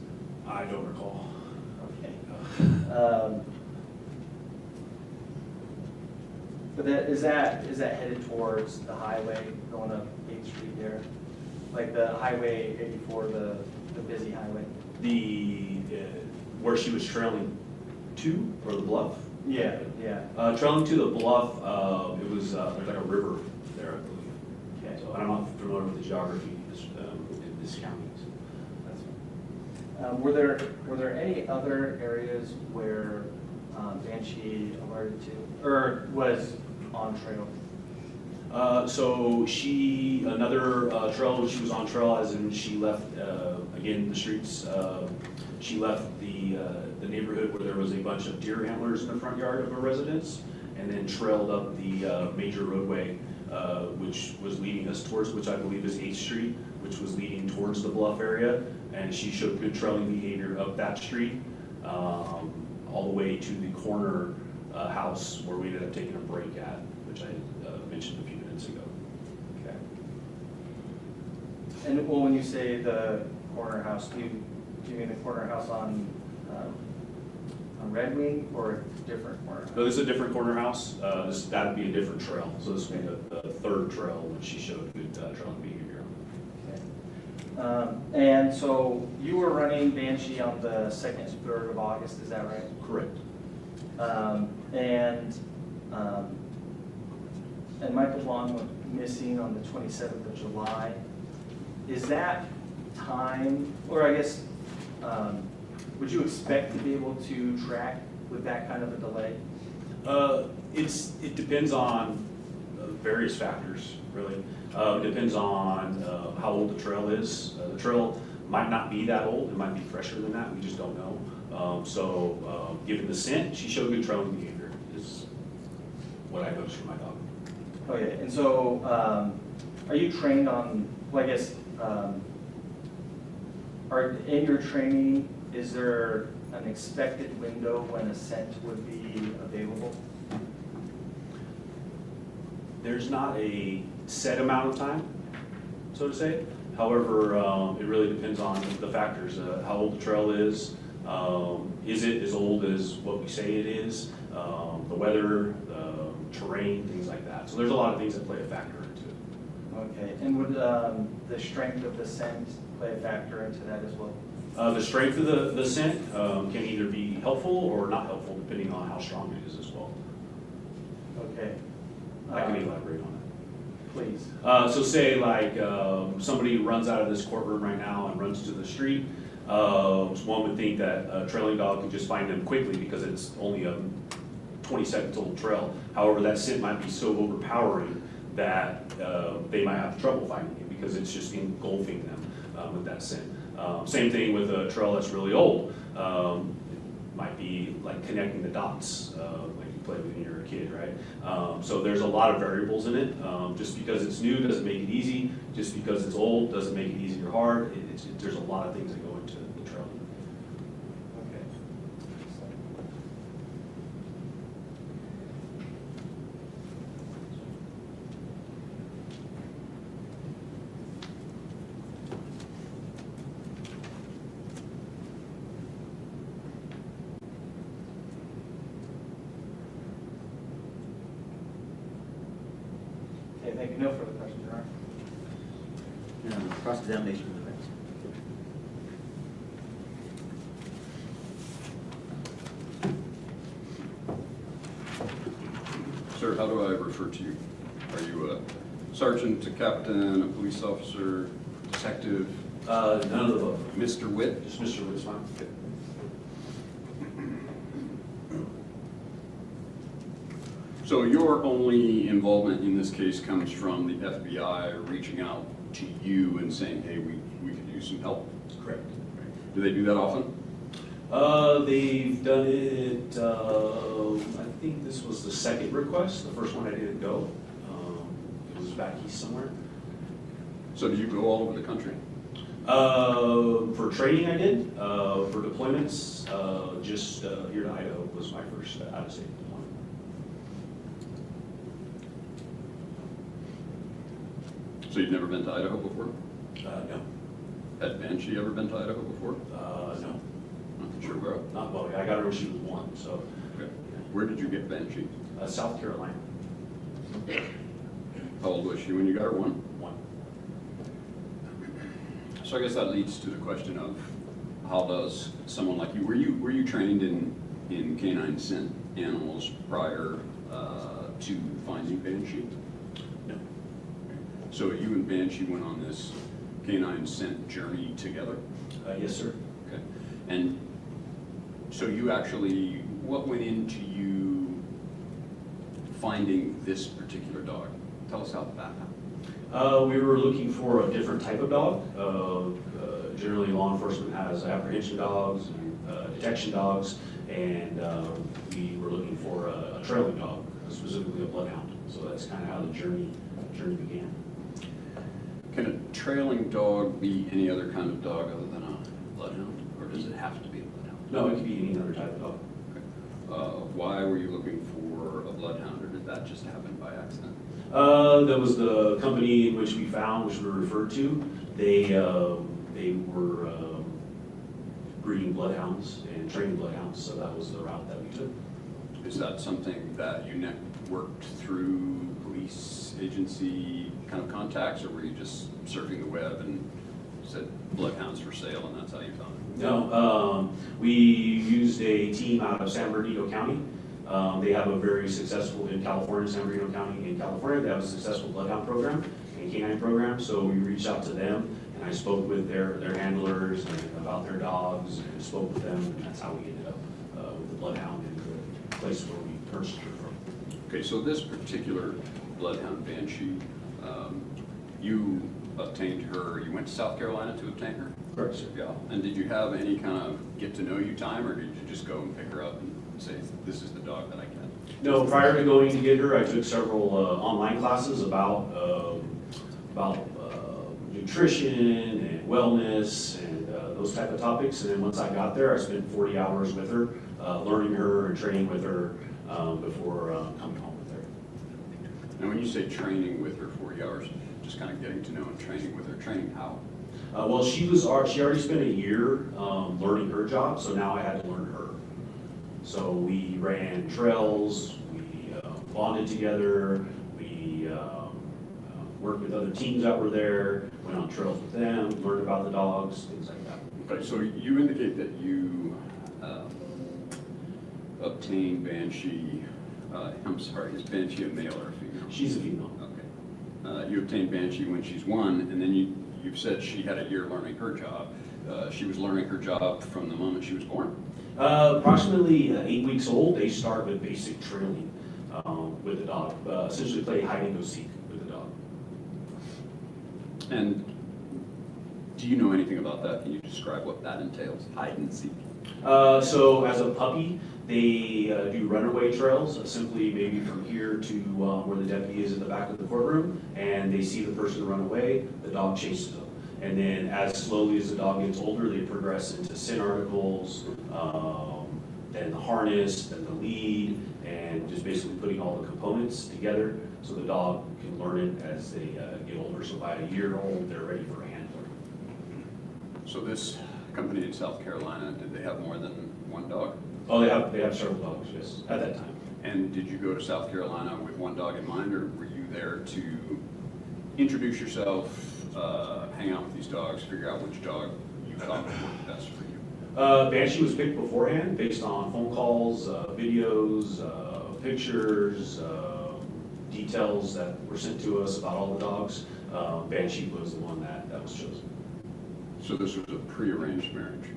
I don't recall. Okay. But is that headed towards the highway going up 8th Street there? Like the highway 84, the busy highway? Where she was trailing to, or the bluff? Yeah, yeah. Trailing to the bluff, it was, there's like a river there, I believe. Okay. So I'm not familiar with the geography in this county. That's fine. Were there any other areas where Banshee alerted to, or was on trail? So another trail, she was on trail, as in she left, again, the streets. She left the neighborhood where there was a bunch of deer antlers in the front yard of a residence, and then trailed up the major roadway, which was leading us towards, which I believe is 8th Street, which was leading towards the bluff area. And she showed good trailing behavior up that street, all the way to the corner house where we ended up taking a break at, which I mentioned a few minutes ago. Okay. And well, when you say the corner house, do you mean the corner house on Red Wing, or a different corner house? No, this is a different corner house. That'd be a different trail. So this would be the third trail, which she showed good trailing behavior. Okay. And so you were running Banshee on the 2nd and 3rd of August, is that right? Correct. And Michael Vaughn went missing on the 27th of July. Is that time, or I guess, would you expect to be able to track with that kind of a delay? It depends on various factors, really. It depends on how old the trail is. The trail might not be that old. It might be fresher than that. We just don't know. Given the scent, she showed good trailing behavior, is what I noticed from my dog. Okay, and so are you trained on, well, I guess, in your training, is there an expected window when a scent would be available? There's not a set amount of time, so to say. However, it really depends on the factors. How old the trail is it as old as what we say it is? The weather, the terrain, things like that. So there's a lot of things that play a factor into it. Okay, and would the strength of the scent play a factor into that as well? The strength of the scent can either be helpful or not helpful, depending on how strong it is as well. Okay. I can elaborate on it. Please. So say like somebody runs out of this courtroom right now and runs to the street. One would think that a trailing dog could just find them quickly because it's only a 20 seconds old trail. However, that scent might be so overpowering that they might have trouble finding it because it's just engulfing them with that scent. Same thing with a trail that's really old. It might be like connecting the dots, like you play when you're a kid, right? So there's a lot of variables in it. Just because it's new doesn't make it easy. Just because it's old doesn't make it easy or hard. There's a lot of things that go into the trail. Thank you. No further questions, Your Honor. Cross-examination of the witness. Sir, how do I refer to you? Are you a sergeant, a captain, a police officer, detective? None of the above. Mr. Witt? Just Mr. Witt's fine. Okay. So your only involvement in this case comes from the FBI reaching out to you and saying, hey, we could use some help? Correct. Do they do that often? They've done it, I think this was the second request. The first one I didn't go. It was back east somewhere. So do you go all over the country? For training I did. For deployments, just here to Idaho was my first out-of-state deployment. So you've never been to Idaho before? No. Had Banshee ever been to Idaho before? No. Not sure where. Not well. I got her when she was 1, so. Okay. Where did you get Banshee? South Carolina. How old was she when you got her? 1? 1. So I guess that leads to the question of how does someone like you, were you trained in canine scent animals prior to finding Banshee? No. So you and Banshee went on this canine scent journey together? Yes, sir. Okay. And so you actually, what went into you finding this particular dog? Tell us how that happened. We were looking for a different type of dog. Generally, law enforcement has apprehension dogs and detection dogs, and we were looking for a trailing dog, specifically a bloodhound. So that's kind of how the journey began. Can a trailing dog be any other kind of dog other than a bloodhound, or does it have to be a bloodhound? No, it could be any other type of dog. Okay. Why were you looking for a bloodhound, or did that just happen by accident? That was the company in which we found, which we were referred to. They were breeding bloodhounds and training bloodhounds, so that was the route that we took. Is that something that you networked through police agency kind of contacts, or were you just surfing the web and said bloodhounds for sale and that's how you found it? No, we used a team out of San Bernardino County. They have a very successful, in California, San Bernardino County in California, they have a successful bloodhound program and canine program, so we reached out to them and I spoke with their handlers and about their dogs and spoke with them, and that's how we ended up with the bloodhound and the place where we purchased her from. Okay, so this particular bloodhound Banshee, you obtained her, you went to South Carolina to obtain her? Correct, sir. Yeah. And did you have any kind of get to know you time, or did you just go and pick her up and say, this is the dog that I get? No, prior to going to get her, I took several online classes about nutrition and wellness and those type of topics. And then once I got there, I spent 40 hours with her, learning her and training with her before coming home with her. Now, when you say training with her 40 hours, just kind of getting to know and training with her, training how? Well, she already spent a year learning her job, so now I had to learn her. So we ran trails, we bonded together, we worked with other teams that were there, went on trails with them, learned about the dogs, things like that. Okay, so you indicate that you obtained Banshee, I'm sorry, is Banshee a male or a female? She's a female. Okay. You obtained Banshee when she's 1, and then you've said she had a year learning her job. She was learning her job from the moment she was born? Approximately 8 weeks old, they start with basic training with the dog, essentially play hide and go seek with the dog. And do you know anything about that? Can you describe what that entails, hide and seek? So as a puppy, they do runaway trails, simply maybe from here to where the deputy is in the back of the courtroom, and they see the person run away, the dog chases them. And then as slowly as the dog gets older, they progress into scent articles, then the harness, then the lead, and just basically putting all the components together so the dog can learn it as they get older. So by a year old, they're ready for a handler. So this company in South Carolina, did they have more than one dog? Oh, they have several dogs, yes, at that time. And did you go to South Carolina with one dog in mind, or were you there to Introduce yourself, hang out with these dogs, figure out which dog you thought would work best for you. Banshee was picked beforehand based on phone calls, videos, pictures, details that were sent to us about all the dogs. Banshee was the one that was chosen. So this was a pre-arranged marriage?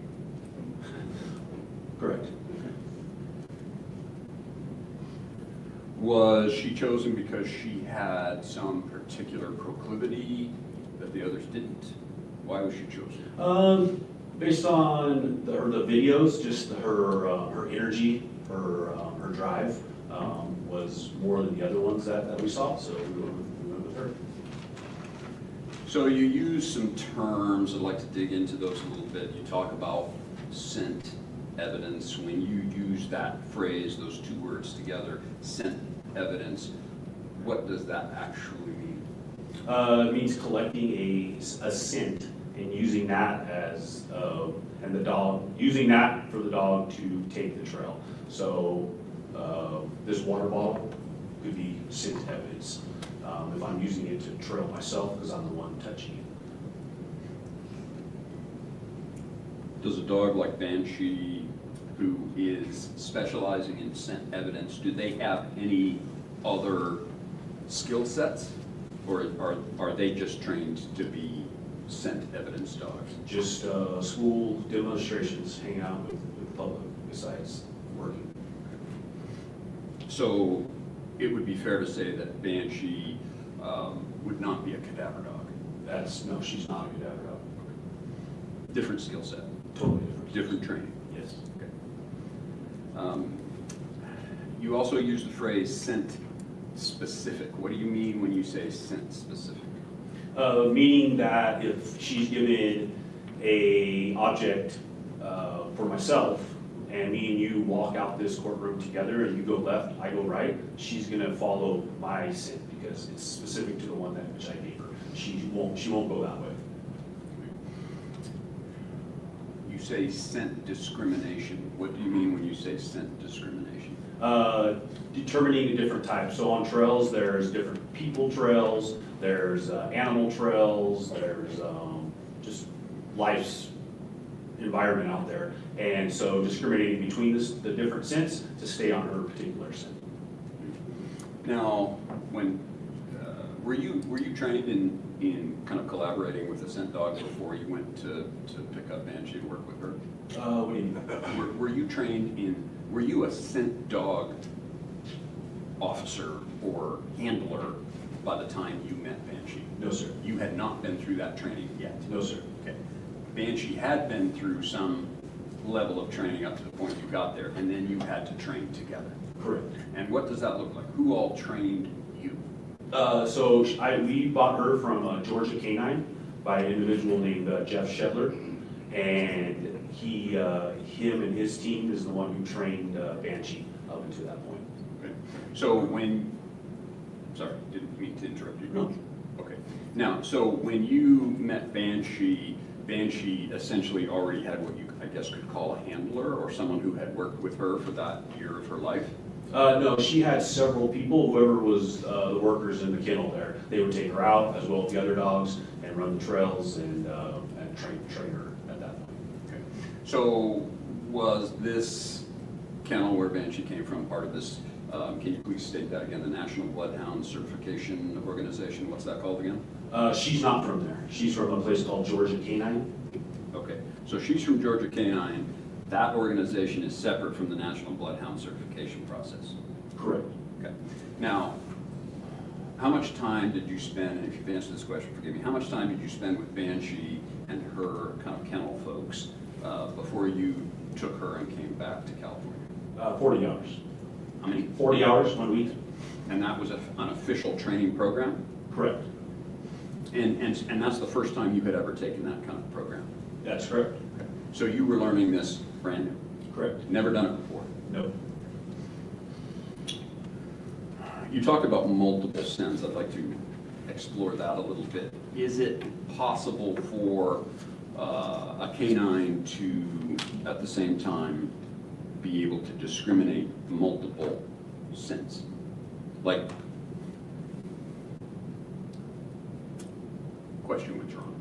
Correct. Was she chosen because she had some particular proclivity that the others didn't? Why was she chosen? Based on the videos, just her energy, her drive was more than the other ones that we saw, so we went with her. So you use some terms, I'd like to dig into those a little bit. You talk about scent evidence. When you use that phrase, those two words together, scent evidence, what does that actually mean? It means collecting a scent and using that as, and the dog, using that for the dog to take the trail. So this water bottle could be scent evidence. If I'm using it to trail myself because I'm the one touching it. Does a dog like Banshee, who is specializing in scent evidence, do they have any other skill sets? Or are they just trained to be scent evidence dogs? Just school demonstrations, hang out with the public besides working. So it would be fair to say that Banshee would not be a cadaver dog? No, she's not a cadaver dog. Different skill set? Totally different. Different training? Yes. Okay. You also use the phrase scent specific. What do you mean when you say scent specific? Meaning that if she's given a object for myself, and me and you walk out this courtroom together and you go left, I go right, she's gonna follow my scent because it's specific to the one that which I gave her. She won't go that way. You say scent discrimination. What do you mean when you say scent discrimination? Determining the different types. So on trails, there's different people trails, there's animal trails, there's just life's environment out there. And so discriminating between the different scents to stay on her particular scent. Now, when were you trained in kind of collaborating with the scent dog before you went to pick up Banshee and work with her? What do you mean? Were you trained in? Were you a scent dog officer or handler by the time you met Banshee? No, sir. You had not been through that training yet? No, sir. Okay. Banshee had been through some level of training up to the point you got there, and then you had to train together. Correct. And what does that look like? Who all trained you? We bought her from Georgia Canine by an individual named Jeff Shedler, and him and his team is the one who trained Banshee up until that point. Okay. So sorry, didn't mean to interrupt you. No. Okay. Now, so when you met Banshee essentially already had what you, I guess, could call a handler or someone who had worked with her for that year of her life? No, she had several people, whoever was the workers in the kennel there. They would take her out as well as the other dogs and run the trails and train her at that point. Okay. So was this kennel where Banshee came from part of this, can you please state that again, the National Bloodhound Certification Organization? What's that called again? She's not from there. She's from a place called Georgia Canine. Okay, so she's from Georgia Canine. That organization is separate from the National Bloodhound Certification process. Correct. Okay. Now, how much time did you spend, and if you've answered this question, forgive me, how much time did you spend with Banshee and her kind of kennel folks before you took her and came back to California? 40 hours. How many? 40 hours, 1 week. And that was an official training program? Correct. And that's the first time you had ever taken that kind of program? That's correct. Okay. So you were learning this brand new? Correct. Never done it before? No. You talk about multiple scents. I'd like to explore that a little bit. Is it possible for a canine to, at the same time, be able to discriminate multiple scents? Like, question withdrawn.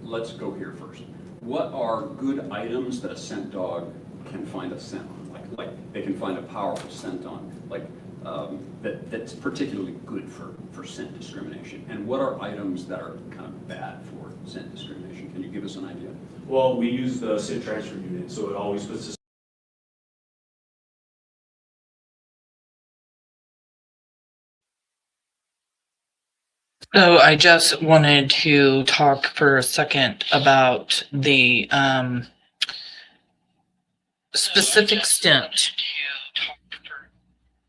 Let's go here first. What are good items that a scent dog can find a scent on? Like they can find a powerful scent on, that's particularly good for scent discrimination. And what are items that are kind of bad for scent discrimination? Can you give us an idea? Well, we use the scent transfer unit, so it always puts us. So I just wanted to talk for a second about the specific scent.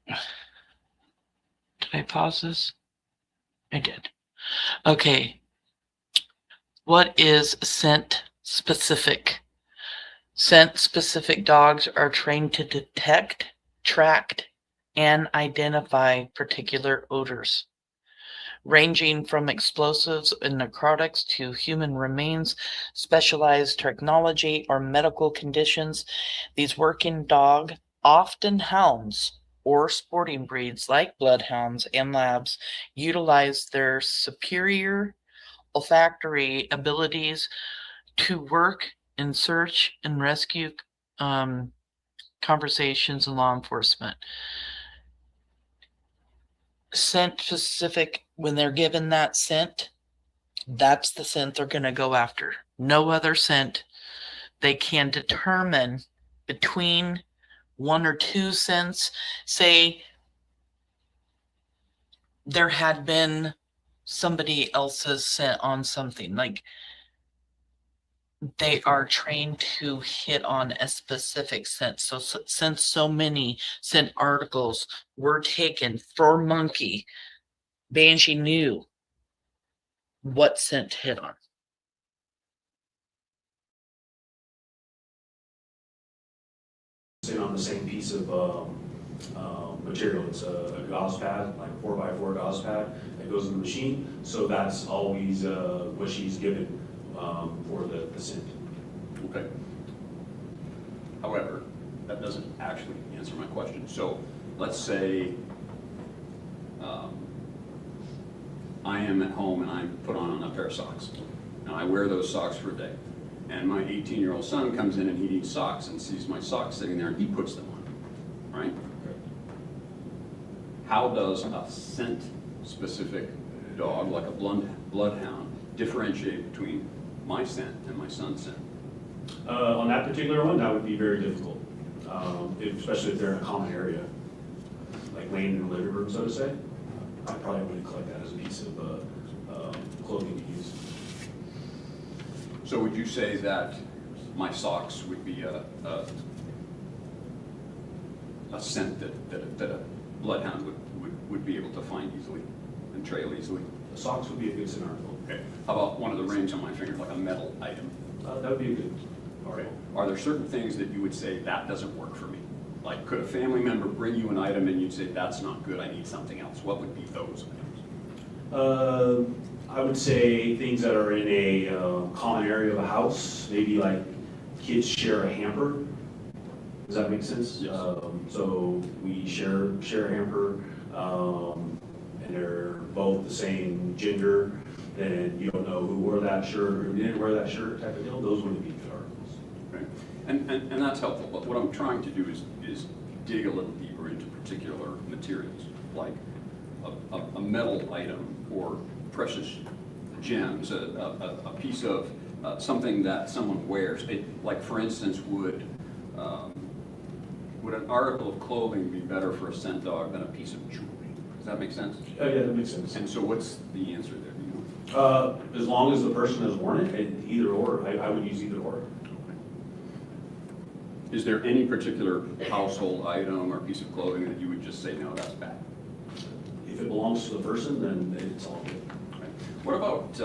Did I pause this? I did. Okay. What is scent specific? Scent specific dogs are trained to detect, track, and identify particular odors. Ranging from explosives and narcotics to human remains, specialized technology, or medical conditions, these working dog, often hounds or sporting breeds like bloodhounds and labs, utilize their superior olfactory abilities to work in search and rescue conversations and law enforcement. Scent specific, when they're given that scent, that's the scent they're going to go after. No other scent. They can determine between one or two scents. Say there had been somebody else's scent on something, like they are trained to hit on a specific scent. So since so many scent articles were taken for Monkey, Banshee knew what scent to hit on. On the same piece of material. It's a gauze pad, like a 4x4 gauze pad that goes in the machine. So that's always what she's given for the scent. Okay. However, that doesn't actually answer my question. So let's say I am at home and I put on a pair of socks. Now I wear those socks for a day. And my 18-year-old son comes in and he needs socks and sees my socks sitting there and he puts them on, right? How does a scent-specific dog, like a bloodhound, differentiate between my scent and my son's scent? On that particular one, that would be very difficult, especially if they're in a common area, like laying in the living room, so to say. I probably wouldn't collect that as a piece of clothing to use. So would you say that my socks would be a scent that a bloodhound would be able to find easily and trail easily? The socks would be a good scent article. Okay. How about one of the rings on my finger, like a metal item? That would be a good article. Are there certain things that you would say that doesn't work for me? Like, could a family member bring you an item and you'd say that's not good, I need something else? What would be those items? I would say things that are in a common area of a house, maybe like kids share a hamper. Does that make sense? Yes. So we share a hamper, and they're both the same gender, and you don't know who wore that shirt or who didn't wear that shirt type of deal. Those wouldn't be good articles. Okay. And that's helpful, but what I'm trying to do is dig a little deeper into particular materials, like a metal item or precious gems, a piece of something that someone wears. Like, for instance, would an article of clothing be better for a scent dog than a piece of jewelry? Does that make sense? Yeah, that makes sense. And so what's the answer there? Do you know? As long as the person has worn it, either or. I would use either or. Is there any particular household item or piece of clothing that you would just say, no, that's bad? If it belongs to the person, then it's all good. Okay. What about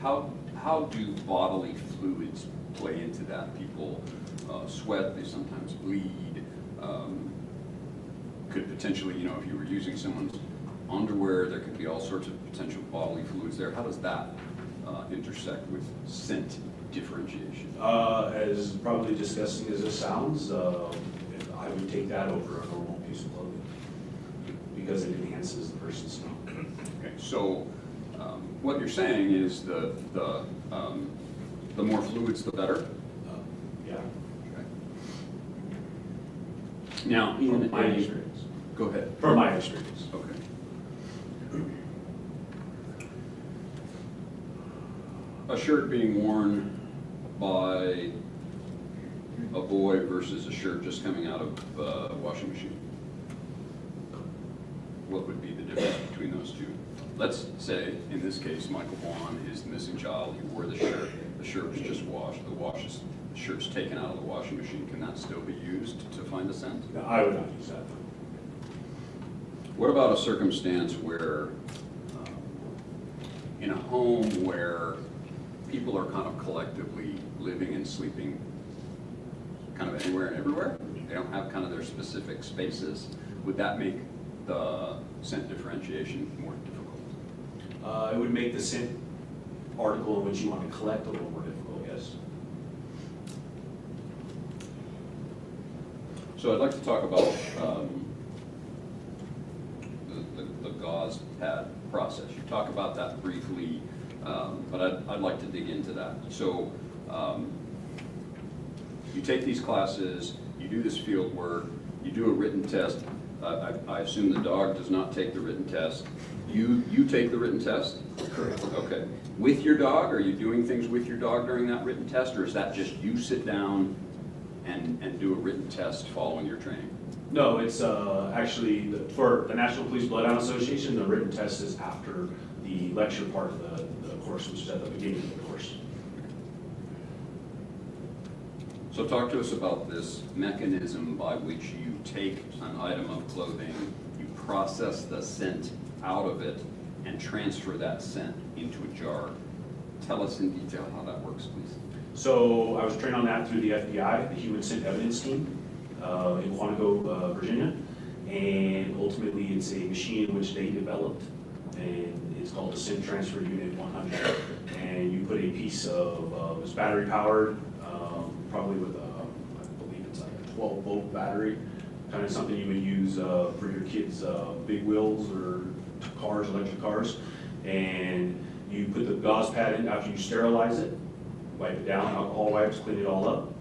how do bodily fluids play into that? People sweat, they sometimes bleed. Could potentially, if you were using someone's underwear, there could be all sorts of potential bodily fluids there. How does that intersect with scent differentiation? As probably disgusting as it sounds, I would take that over a normal piece of clothing because it enhances the person's smell. Okay, so What you're saying is the more fluids, the better? Yeah. Okay. Now, in my experience. Go ahead. From my experience. Okay. A shirt being worn by a boy versus a shirt just coming out of a washing machine. What would be the difference between those two? Let's say, in this case, Michael Vaughn is the missing child. He wore the shirt was just washed. The shirt's taken out of the washing machine. Can that still be used to find a scent? No, I would not use that. What about a circumstance where, in a home where people are kind of collectively living and sleeping kind of anywhere and everywhere? They don't have kind of their specific spaces. Would that make the scent differentiation more difficult? It would make the scent article in which you want to collect a little more difficult, yes. So I'd like to talk about the gauze pad process. You talk about that briefly, but I'd like to dig into that. So you take these classes, you do this field work, you do a written test. I assume the dog does not take the written test. You take the written test? Correct. Okay. With your dog, are you doing things with your dog during that written test, or is that just you sit down and do a written test following your training? No, it's actually, for the National Police Bloodhound Association, the written test is after the lecture part of the course, which is at the beginning of the course. So talk to us about this mechanism by which you take an item of clothing, you process the scent out of it, and transfer that scent into a jar. Tell us in detail how that works, please. So I was trained on that through the FBI, the Human Scent Evidence Team, in Quantico, Virginia. And ultimately it's a machine in which they developed, and it's called the Scent Transfer Unit 100. And you put a piece of, it's battery powered, probably with I believe it's like a 12-volt battery, kind of something you would use for your kids' big wheels or cars, electric cars. And you put the gauze pad in after you sterilize it, wipe it down, alcohol wipes, clean it all up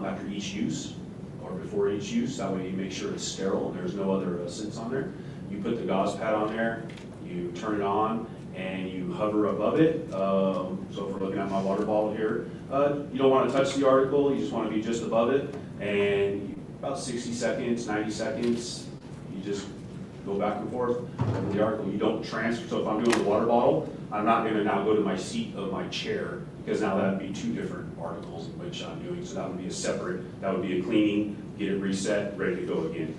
after each use or before each use. That way you make sure it's sterile and there's no other scents on there. You put the gauze pad on there, you turn it on, and you hover above it. So if we're looking at my water bottle here, you don't want to touch the article, you just want to be just above it. And about 60 seconds, 90 seconds, you just go back and forth over the article. You don't transfer. So if I'm doing the water bottle, I'm not going to now go to my seat of my chair, because now that would be two different articles in which I'm doing. So that would be a separate, that would be a cleaning, get it reset, ready to go again.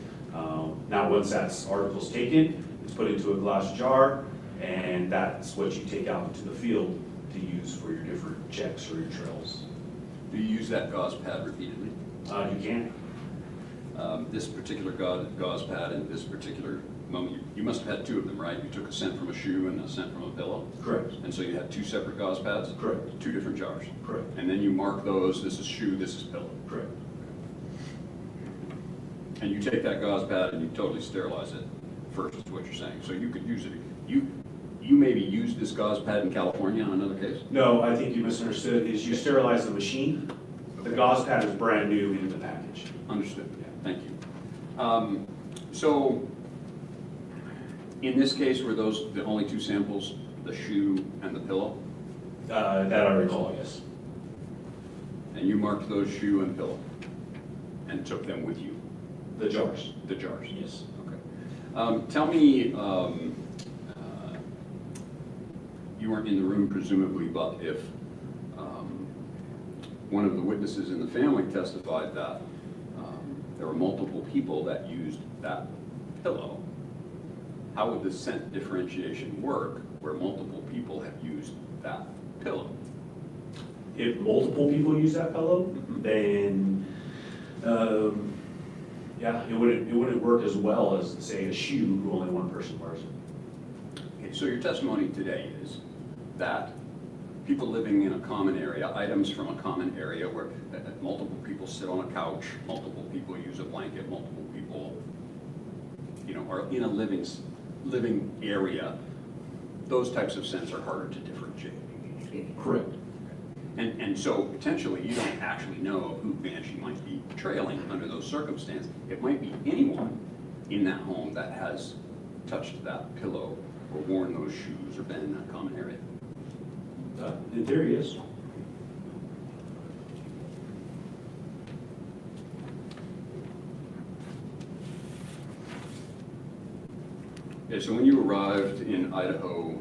Now once that article's taken, it's put into a glass jar, and that's what you take out into the field to use for your different checks or your trails. Do you use that gauze pad repeatedly? You can. This particular gauze pad and this particular moment, you must have had two of them, right? You took a scent from a shoe and a scent from a pillow? Correct. And so you had two separate gauze pads? Correct. Two different jars? Correct. And then you mark those, this is shoe, this is pillow? Correct. And you take that gauze pad and you totally sterilize it first, is what you're saying. So you could use it, you maybe used this gauze pad in California on another case? No, I think you misunderstood. Is you sterilize the machine. The gauze pad is brand new in the package. Understood. Yeah, thank you. So in this case, were those the only two samples, the shoe and the pillow? That I recall, yes. And you marked those shoe and pillow and took them with you? The jars. The jars? Yes. Okay. Tell me, you weren't in the room presumably, but if one of the witnesses in the family testified that there were multiple people that used that pillow, how would the scent differentiation work where multiple people have used that pillow? If multiple people use that pillow, then yeah, it wouldn't work as well as, say, a shoe who only one person wears it. Okay, so your testimony today is that people living in a common area, items from a common area where multiple people sit on a couch, multiple people use a blanket, multiple people, are in a living area, those types of scents are harder to differentiate. Correct. And so potentially you don't actually know who Banshee might be trailing under those circumstances. It might be anyone in that home that has touched that pillow or worn those shoes or been in that common area. In theory, yes. Okay, so when you arrived in Idaho,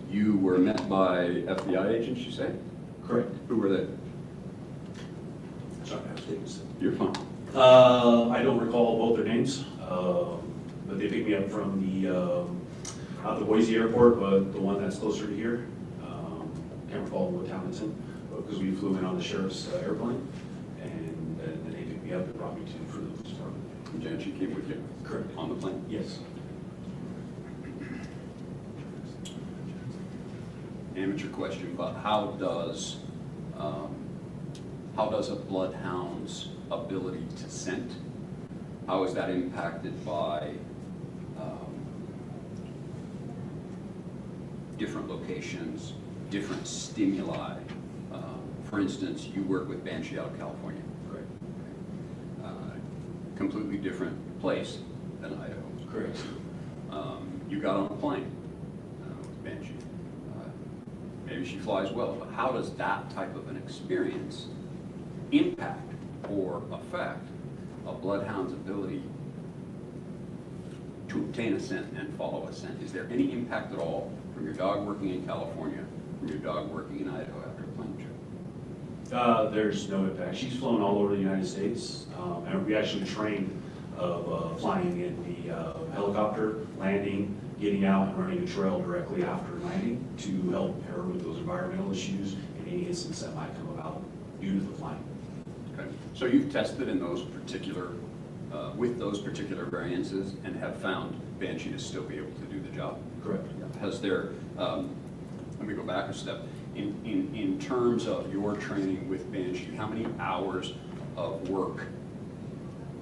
you were met by FBI agents, you say? Correct. Who were they? Sorry, I was taking some. You're fine. I don't recall both their names, but they picked me up from not the Boise airport, but the one that's closer to here. Can't recall what town it's in, because we flew in on the sheriff's airplane, and then they picked me up and brought me for the police department. Banshee came with you? Correct. On the plane? Yes. Amateur question, but how does a bloodhound's ability to scent, how is that impacted by different locations, different stimuli? For instance, you work with Banshee out of California. Correct. Completely different place than Idaho. Correct. You got on a plane with Banshee. Maybe she flies well, but how does that type of an experience impact or affect a bloodhound's ability to obtain a scent and follow a scent? Is there any impact at all from your dog working in California, from your dog working in Idaho after a plane trip? There's no impact. She's flown all over the United States, and we actually trained of flying in the helicopter, landing, getting out and running a trail directly after landing to help her with those environmental issues and any incidents that might come about due to the flying. Okay. So you've tested in those particular, with those particular variances and have found Banshee to still be able to do the job? Correct. Has there, let me go back a step. In terms of your training with Banshee, how many hours of work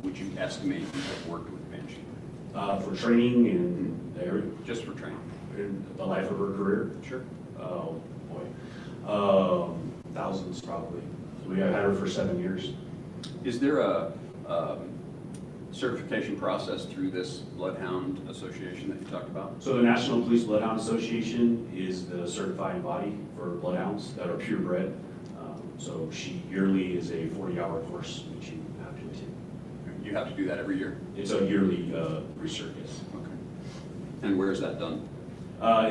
would you estimate you have worked with Banshee? For training in the area? Just for training. In the life of her career? Sure. Oh, boy. Thousands, probably. We have had her for 7 years. Is there a certification process through this Bloodhound Association that you talked about? So the National Police Bloodhound Association is the certifying body for bloodhounds that are purebred. So she yearly is a 40-hour course which you have to attend. You have to do that every year? It's a yearly research, yes. Okay. And where is that done?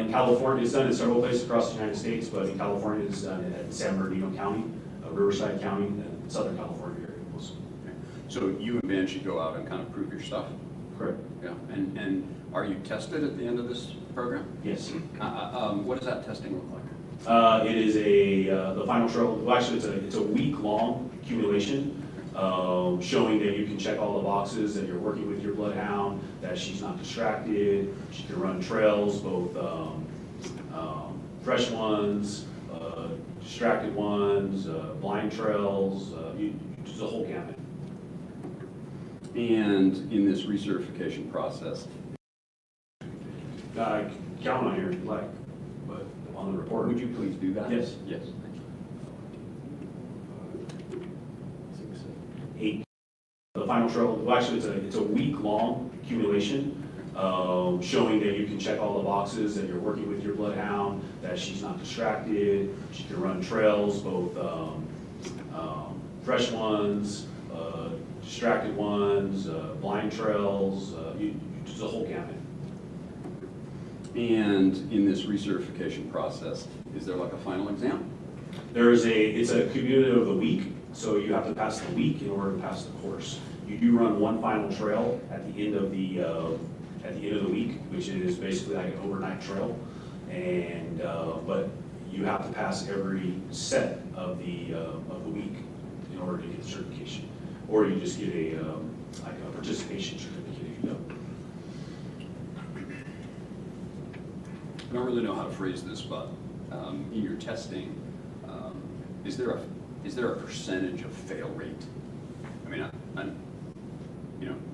In California, it's done in several places across the United States, but in California it's done in San Bernardino County, Riverside County, and Southern California area. Okay. So you and Banshee go out and kind of prove your stuff? Correct. Yeah. And are you tested at the end of this program? Yes. What does that testing look like? It is the final trial. Well, actually, it's a week-long accumulation, showing that you can check all the boxes, that you're working with your bloodhound, that she's not distracted, she can run trails, both fresh ones, distracted ones, blind trails, just a whole gamut. And in this recertification process? Count on here if you like, but on the report. Would you please do that? Yes. Yes. 8. The final trial. Well, actually, it's a week-long accumulation, showing that you can check all the boxes, that you're working with your bloodhound, that she's not distracted, she can run trails, both fresh ones, distracted ones, blind trails, just a whole gamut. And in this recertification process, is there like a final exam? It's a cumulative of the week, so you have to pass the week in order to pass the course. You do run one final trail at the end of the week, which is basically like an overnight trail, and but you have to pass every set of the week in order to get the certification, or you just get a like a participation certificate if you don't. I don't really know how to phrase this, but in your testing, is there a percentage of fail rate? I mean,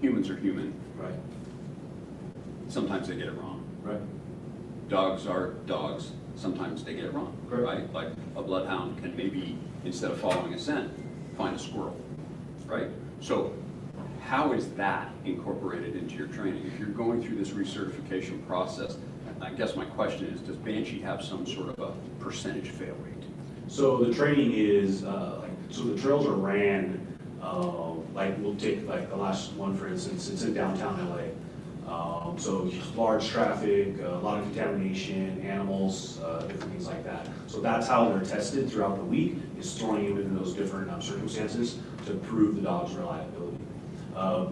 humans are human. Right. Sometimes they get it wrong. Right. dogs are dogs. Sometimes they get it wrong, right? Like a bloodhound can maybe, instead of following a scent, find a squirrel, right? So how is that incorporated into your training? If you're going through this recertification process, I guess my question is, does Banshee have some sort of a percentage fail rate? So the training is, so the drills are ran, like we'll take like the last one, for instance, it's in downtown LA. So large traffic, a lot of contamination, animals, different things like that. So that's how they're tested throughout the week, is throwing you into those different circumstances to prove the dog's reliability.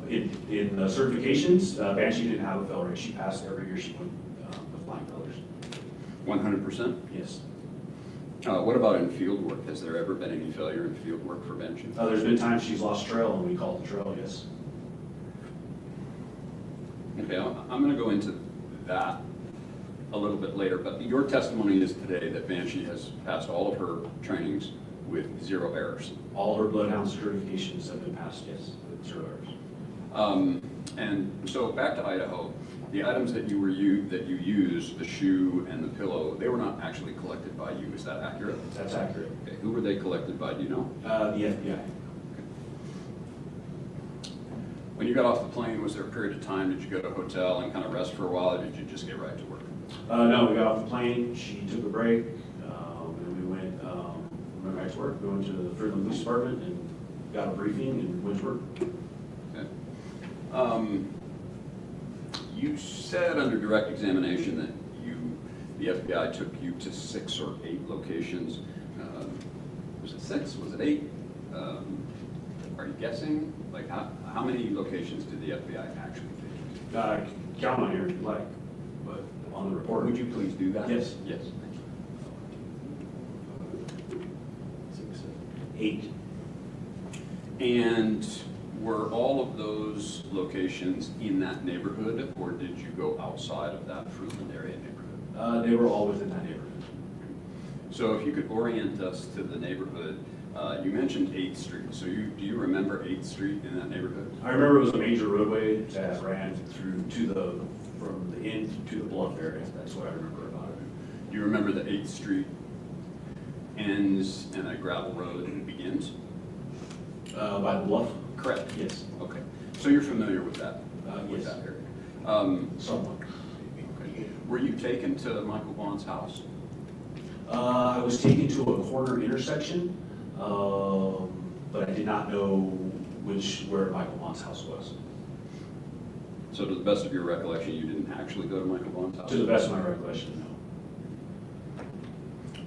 In the certifications, Banshee didn't have a fail rate. She passed every year she went with flying colors. 100%? Yes. What about in field work? Has there ever been any failure in field work for Banshee? There's been times she's lost trail and we called the trail, yes. Okay, I'm going to go into that a little bit later, but your testimony is today that Banshee has passed all of her trainings with 0 errors. All her bloodhound certifications have been passed, yes, with 0 errors. And so back to Idaho, the items that you used, the shoe and the pillow, they were not actually collected by you. Is that accurate? That's accurate. Okay. Who were they collected by? Do you know? The FBI. When you got off the plane, was there a period of time? Did you go to a hotel and kind of rest for a while, or did you just get right to work? No, we got off the plane. She took a break, and we went back to work. We went to the Freedom Police Department and got a briefing and went to work. Okay. You said under direct examination that the FBI took you to 6 or 8 locations. Was it 6? Was it 8? Are you guessing? Like how many locations did the FBI actually take? Count on here if you like, but on the report. Would you please do that? Yes. Yes. 6, 8. And were all of those locations in that neighborhood, or did you go outside of that Fruitland area neighborhood? They were all within that neighborhood. So if you could orient us to the neighborhood, you mentioned 8th Street. So do you remember 8th Street in that neighborhood? I remember it was a major roadway that ran through from the inn to the bluff area. That's what I remember about it. Do you remember the 8th Street ends and a gravel road begins? By the bluff? Correct. Yes. Okay. So you're familiar with that? With yes. that area? Somewhat. Okay. Were you taken to Michael Vaughan's house? I was taken to a corner intersection, but I did not know where Michael Vaughan's house was. So to the best of your recollection, you didn't actually go to Michael Vaughan's house? To the best of my recollection, no.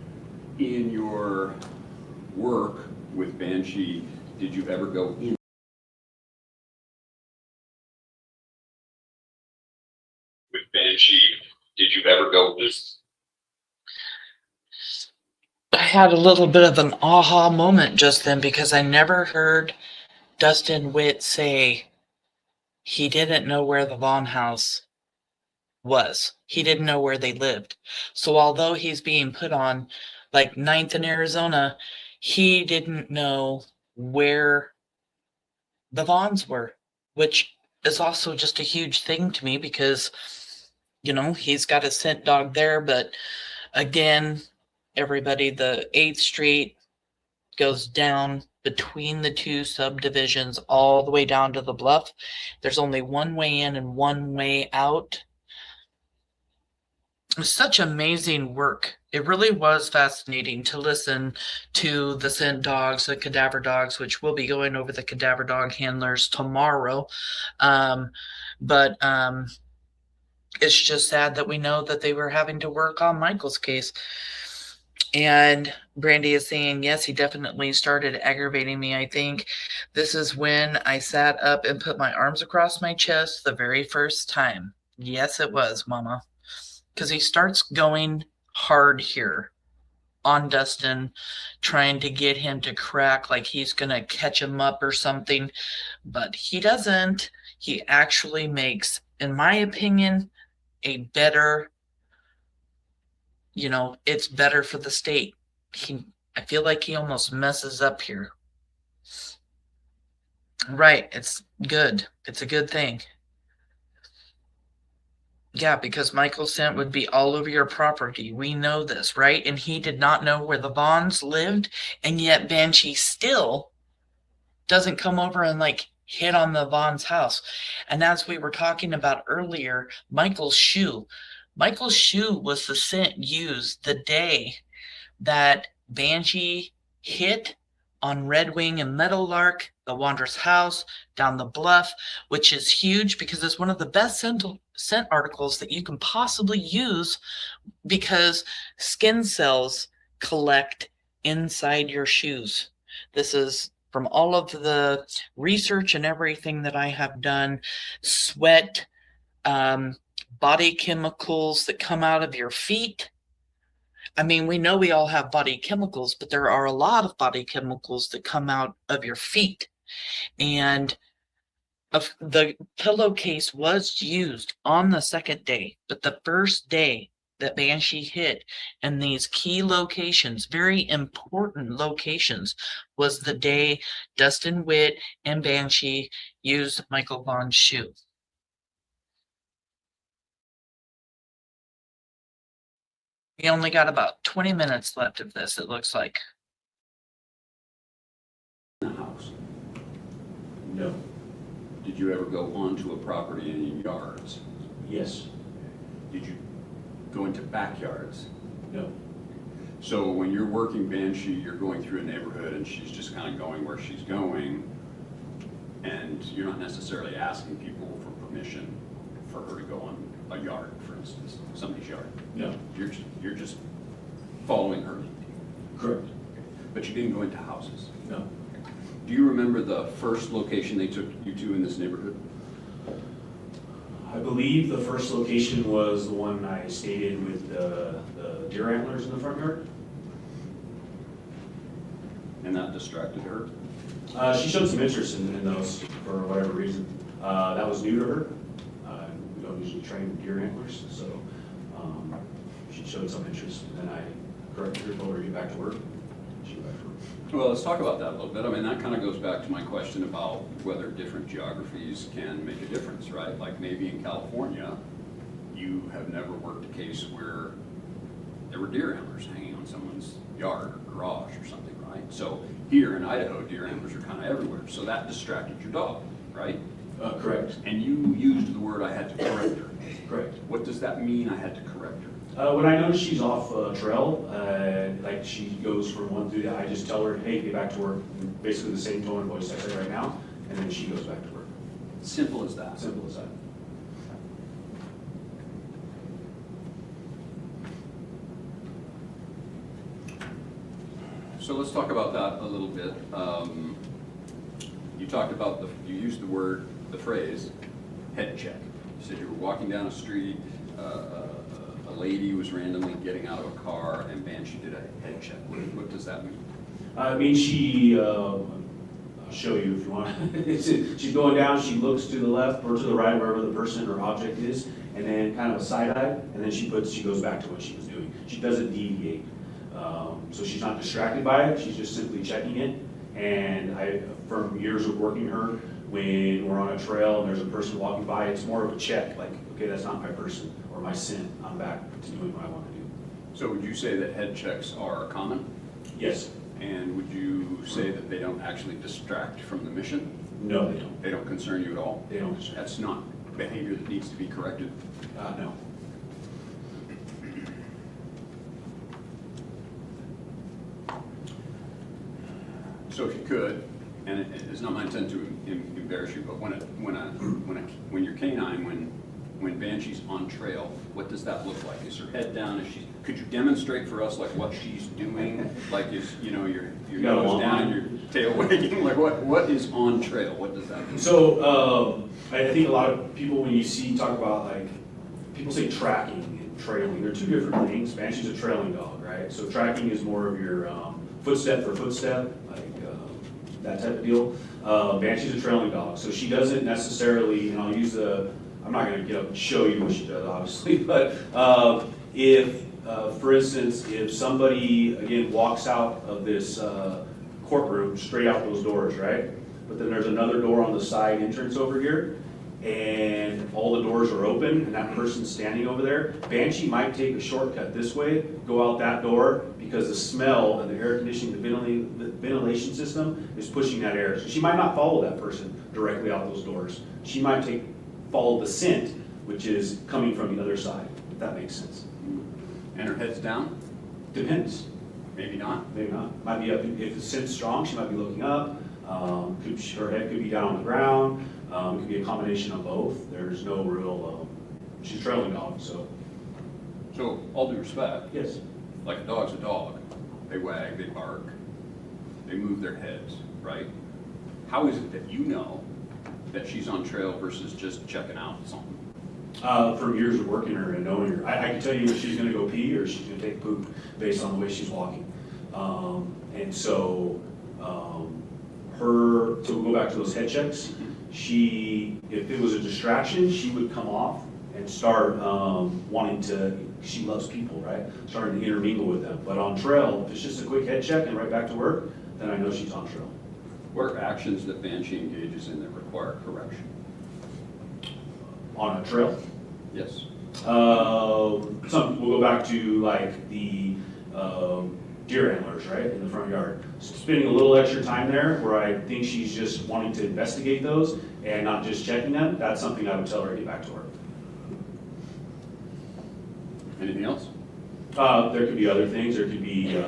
In your work with Banshee, did you ever go in? With Banshee, did you ever go in? I had a little bit of an aha moment just then, because I never heard Dustin Witt say he didn't know where the Vaughn house was. He didn't know where they lived. So although he's being put on like 9th in Arizona, he didn't know where the Vaughns were, which is also just a huge thing to me, because, you know, he's got a scent dog there. But again, everybody, the 8th Street goes down between the 2 subdivisions all the way down to the bluff. There's only one way in and one way out. It was such amazing work. It really was fascinating to listen to the scent dogs, the cadaver dogs, which we'll be going over the cadaver dog handlers tomorrow. But it's just sad that we know that they were having to work on Michael's case. And Brandy is saying, yes, he definitely started aggravating me. I think this is when I sat up and put my arms across my chest the very first time. Yes, it was, Mama. Because he starts going hard here on Dustin, trying to get him to crack like he's going to catch him up or something. But he doesn't. He actually makes, in my opinion, a better, it's better for the state. I feel like he almost messes up here. Right. It's good. It's a good thing. Yeah, because Michael's scent would be all over your property. We know this, right? And he did not know where the Vaughns lived, and yet Banshee still doesn't come over and like hit on the Vaughn's house. And as we were talking about earlier, Michael's shoe was the scent used the day that Banshee hit on Red Wing and Meadowlark, the Wanderer's house, down the bluff, which is huge because it's one of the best scent articles that you can possibly use because skin cells collect inside your shoes. This is from all of the research and everything that I have done. Sweat, body chemicals that come out of your feet. I mean, we know we all have body chemicals, but there are a lot of body chemicals that come out of your feet. And the pillowcase was used on the second day, but the first day that Banshee hit in these key locations, very important locations, was the day Dustin Witt and Banshee used Michael Vaughn's shoe. We only got about 20 minutes left of this, it looks like. The house. No. Did you ever go onto a property in yards? Yes. Did you go into backyards? No. So when you're working Banshee, you're going through a neighborhood and she's just kind of going where she's going, and you're not necessarily asking people for permission for her to go on a yard, for instance, somebody's yard. No. You're just following her. Correct. But you didn't go into houses. No. Do you remember the first location they took you to in this neighborhood? I believe the first location was the one I stated with the deer antlers in the front yard. And that distracted her? She showed some interest in those for whatever reason. That was new to her. We don't usually train deer antlers, so she showed some interest. And then I corrected her, told her to get back to work. She went back to work. Well, let's talk about that a little bit. I mean, that kind of goes back to my question about whether different geographies can make a difference, right? Like maybe in California, you have never worked a case where there were deer antlers hanging on someone's yard or garage or something, right? So here in Idaho, deer antlers are kind of everywhere. So that distracted your dog, right? Correct. And you used the word "I had to correct her." Correct. What does that mean, I had to correct her? When I notice she's off trail, like she goes from one through the, I just tell her, hey, get back to work. Basically the same tone and voice I say right now, and then she goes back to work. Simple as that. Simple as that. So let's talk about that a little bit. You talked about you used the phrase, head check. You said you were walking down a street, a lady was randomly getting out of a car, and Banshee did a head check. What does that mean? I mean, she, I'll show you if you want. She's going down, she looks to the left or to the right, wherever the person or object is, and then kind of a side eye, and then she goes back to what she was doing. She doesn't deviate. So she's not distracted by it, she's just simply checking it. And from years of working her, when we're on a trail and there's a person walking by, it's more of a check, like, okay, that's not my person or my scent, I'm back to doing what I want to do. So would you say that head checks are common? Yes. And would you say that they don't actually distract from the mission? No, they don't. They don't concern you at all? They don't. That's not behavior that needs to be corrected? No. So if you could, and it's not my intent to embarrass you, but when your canine, when Banshee's on trail, what does that look like? Is her head down? Could you demonstrate for us like what she's doing? Like is your nose down and your tail wagging? Like what is on trail? What does that mean? So I think a lot of people when you talk about like people say tracking and trailing. They're two different things. Banshee's a trailing dog, right? So tracking is more of your footstep for footstep, like that type of deal. Banshee's a trailing dog, so she doesn't necessarily, and I'll use I'm not going to get up and show you what she does, obviously, but if, for instance, if somebody, again, walks out of this courtroom, straight out those doors, right? But then there's another door on the side entrance over here. and all the doors are open and that person's standing over there, Banshee might take a shortcut this way, go out that door, because the smell and the air conditioning, the ventilation system is pushing that air. So she might not follow that person directly out those doors. She might follow the scent, which is coming from the other side, if that makes sense. And her head's down? Depends. Maybe not? Maybe not. Might be up, if the scent's strong, she might be looking up. Her head could be down on the ground. It could be a combination of both. There's no real, she's a trailing dog, so. So, all due respect. Yes. Like a dog's a dog. They wag, they bark, they move their heads, right? How is it that you know that she's on trail versus just checking out something? From years of working her and knowing her. I can tell you if she's gonna go pee or she's gonna take a poop based on the way she's walking. And so, so we'll go back to those head checks. If it was a distraction, she would come off and start wanting to, she loves people, right? Starting to intermingle with them. But on trail, if it's just a quick head check and right back to work, then I know she's on trail. What are actions that Banshee engages in that require correction? On a trail? Yes. We'll go back to like the deer antlers, right, in the front yard. Spending a little extra time there where I think she's just wanting to investigate those and not just checking them, that's something I would tell her to get back to work. Anything else? There could be other things. There could be,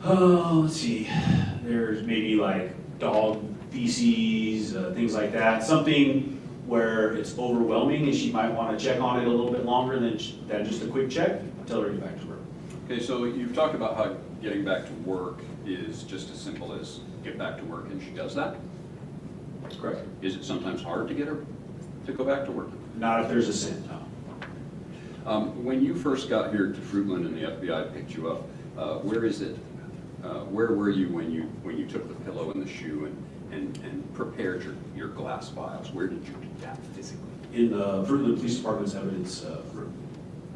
let's see, there's maybe like dog feces, things like that. Something where it's overwhelming and she might want to check on it a little bit longer than just a quick check. I'll tell her to get back to work. Okay, so you've talked about how getting back to work is just as simple as get back to work, and she does that? Correct. Is it sometimes hard to get her to go back to work? Not if there's a scent, no. When you first got here to Fruitland and the FBI picked you up, where is it? Where were you when you took the pillow and the shoe and prepared your glass vials? Where did you do that physically? In the Fruitland Police Department's evidence room.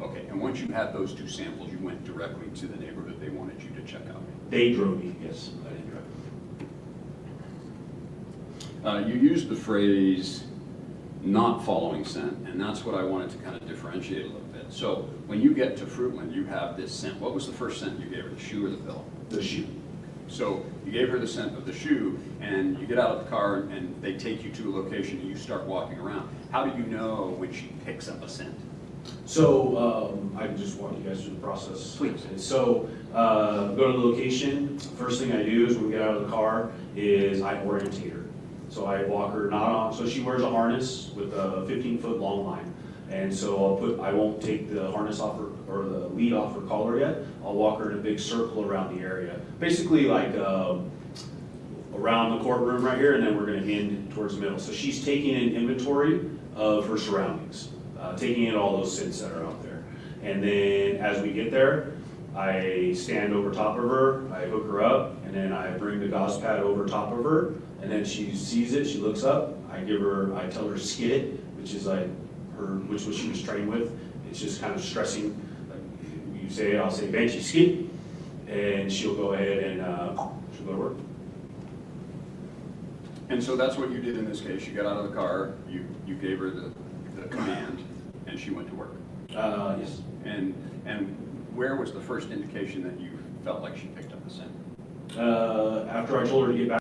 Okay, and once you had those two samples, you went directly to the neighborhood they wanted you to check out? They drove me, yes. I didn't drive. You used the phrase not following scent, and that's what I wanted to kind of differentiate a little bit. So when you get to Fruitland, you have this scent. What was the first scent you gave her, the shoe or the pillow? The shoe. So you gave her the scent of the shoe, and you get out of the car, and they take you to a location, and you start walking around. How do you know when she picks up a scent? So I can just walk you guys through the process. Please. So go to the location. First thing I do is when we get out of the car is I orientate her. So I walk her not on, so she wears a harness with a 15-foot long line. And so I won't take the harness off her, or the lead off her collar yet. I'll walk her in a big circle around the area. Basically like around the courtroom right here, and then we're gonna end towards the middle. So she's taking an inventory of her surroundings, taking in all those scents that are out there. And then as we get there, I stand over top of her, I hook her up, and then I bring the gauze pad over top of her, and then she sees it, she looks up, I tell her to skid it, which is like which she was trained with. It's just kind of stressing, like you say it, I'll say, Banshee, skid, and she'll go ahead and she'll go to work. And so that's what you did in this case. You got out of the car, you gave her the command, and she went to work. Yes. And where was the first indication that you felt like she picked up the scent? After I told her to get back.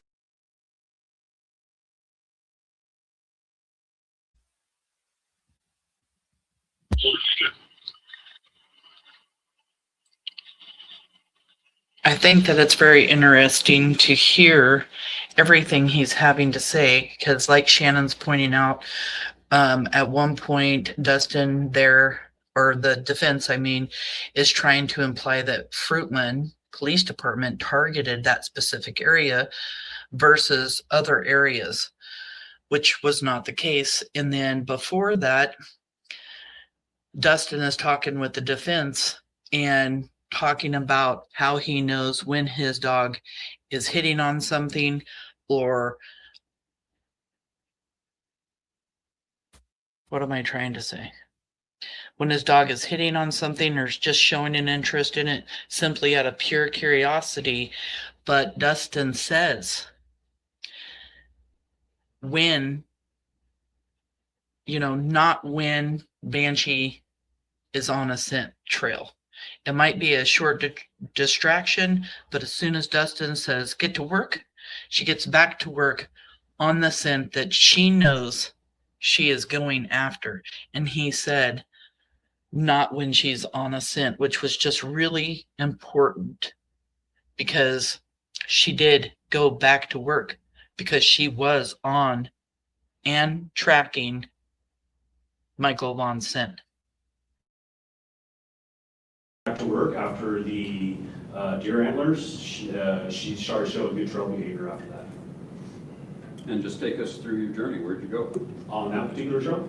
I think that it's very interesting to hear everything he's having to say, because like Shannon's pointing out, at one point, Dustin there, or the defense, I mean, is trying to imply that Fruitland Police Department targeted that specific area versus other areas, which was not the case. And then before that, Dustin is talking with the defense and talking about how he knows when his dog is hitting on something, or what am I trying to say? When his dog is hitting on something or is just showing an interest in it simply out of pure curiosity. But Dustin says when not when Banshee is on a scent trail. It might be a short distraction, but as soon as Dustin says, get to work, she gets back to work on the scent that she knows she is going after. And he said, not when she's on a scent, which was just really important because she did go back to work because she was on and tracking Michael Vaughn's scent. Back to work after the deer antlers, she started showing good trail behavior after that. And just take us through your journey. Where'd you go? On that particular trail?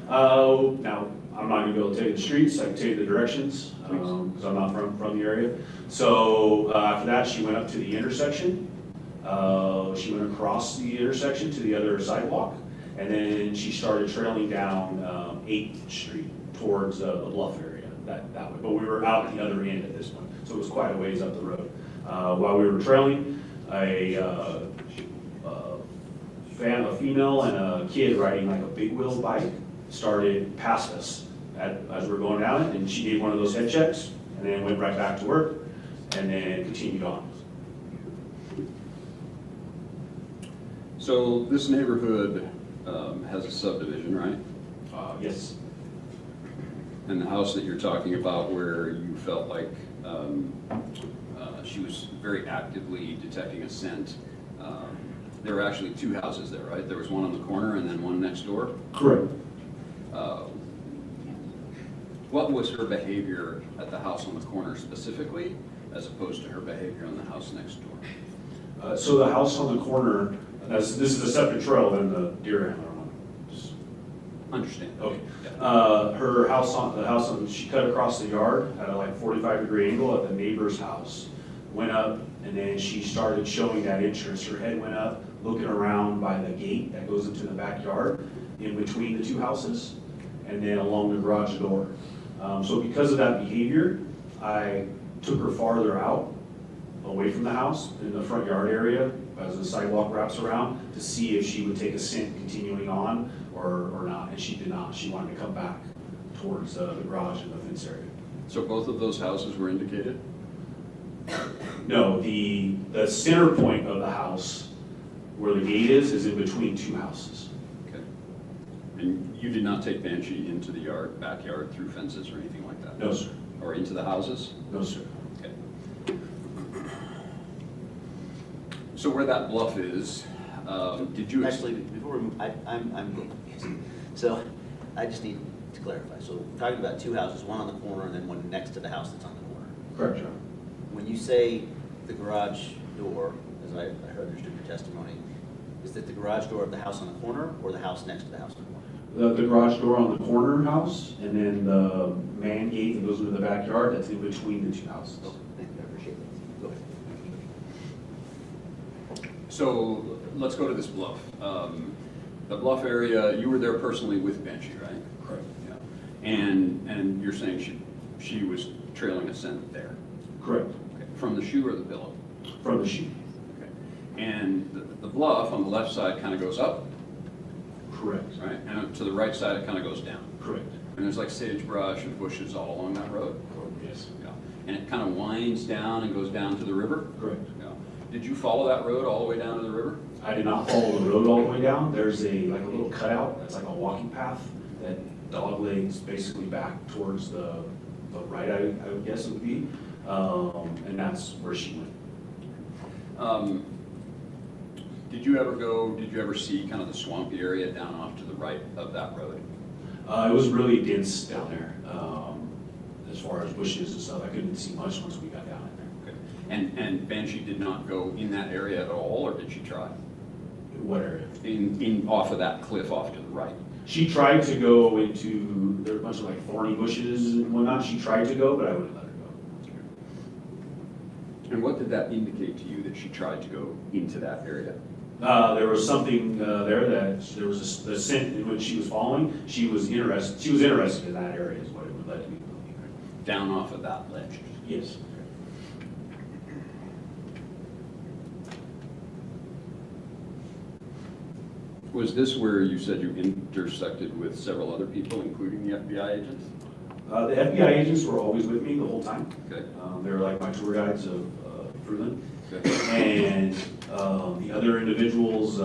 Now, I'm not going to be able to tell you the streets. I can tell you the directions because I'm not from the area. So after that, she went up to the intersection. She went across the intersection to the other sidewalk, and then she started trailing down 8th Street towards the bluff area that way. But we were out at the other end at this point, so it was quite a ways up the road. While we were trailing, a female and a kid riding like a big wheel bike started past us as we were going down it, and she gave one of those head checks and then went right back to work and then continued on. So this neighborhood has a subdivision, right? Yes. And the house that you're talking about where you felt like she was very actively detecting a scent, there were actually 2 houses there, right? There was one on the corner and then one next door? Correct. What was her behavior at the house on the corner specifically, as opposed to her behavior on the house next door? So the house on the corner, this is a separate trail than the deer antler one. Just understand. Okay. Her house she cut across the yard at a like 45-degree angle at the neighbor's house. Went up and then she started showing that interest. Her head went up, looking around by the gate that goes into the backyard, in between the 2 houses, and then along the garage door. So because of that behavior, I took her farther out, away from the house, in the front yard area, as the sidewalk wraps around, to see if she would take a scent continuing on or not, and she did not. She wanted to come back towards the garage and the fence area. So both of those houses were indicated? No, the center point of the house, where the gate is in between 2 houses. Okay. And you did not take Banshee into the backyard through fences or anything like that? No, sir. Or into the houses? No, sir. Okay. So where that bluff is, did you actually before we, I'm good. So I just need to clarify. So we're talking about 2 houses, one on the corner and then one next to the house that's on the corner. Correct, John. When you say the garage door, as I understood your testimony, is that the garage door of the house on the corner or the house next to the house on the corner? The garage door on the corner house, and then the man gate that goes into the backyard that's in between the 2 houses. Oh, thank you. I appreciate that. Go ahead. So let's go to this bluff. The bluff area, you were there personally with Banshee, right? Correct. Yeah. And you're saying she was trailing a scent there? Correct. Okay. From the shoe or the billow? From the shoe. Okay. And the bluff on the left side kind of goes up? Correct. Right? And to the right side it kind of goes down? Correct. And there's like sagebrush and bushes all along that road? Yes. Yeah. And it kind of winds down and goes down to the river? Correct. Yeah. Did you follow that road all the way down to the river? I did not follow the road all the way down. There's like a little cutout that's like a walking path that dog legs basically back towards the right, I would guess it would be. And that's where she went. Did you ever see kind of the swampy area down off to the right of that road? It was really dense down there. As far as bushes and stuff, I couldn't see much once we got down in there. Okay. And Banshee did not go in that area at all, or did she try? What area? In off of that cliff off to the right. She tried to go into, there were a bunch of like thorny bushes and whatnot. She tried to go, but I wouldn't let her go. And what did that indicate to you that she tried to go into that area? There was something there that there was the scent in which she was following. She was interested in that area, is what it would let me believe. Down off of that ledge. Yes. Was this where you said you intersected with several other people, including the FBI agents? The FBI agents were always with me the whole time. Okay. They were like my tour guides of Fruitland. Okay. And the other individuals,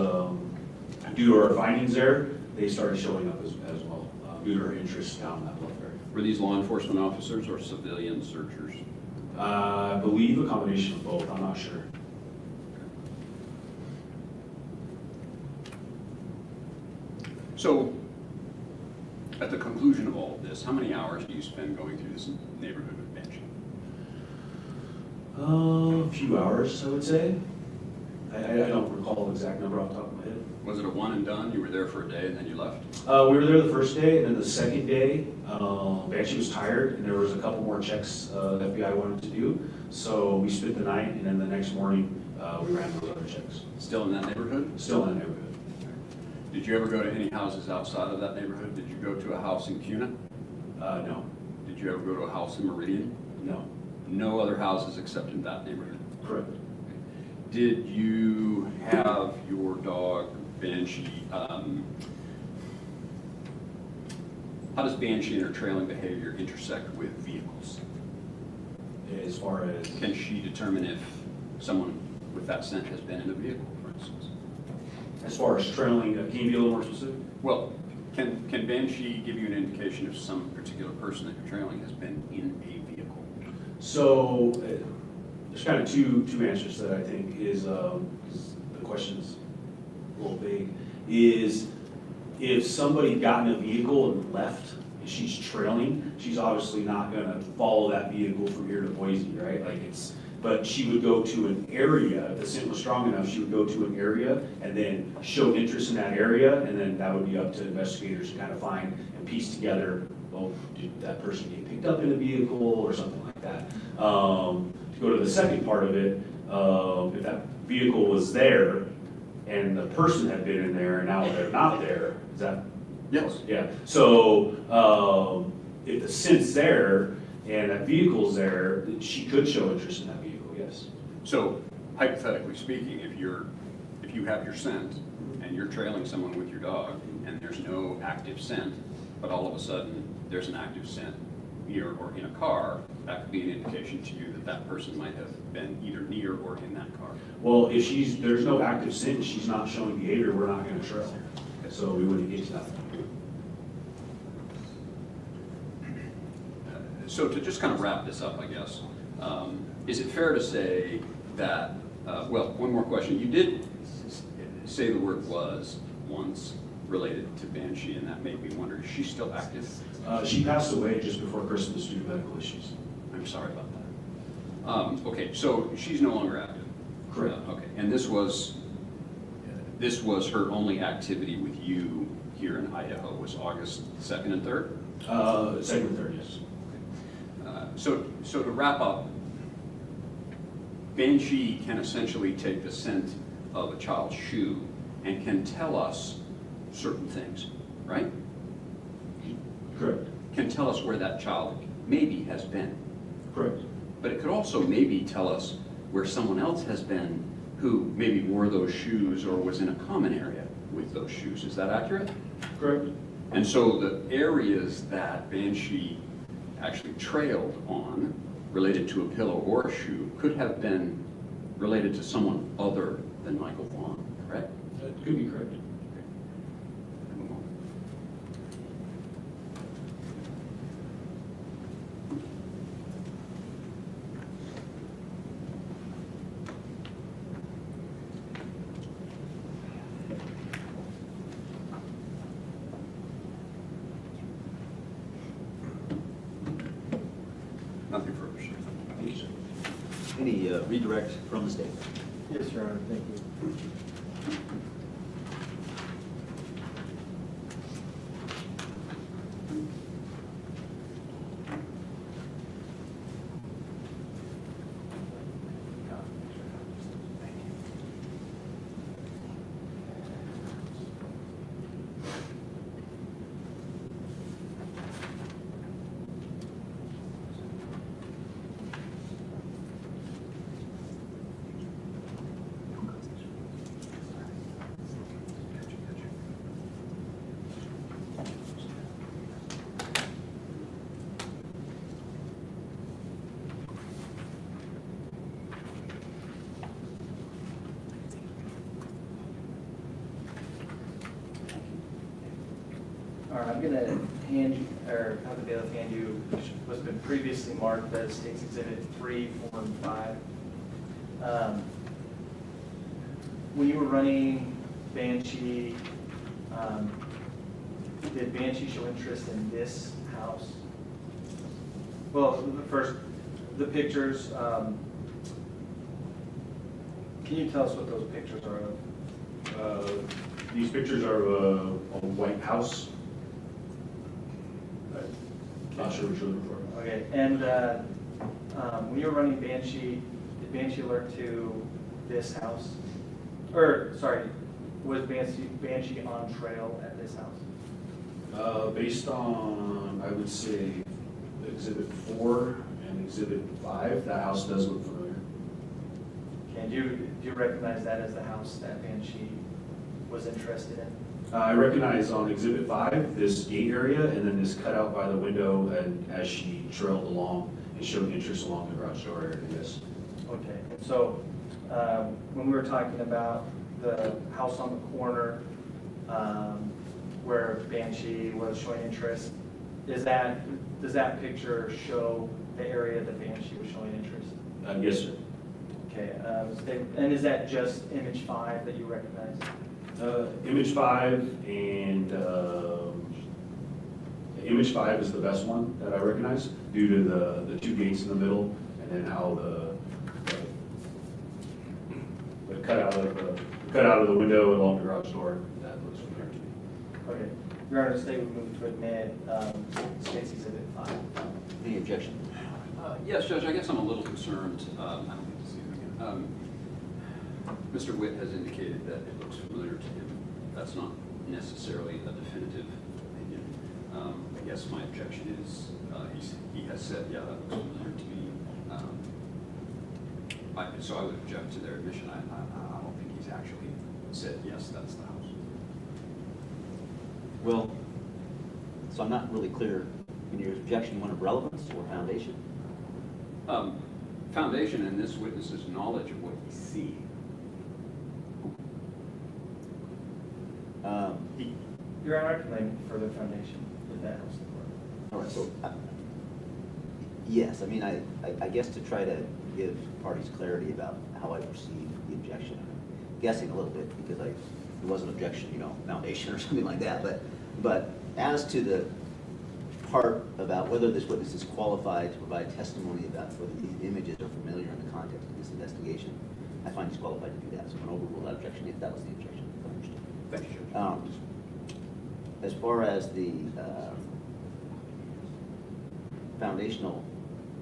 due to our findings there, they started showing up as well, due to our interest down that bluff area. Were these law enforcement officers or civilian searchers? I believe a combination of both, I'm not sure. So, at the conclusion of all of this, how many hours do you spend going through this neighborhood with Banshee? A few hours, I would say. I don't recall the exact number off the top of my head. Was it a one and done? You were there for a day and then you left? We were there the first day, and then the second day, Banshee was tired, and there was a couple more checks the FBI wanted to do. So we spent the night, and then the next morning, we ran those other checks. Still in that neighborhood? Still in that neighborhood. Did you ever go to any houses outside of that neighborhood? Did you go to a house in Cuna? No. Did you ever go to a house in Meridian? No. No other houses except in that neighborhood? Correct. Did you have your dog, Banshee, how does Banshee and her trailing behavior intersect with vehicles? As far as? Can she determine if someone with that scent has been in a vehicle, for instance? As far as trailing, can you be a little more specific? Well, can Banshee give you an indication if some particular person that you're trailing has been in a vehicle? So there's kind of two answers to that, I think, is the question's a little vague, is if somebody got in a vehicle and left and she's trailing, she's obviously not going to follow that vehicle from here to Boise, right? Like but she would go to an area, if the scent was strong enough, she would go to an area and then show interest in that area, and then that would be up to investigators to kind of find and piece together, well, did that person get picked up in a vehicle or something like that. To go to the second part of it, if that vehicle was there and the person had been in there and now they're not there, is that? Yes. Yeah. So if the scent's there and that vehicle's there, she could show interest in that vehicle, yes. So hypothetically speaking, if you have your scent and you're trailing someone with your dog and there's no active scent, but all of a sudden there's an active scent near or in a car, that could be an indication to you that that person might have been either near or in that car. Well, if there's no active scent, she's not showing behavior, we're not going to trail. So we wouldn't get to that. So to just kind of wrap this up, I guess, is it fair to say that, well, one more question. You did say the word "was" once related to Banshee, and that made me wonder, is she still active? She passed away just before Christmas due to medical issues. I'm sorry about that. Okay, so she's no longer active? Correct. Okay, and this was her only activity with you here in Idaho, was August 2nd and 3rd? 2nd and 3rd, yes. So to wrap up, Banshee can essentially take the scent of a child's shoe and can tell us certain things, right? Correct. Can tell us where that child maybe has been. Correct. But it could also maybe tell us where someone else has been who maybe wore those shoes or was in a common area with those shoes. Is that accurate? Correct. And so the areas that Banshee actually trailed on related to a pillow or a shoe could have been related to someone other than Michael Vaughn, correct? That could be correct. Nothing further, sir. Thank you, sir. Any redirect from the state? Yes, Your Honor, thank you. All right, I'm gonna hand you, or have the bailiff hand you what's been previously marked as State's Exhibit 3, 4, and 5. When you were running Banshee, did Banshee show interest in this house? Well, first, the pictures, can you tell us what those pictures are of? These pictures are of a white house. Not sure what you're looking for. Okay, and when you were running Banshee, did Banshee alert to this house? Or, sorry, was Banshee on trail at this house? Based on, I would say, Exhibit 4 and Exhibit 5, that house does look familiar. Okay, do you recognize that as the house that Banshee was interested in? I recognize on Exhibit 5 this gate area and then this cutout by the window, and as she trailed along and showed interest along the garage door area, yes. Okay, so when we were talking about the house on the corner where Banshee was showing interest, does that picture show the area that Banshee was showing interest? Yes, sir. Okay, and is that just image 5 that you recognize? Image 5 and image 5 is the best one that I recognize due to the two gates in the middle and then how the cutout of the window along the garage door. That looks familiar to me. Okay, Your Honor, the state would move to admit State's Exhibit 5. Any objection? Yes, Judge, I guess I'm a little concerned. I don't need to see him again. Mr. Witt has indicated that it looks familiar to him. That's not necessarily a definitive opinion. I guess my objection is he has said, yeah, that looks familiar to me. So I would object to their admission. I don't think he's actually said, yes, that's the house. Well, so I'm not really clear in your objection, one of relevance or foundation? Foundation in this witness's knowledge of what he's seeing. Your Honor, I can lay further foundation if that helps the court. All right, so yes, I mean, I guess to try to give parties clarity about how I perceive the objection, I'm guessing a little bit because it wasn't an objection, foundation or something like that, but as to the part about whether this witness is qualified to provide testimony about whether these images are familiar in the context of this investigation, I find he's qualified to do that. So I'm going to overrule that objection if that was the objection. Thank you. As far as the foundational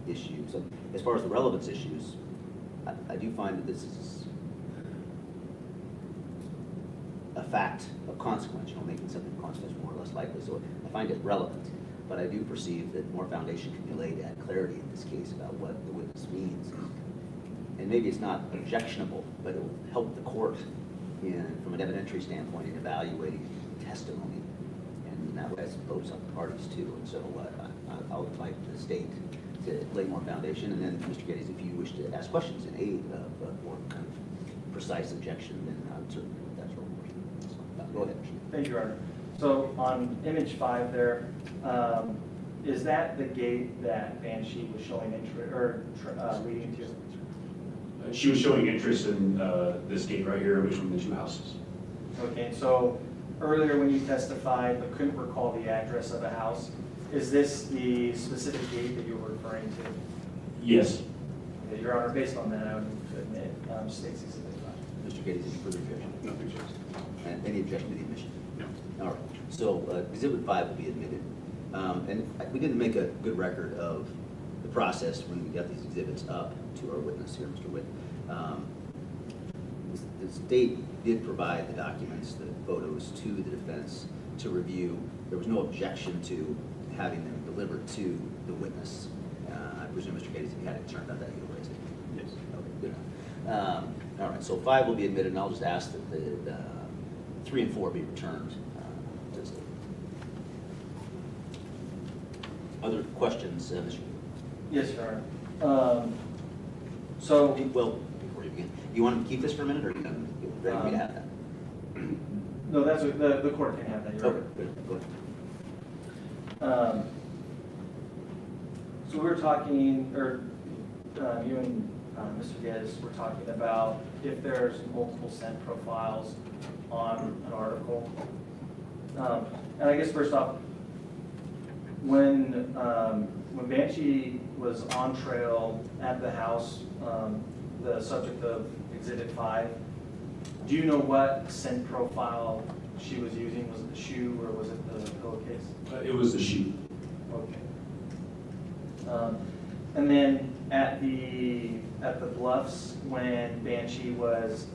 issues, as far as the relevance issues, I do find that this is a fact of consequence, making something of consequence more or less likely. So I find it relevant, but I do perceive that more foundation can be laid to add clarity in this case about what the witness means. And maybe it's not objectionable, but it will help the court from an evidentiary standpoint in evaluating testimony. And that way I suppose on the parties too. And so I'll invite the state to lay more foundation. And then Mr. Geddes, if you wish to ask questions in aid of a more kind of precise objection, then certainly that's what we're doing. So, go ahead. Thank you, Your Honor. So on image 5 there, is that the gate that Banshee was showing interest or leading to? She was showing interest in this gate right here between the two houses. Okay, so earlier when you testified but couldn't recall the address of a house, is this the specific gate that you were referring to? Yes. Okay, Your Honor, based on that, I would move to admit State's Exhibit 5. Mr. Geddes, any further objection? No objection. And any objection to the admission? No. All right. So Exhibit 5 will be admitted. And we didn't make a good record of the process when we got these exhibits up to our witness here, Mr. Witt. The state did provide the documents, the photos to the defense to review. There was no objection to having them delivered to the witness. I presume, Mr. Geddes, if you had it turned out that you would raise it. Yes. Okay, good enough. All right, so 5 will be admitted, and I'll just ask that the 3 and 4 be returned to the state. Other questions, Mr. Yes, Your Honor. So, well, before you begin, you want to keep this for a minute, or are you ready for me to have that? No, that's the court can have that. You're okay, good. Go ahead. So we were talking, or you and Mr. Diaz were talking about if there's multiple scent profiles on an article. And I guess first off, when Banshee was on trail at the house, the subject of Exhibit 5, do you know what scent profile she was using? Was it the shoe or was it the pillowcase? It was the shoe. Okay. And then at the bluffs, when Banshee was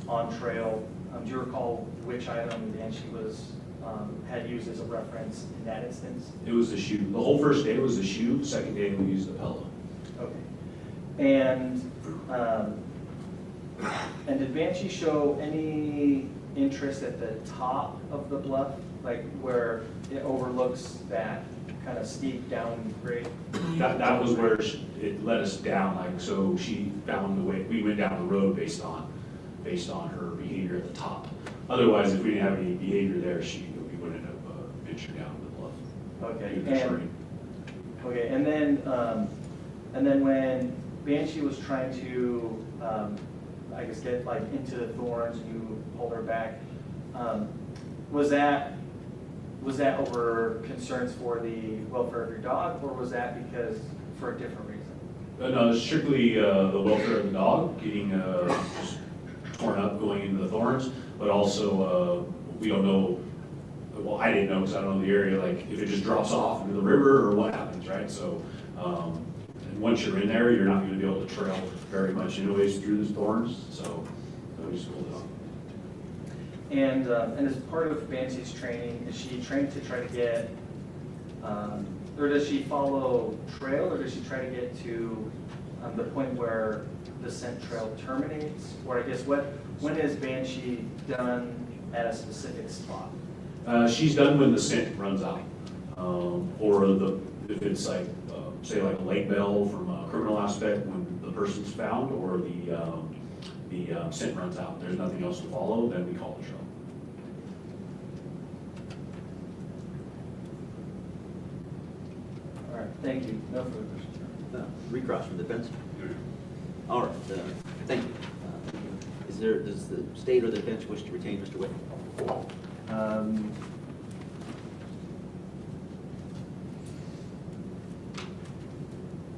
on trail, do you recall which item Banshee was had used as a reference in that instance? It was the shoe. The whole first day was the shoe. Second day we used the pillow. Okay. And did Banshee show any interest at the top of the bluff, like where it overlooks that kind of steep downgrade? That was where it led us down. Like, so she found the way. We went down the road based on her behavior at the top. Otherwise, if we didn't have any behavior there, we wouldn't have ventured down the bluff. Okay. And then when Banshee was trying to, I guess, get like into the thorns, and you pulled her back. Was that over concerns for the welfare of your dog, or was that because for a different reason? No, strictly the welfare of the dog, getting just torn up going into the thorns, but also we don't know. Well, I didn't know because I don't know the area. Like if it just drops off into the river or what happens, right? So. And once you're in there, you're not going to be able to trail very much anyways through the thorns, so we just pulled it off. And as part of Banshee's training, is she trained to try to get, or does she follow trail, or does she try to get to the point where the scent trail terminates? Or I guess when is Banshee done at a specific spot? She's done when the scent runs out, or if it's like, say like a lake bell from a criminal aspect when the person's found, or the scent runs out. There's nothing else to follow, then we call the trail. All right, thank you. No further questions. Recross from the defense. All right, thank you. Does the state or the defense wish to retain Mr. Witt?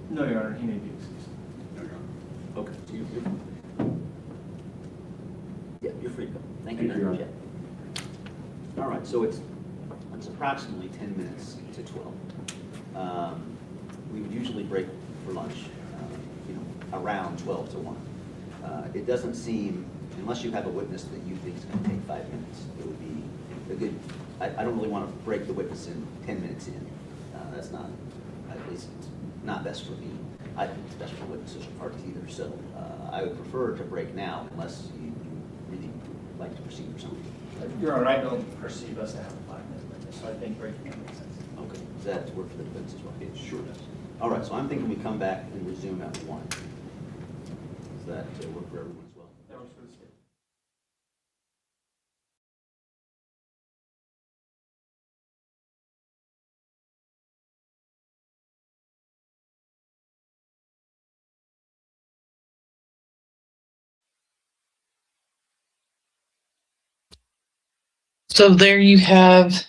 No, Your Honor, he may be excused. No, Your Honor. Okay, so you're free to go. Thank you very much. All right, so it's approximately 10 minutes to 12. We would usually break for lunch, around 12 to 1. It doesn't seem, unless you have a witness that you think is going to take 5 minutes, it would be a good, I don't really want to break the witness in 10 minutes in. That's not, at least it's not best for me. I think it's best for witnesses or parties either. So I would prefer to break now unless you really like to proceed or something. Your Honor, I don't perceive us to have a 5-minute limit, so I think breaking makes sense. Okay, does that work for the defense as well? It sure does. All right, so I'm thinking we come back and resume at 1. Does that work for everyone as well? That works for the state. So there you have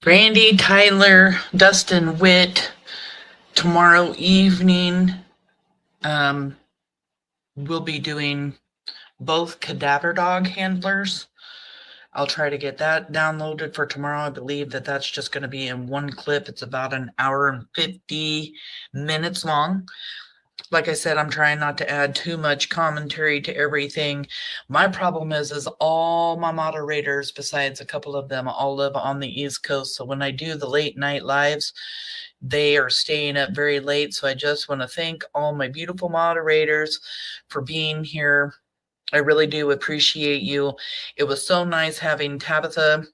Brandy, Tyler, Dustin Witt. Tomorrow evening, we'll be doing both cadaver dog handlers. I'll try to get that downloaded for tomorrow. I believe that that's just going to be in one clip. It's about an hour and 50 minutes long. Like I said, I'm trying not to add too much commentary to everything. My problem is all my moderators, besides a couple of them, all live on the East Coast. So when I do the late night lives, they are staying up very late. So I just want to thank all my beautiful moderators for being here. I really do appreciate you. It was so nice having Tabitha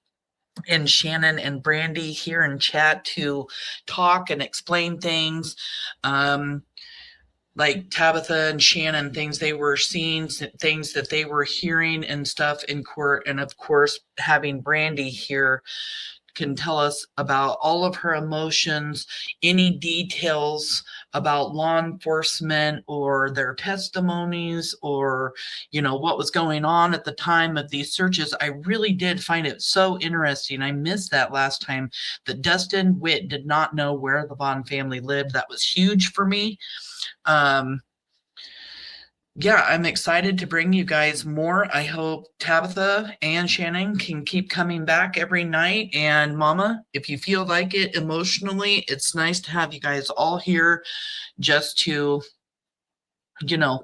and Shannon and Brandy here in chat to talk and explain things. like Tabitha and Shannon, things they were seeing, things that they were hearing and stuff in court. And of course, having Brandy here can tell us about all of her emotions, any details about law enforcement or their testimonies, or, you know, what was going on at the time of these searches. I really did find it so interesting. I missed that last time, that Dustin Witt did not know where the Vaughn family lived. That was huge for me. Yeah, I'm excited to bring you guys more. I hope Tabitha and Shannon can keep coming back every night. And Mama, if you feel like it emotionally, it's nice to have you guys all here just to, you know,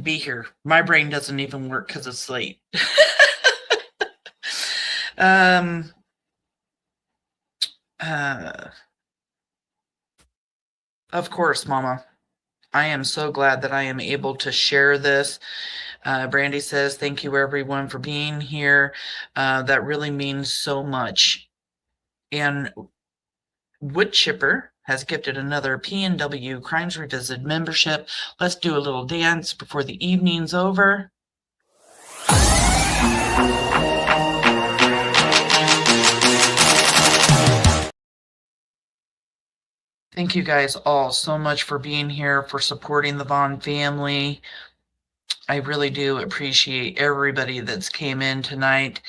be here. My brain doesn't even work because it's late. Of course, Mama. I am so glad that I am able to share this. Brandy says, thank you everyone for being here. That really means so much. And Wood Chipper has gifted another PNW Crimes Revisited membership. Let's do a little dance before the evening's over. Thank you guys all so much for being here, for supporting the Vaughn family. I really do appreciate everybody that's came in tonight.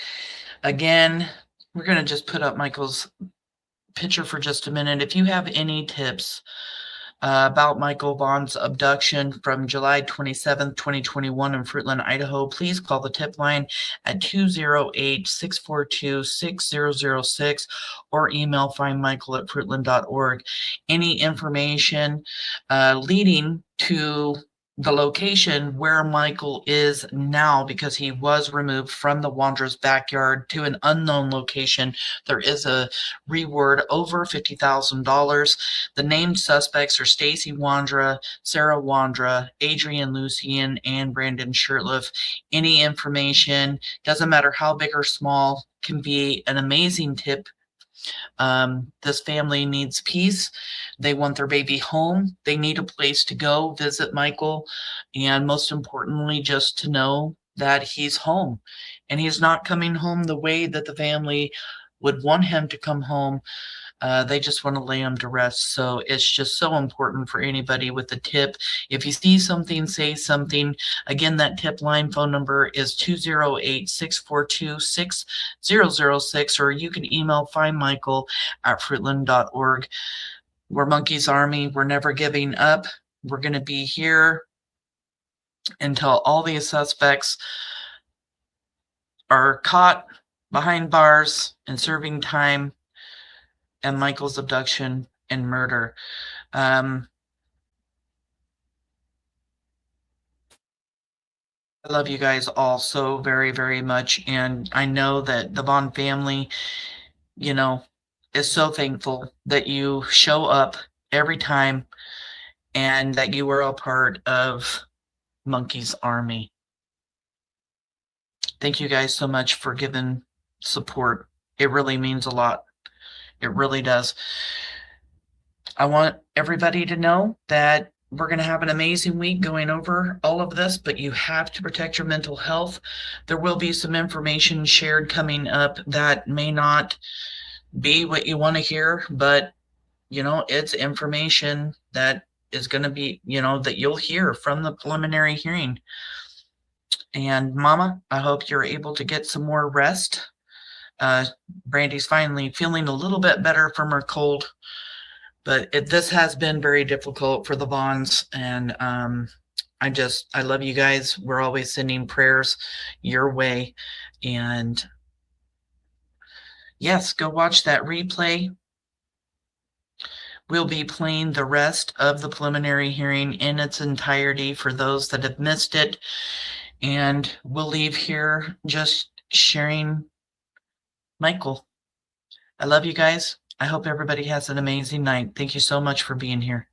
Again, we're going to just put up Michael's picture for just a minute. If you have any tips about Michael Vaughn's abduction from July 27th, 2021 in Fruitland, Idaho, please call the tip line at 208-642-6006 or email findmichael@fruitland.org. Any information leading to the location where Michael is now, because he was removed from the Wanderer's backyard to an unknown location, there is a reward over $50,000. The named suspects are STACEY Wondra, Sarah Wondra, Adrian Lucian, and Brandon Shirtliff. Any information, doesn't matter how big or small, can be an amazing tip. This family needs peace. They want their baby home. They need a place to go visit Michael, and most importantly, just to know that he's home, and he's not coming home the way that the family would want him to come home. They just want to lay him to rest. So it's just so important for anybody with a tip. If you see something, say something. Again, that tip line phone number is 208-642-6006, or you can email findmichael@fruitland.org. We're Monkey's Army. We're never giving up. We're going to be here until all these suspects are caught behind bars and serving time, and Michael's abduction and murder. I love you guys all so very, very much. And I know that the Vaughn family, you know, is so thankful that you show up every time and that you are a part of Monkey's Army. Thank you guys so much for giving support. It really means a lot. It really does. I want everybody to know that we're going to have an amazing week going over all of this, but you have to protect your mental health. There will be some information shared coming up that may not be what you want to hear, but, you know, it's information that is going to be, you know, that you'll hear from the preliminary hearing. And Mama, I hope you're able to get some more rest. Brandy's finally feeling a little bit better from her cold, but this has been very difficult for the Vaughns, and I love you guys. We're always sending prayers your way, and yes, go watch that replay. We'll be playing the rest of the preliminary hearing in its entirety for those that have missed it, and we'll leave here just sharing Michael. I love you guys. I hope everybody has an amazing night. Thank you so much for being here.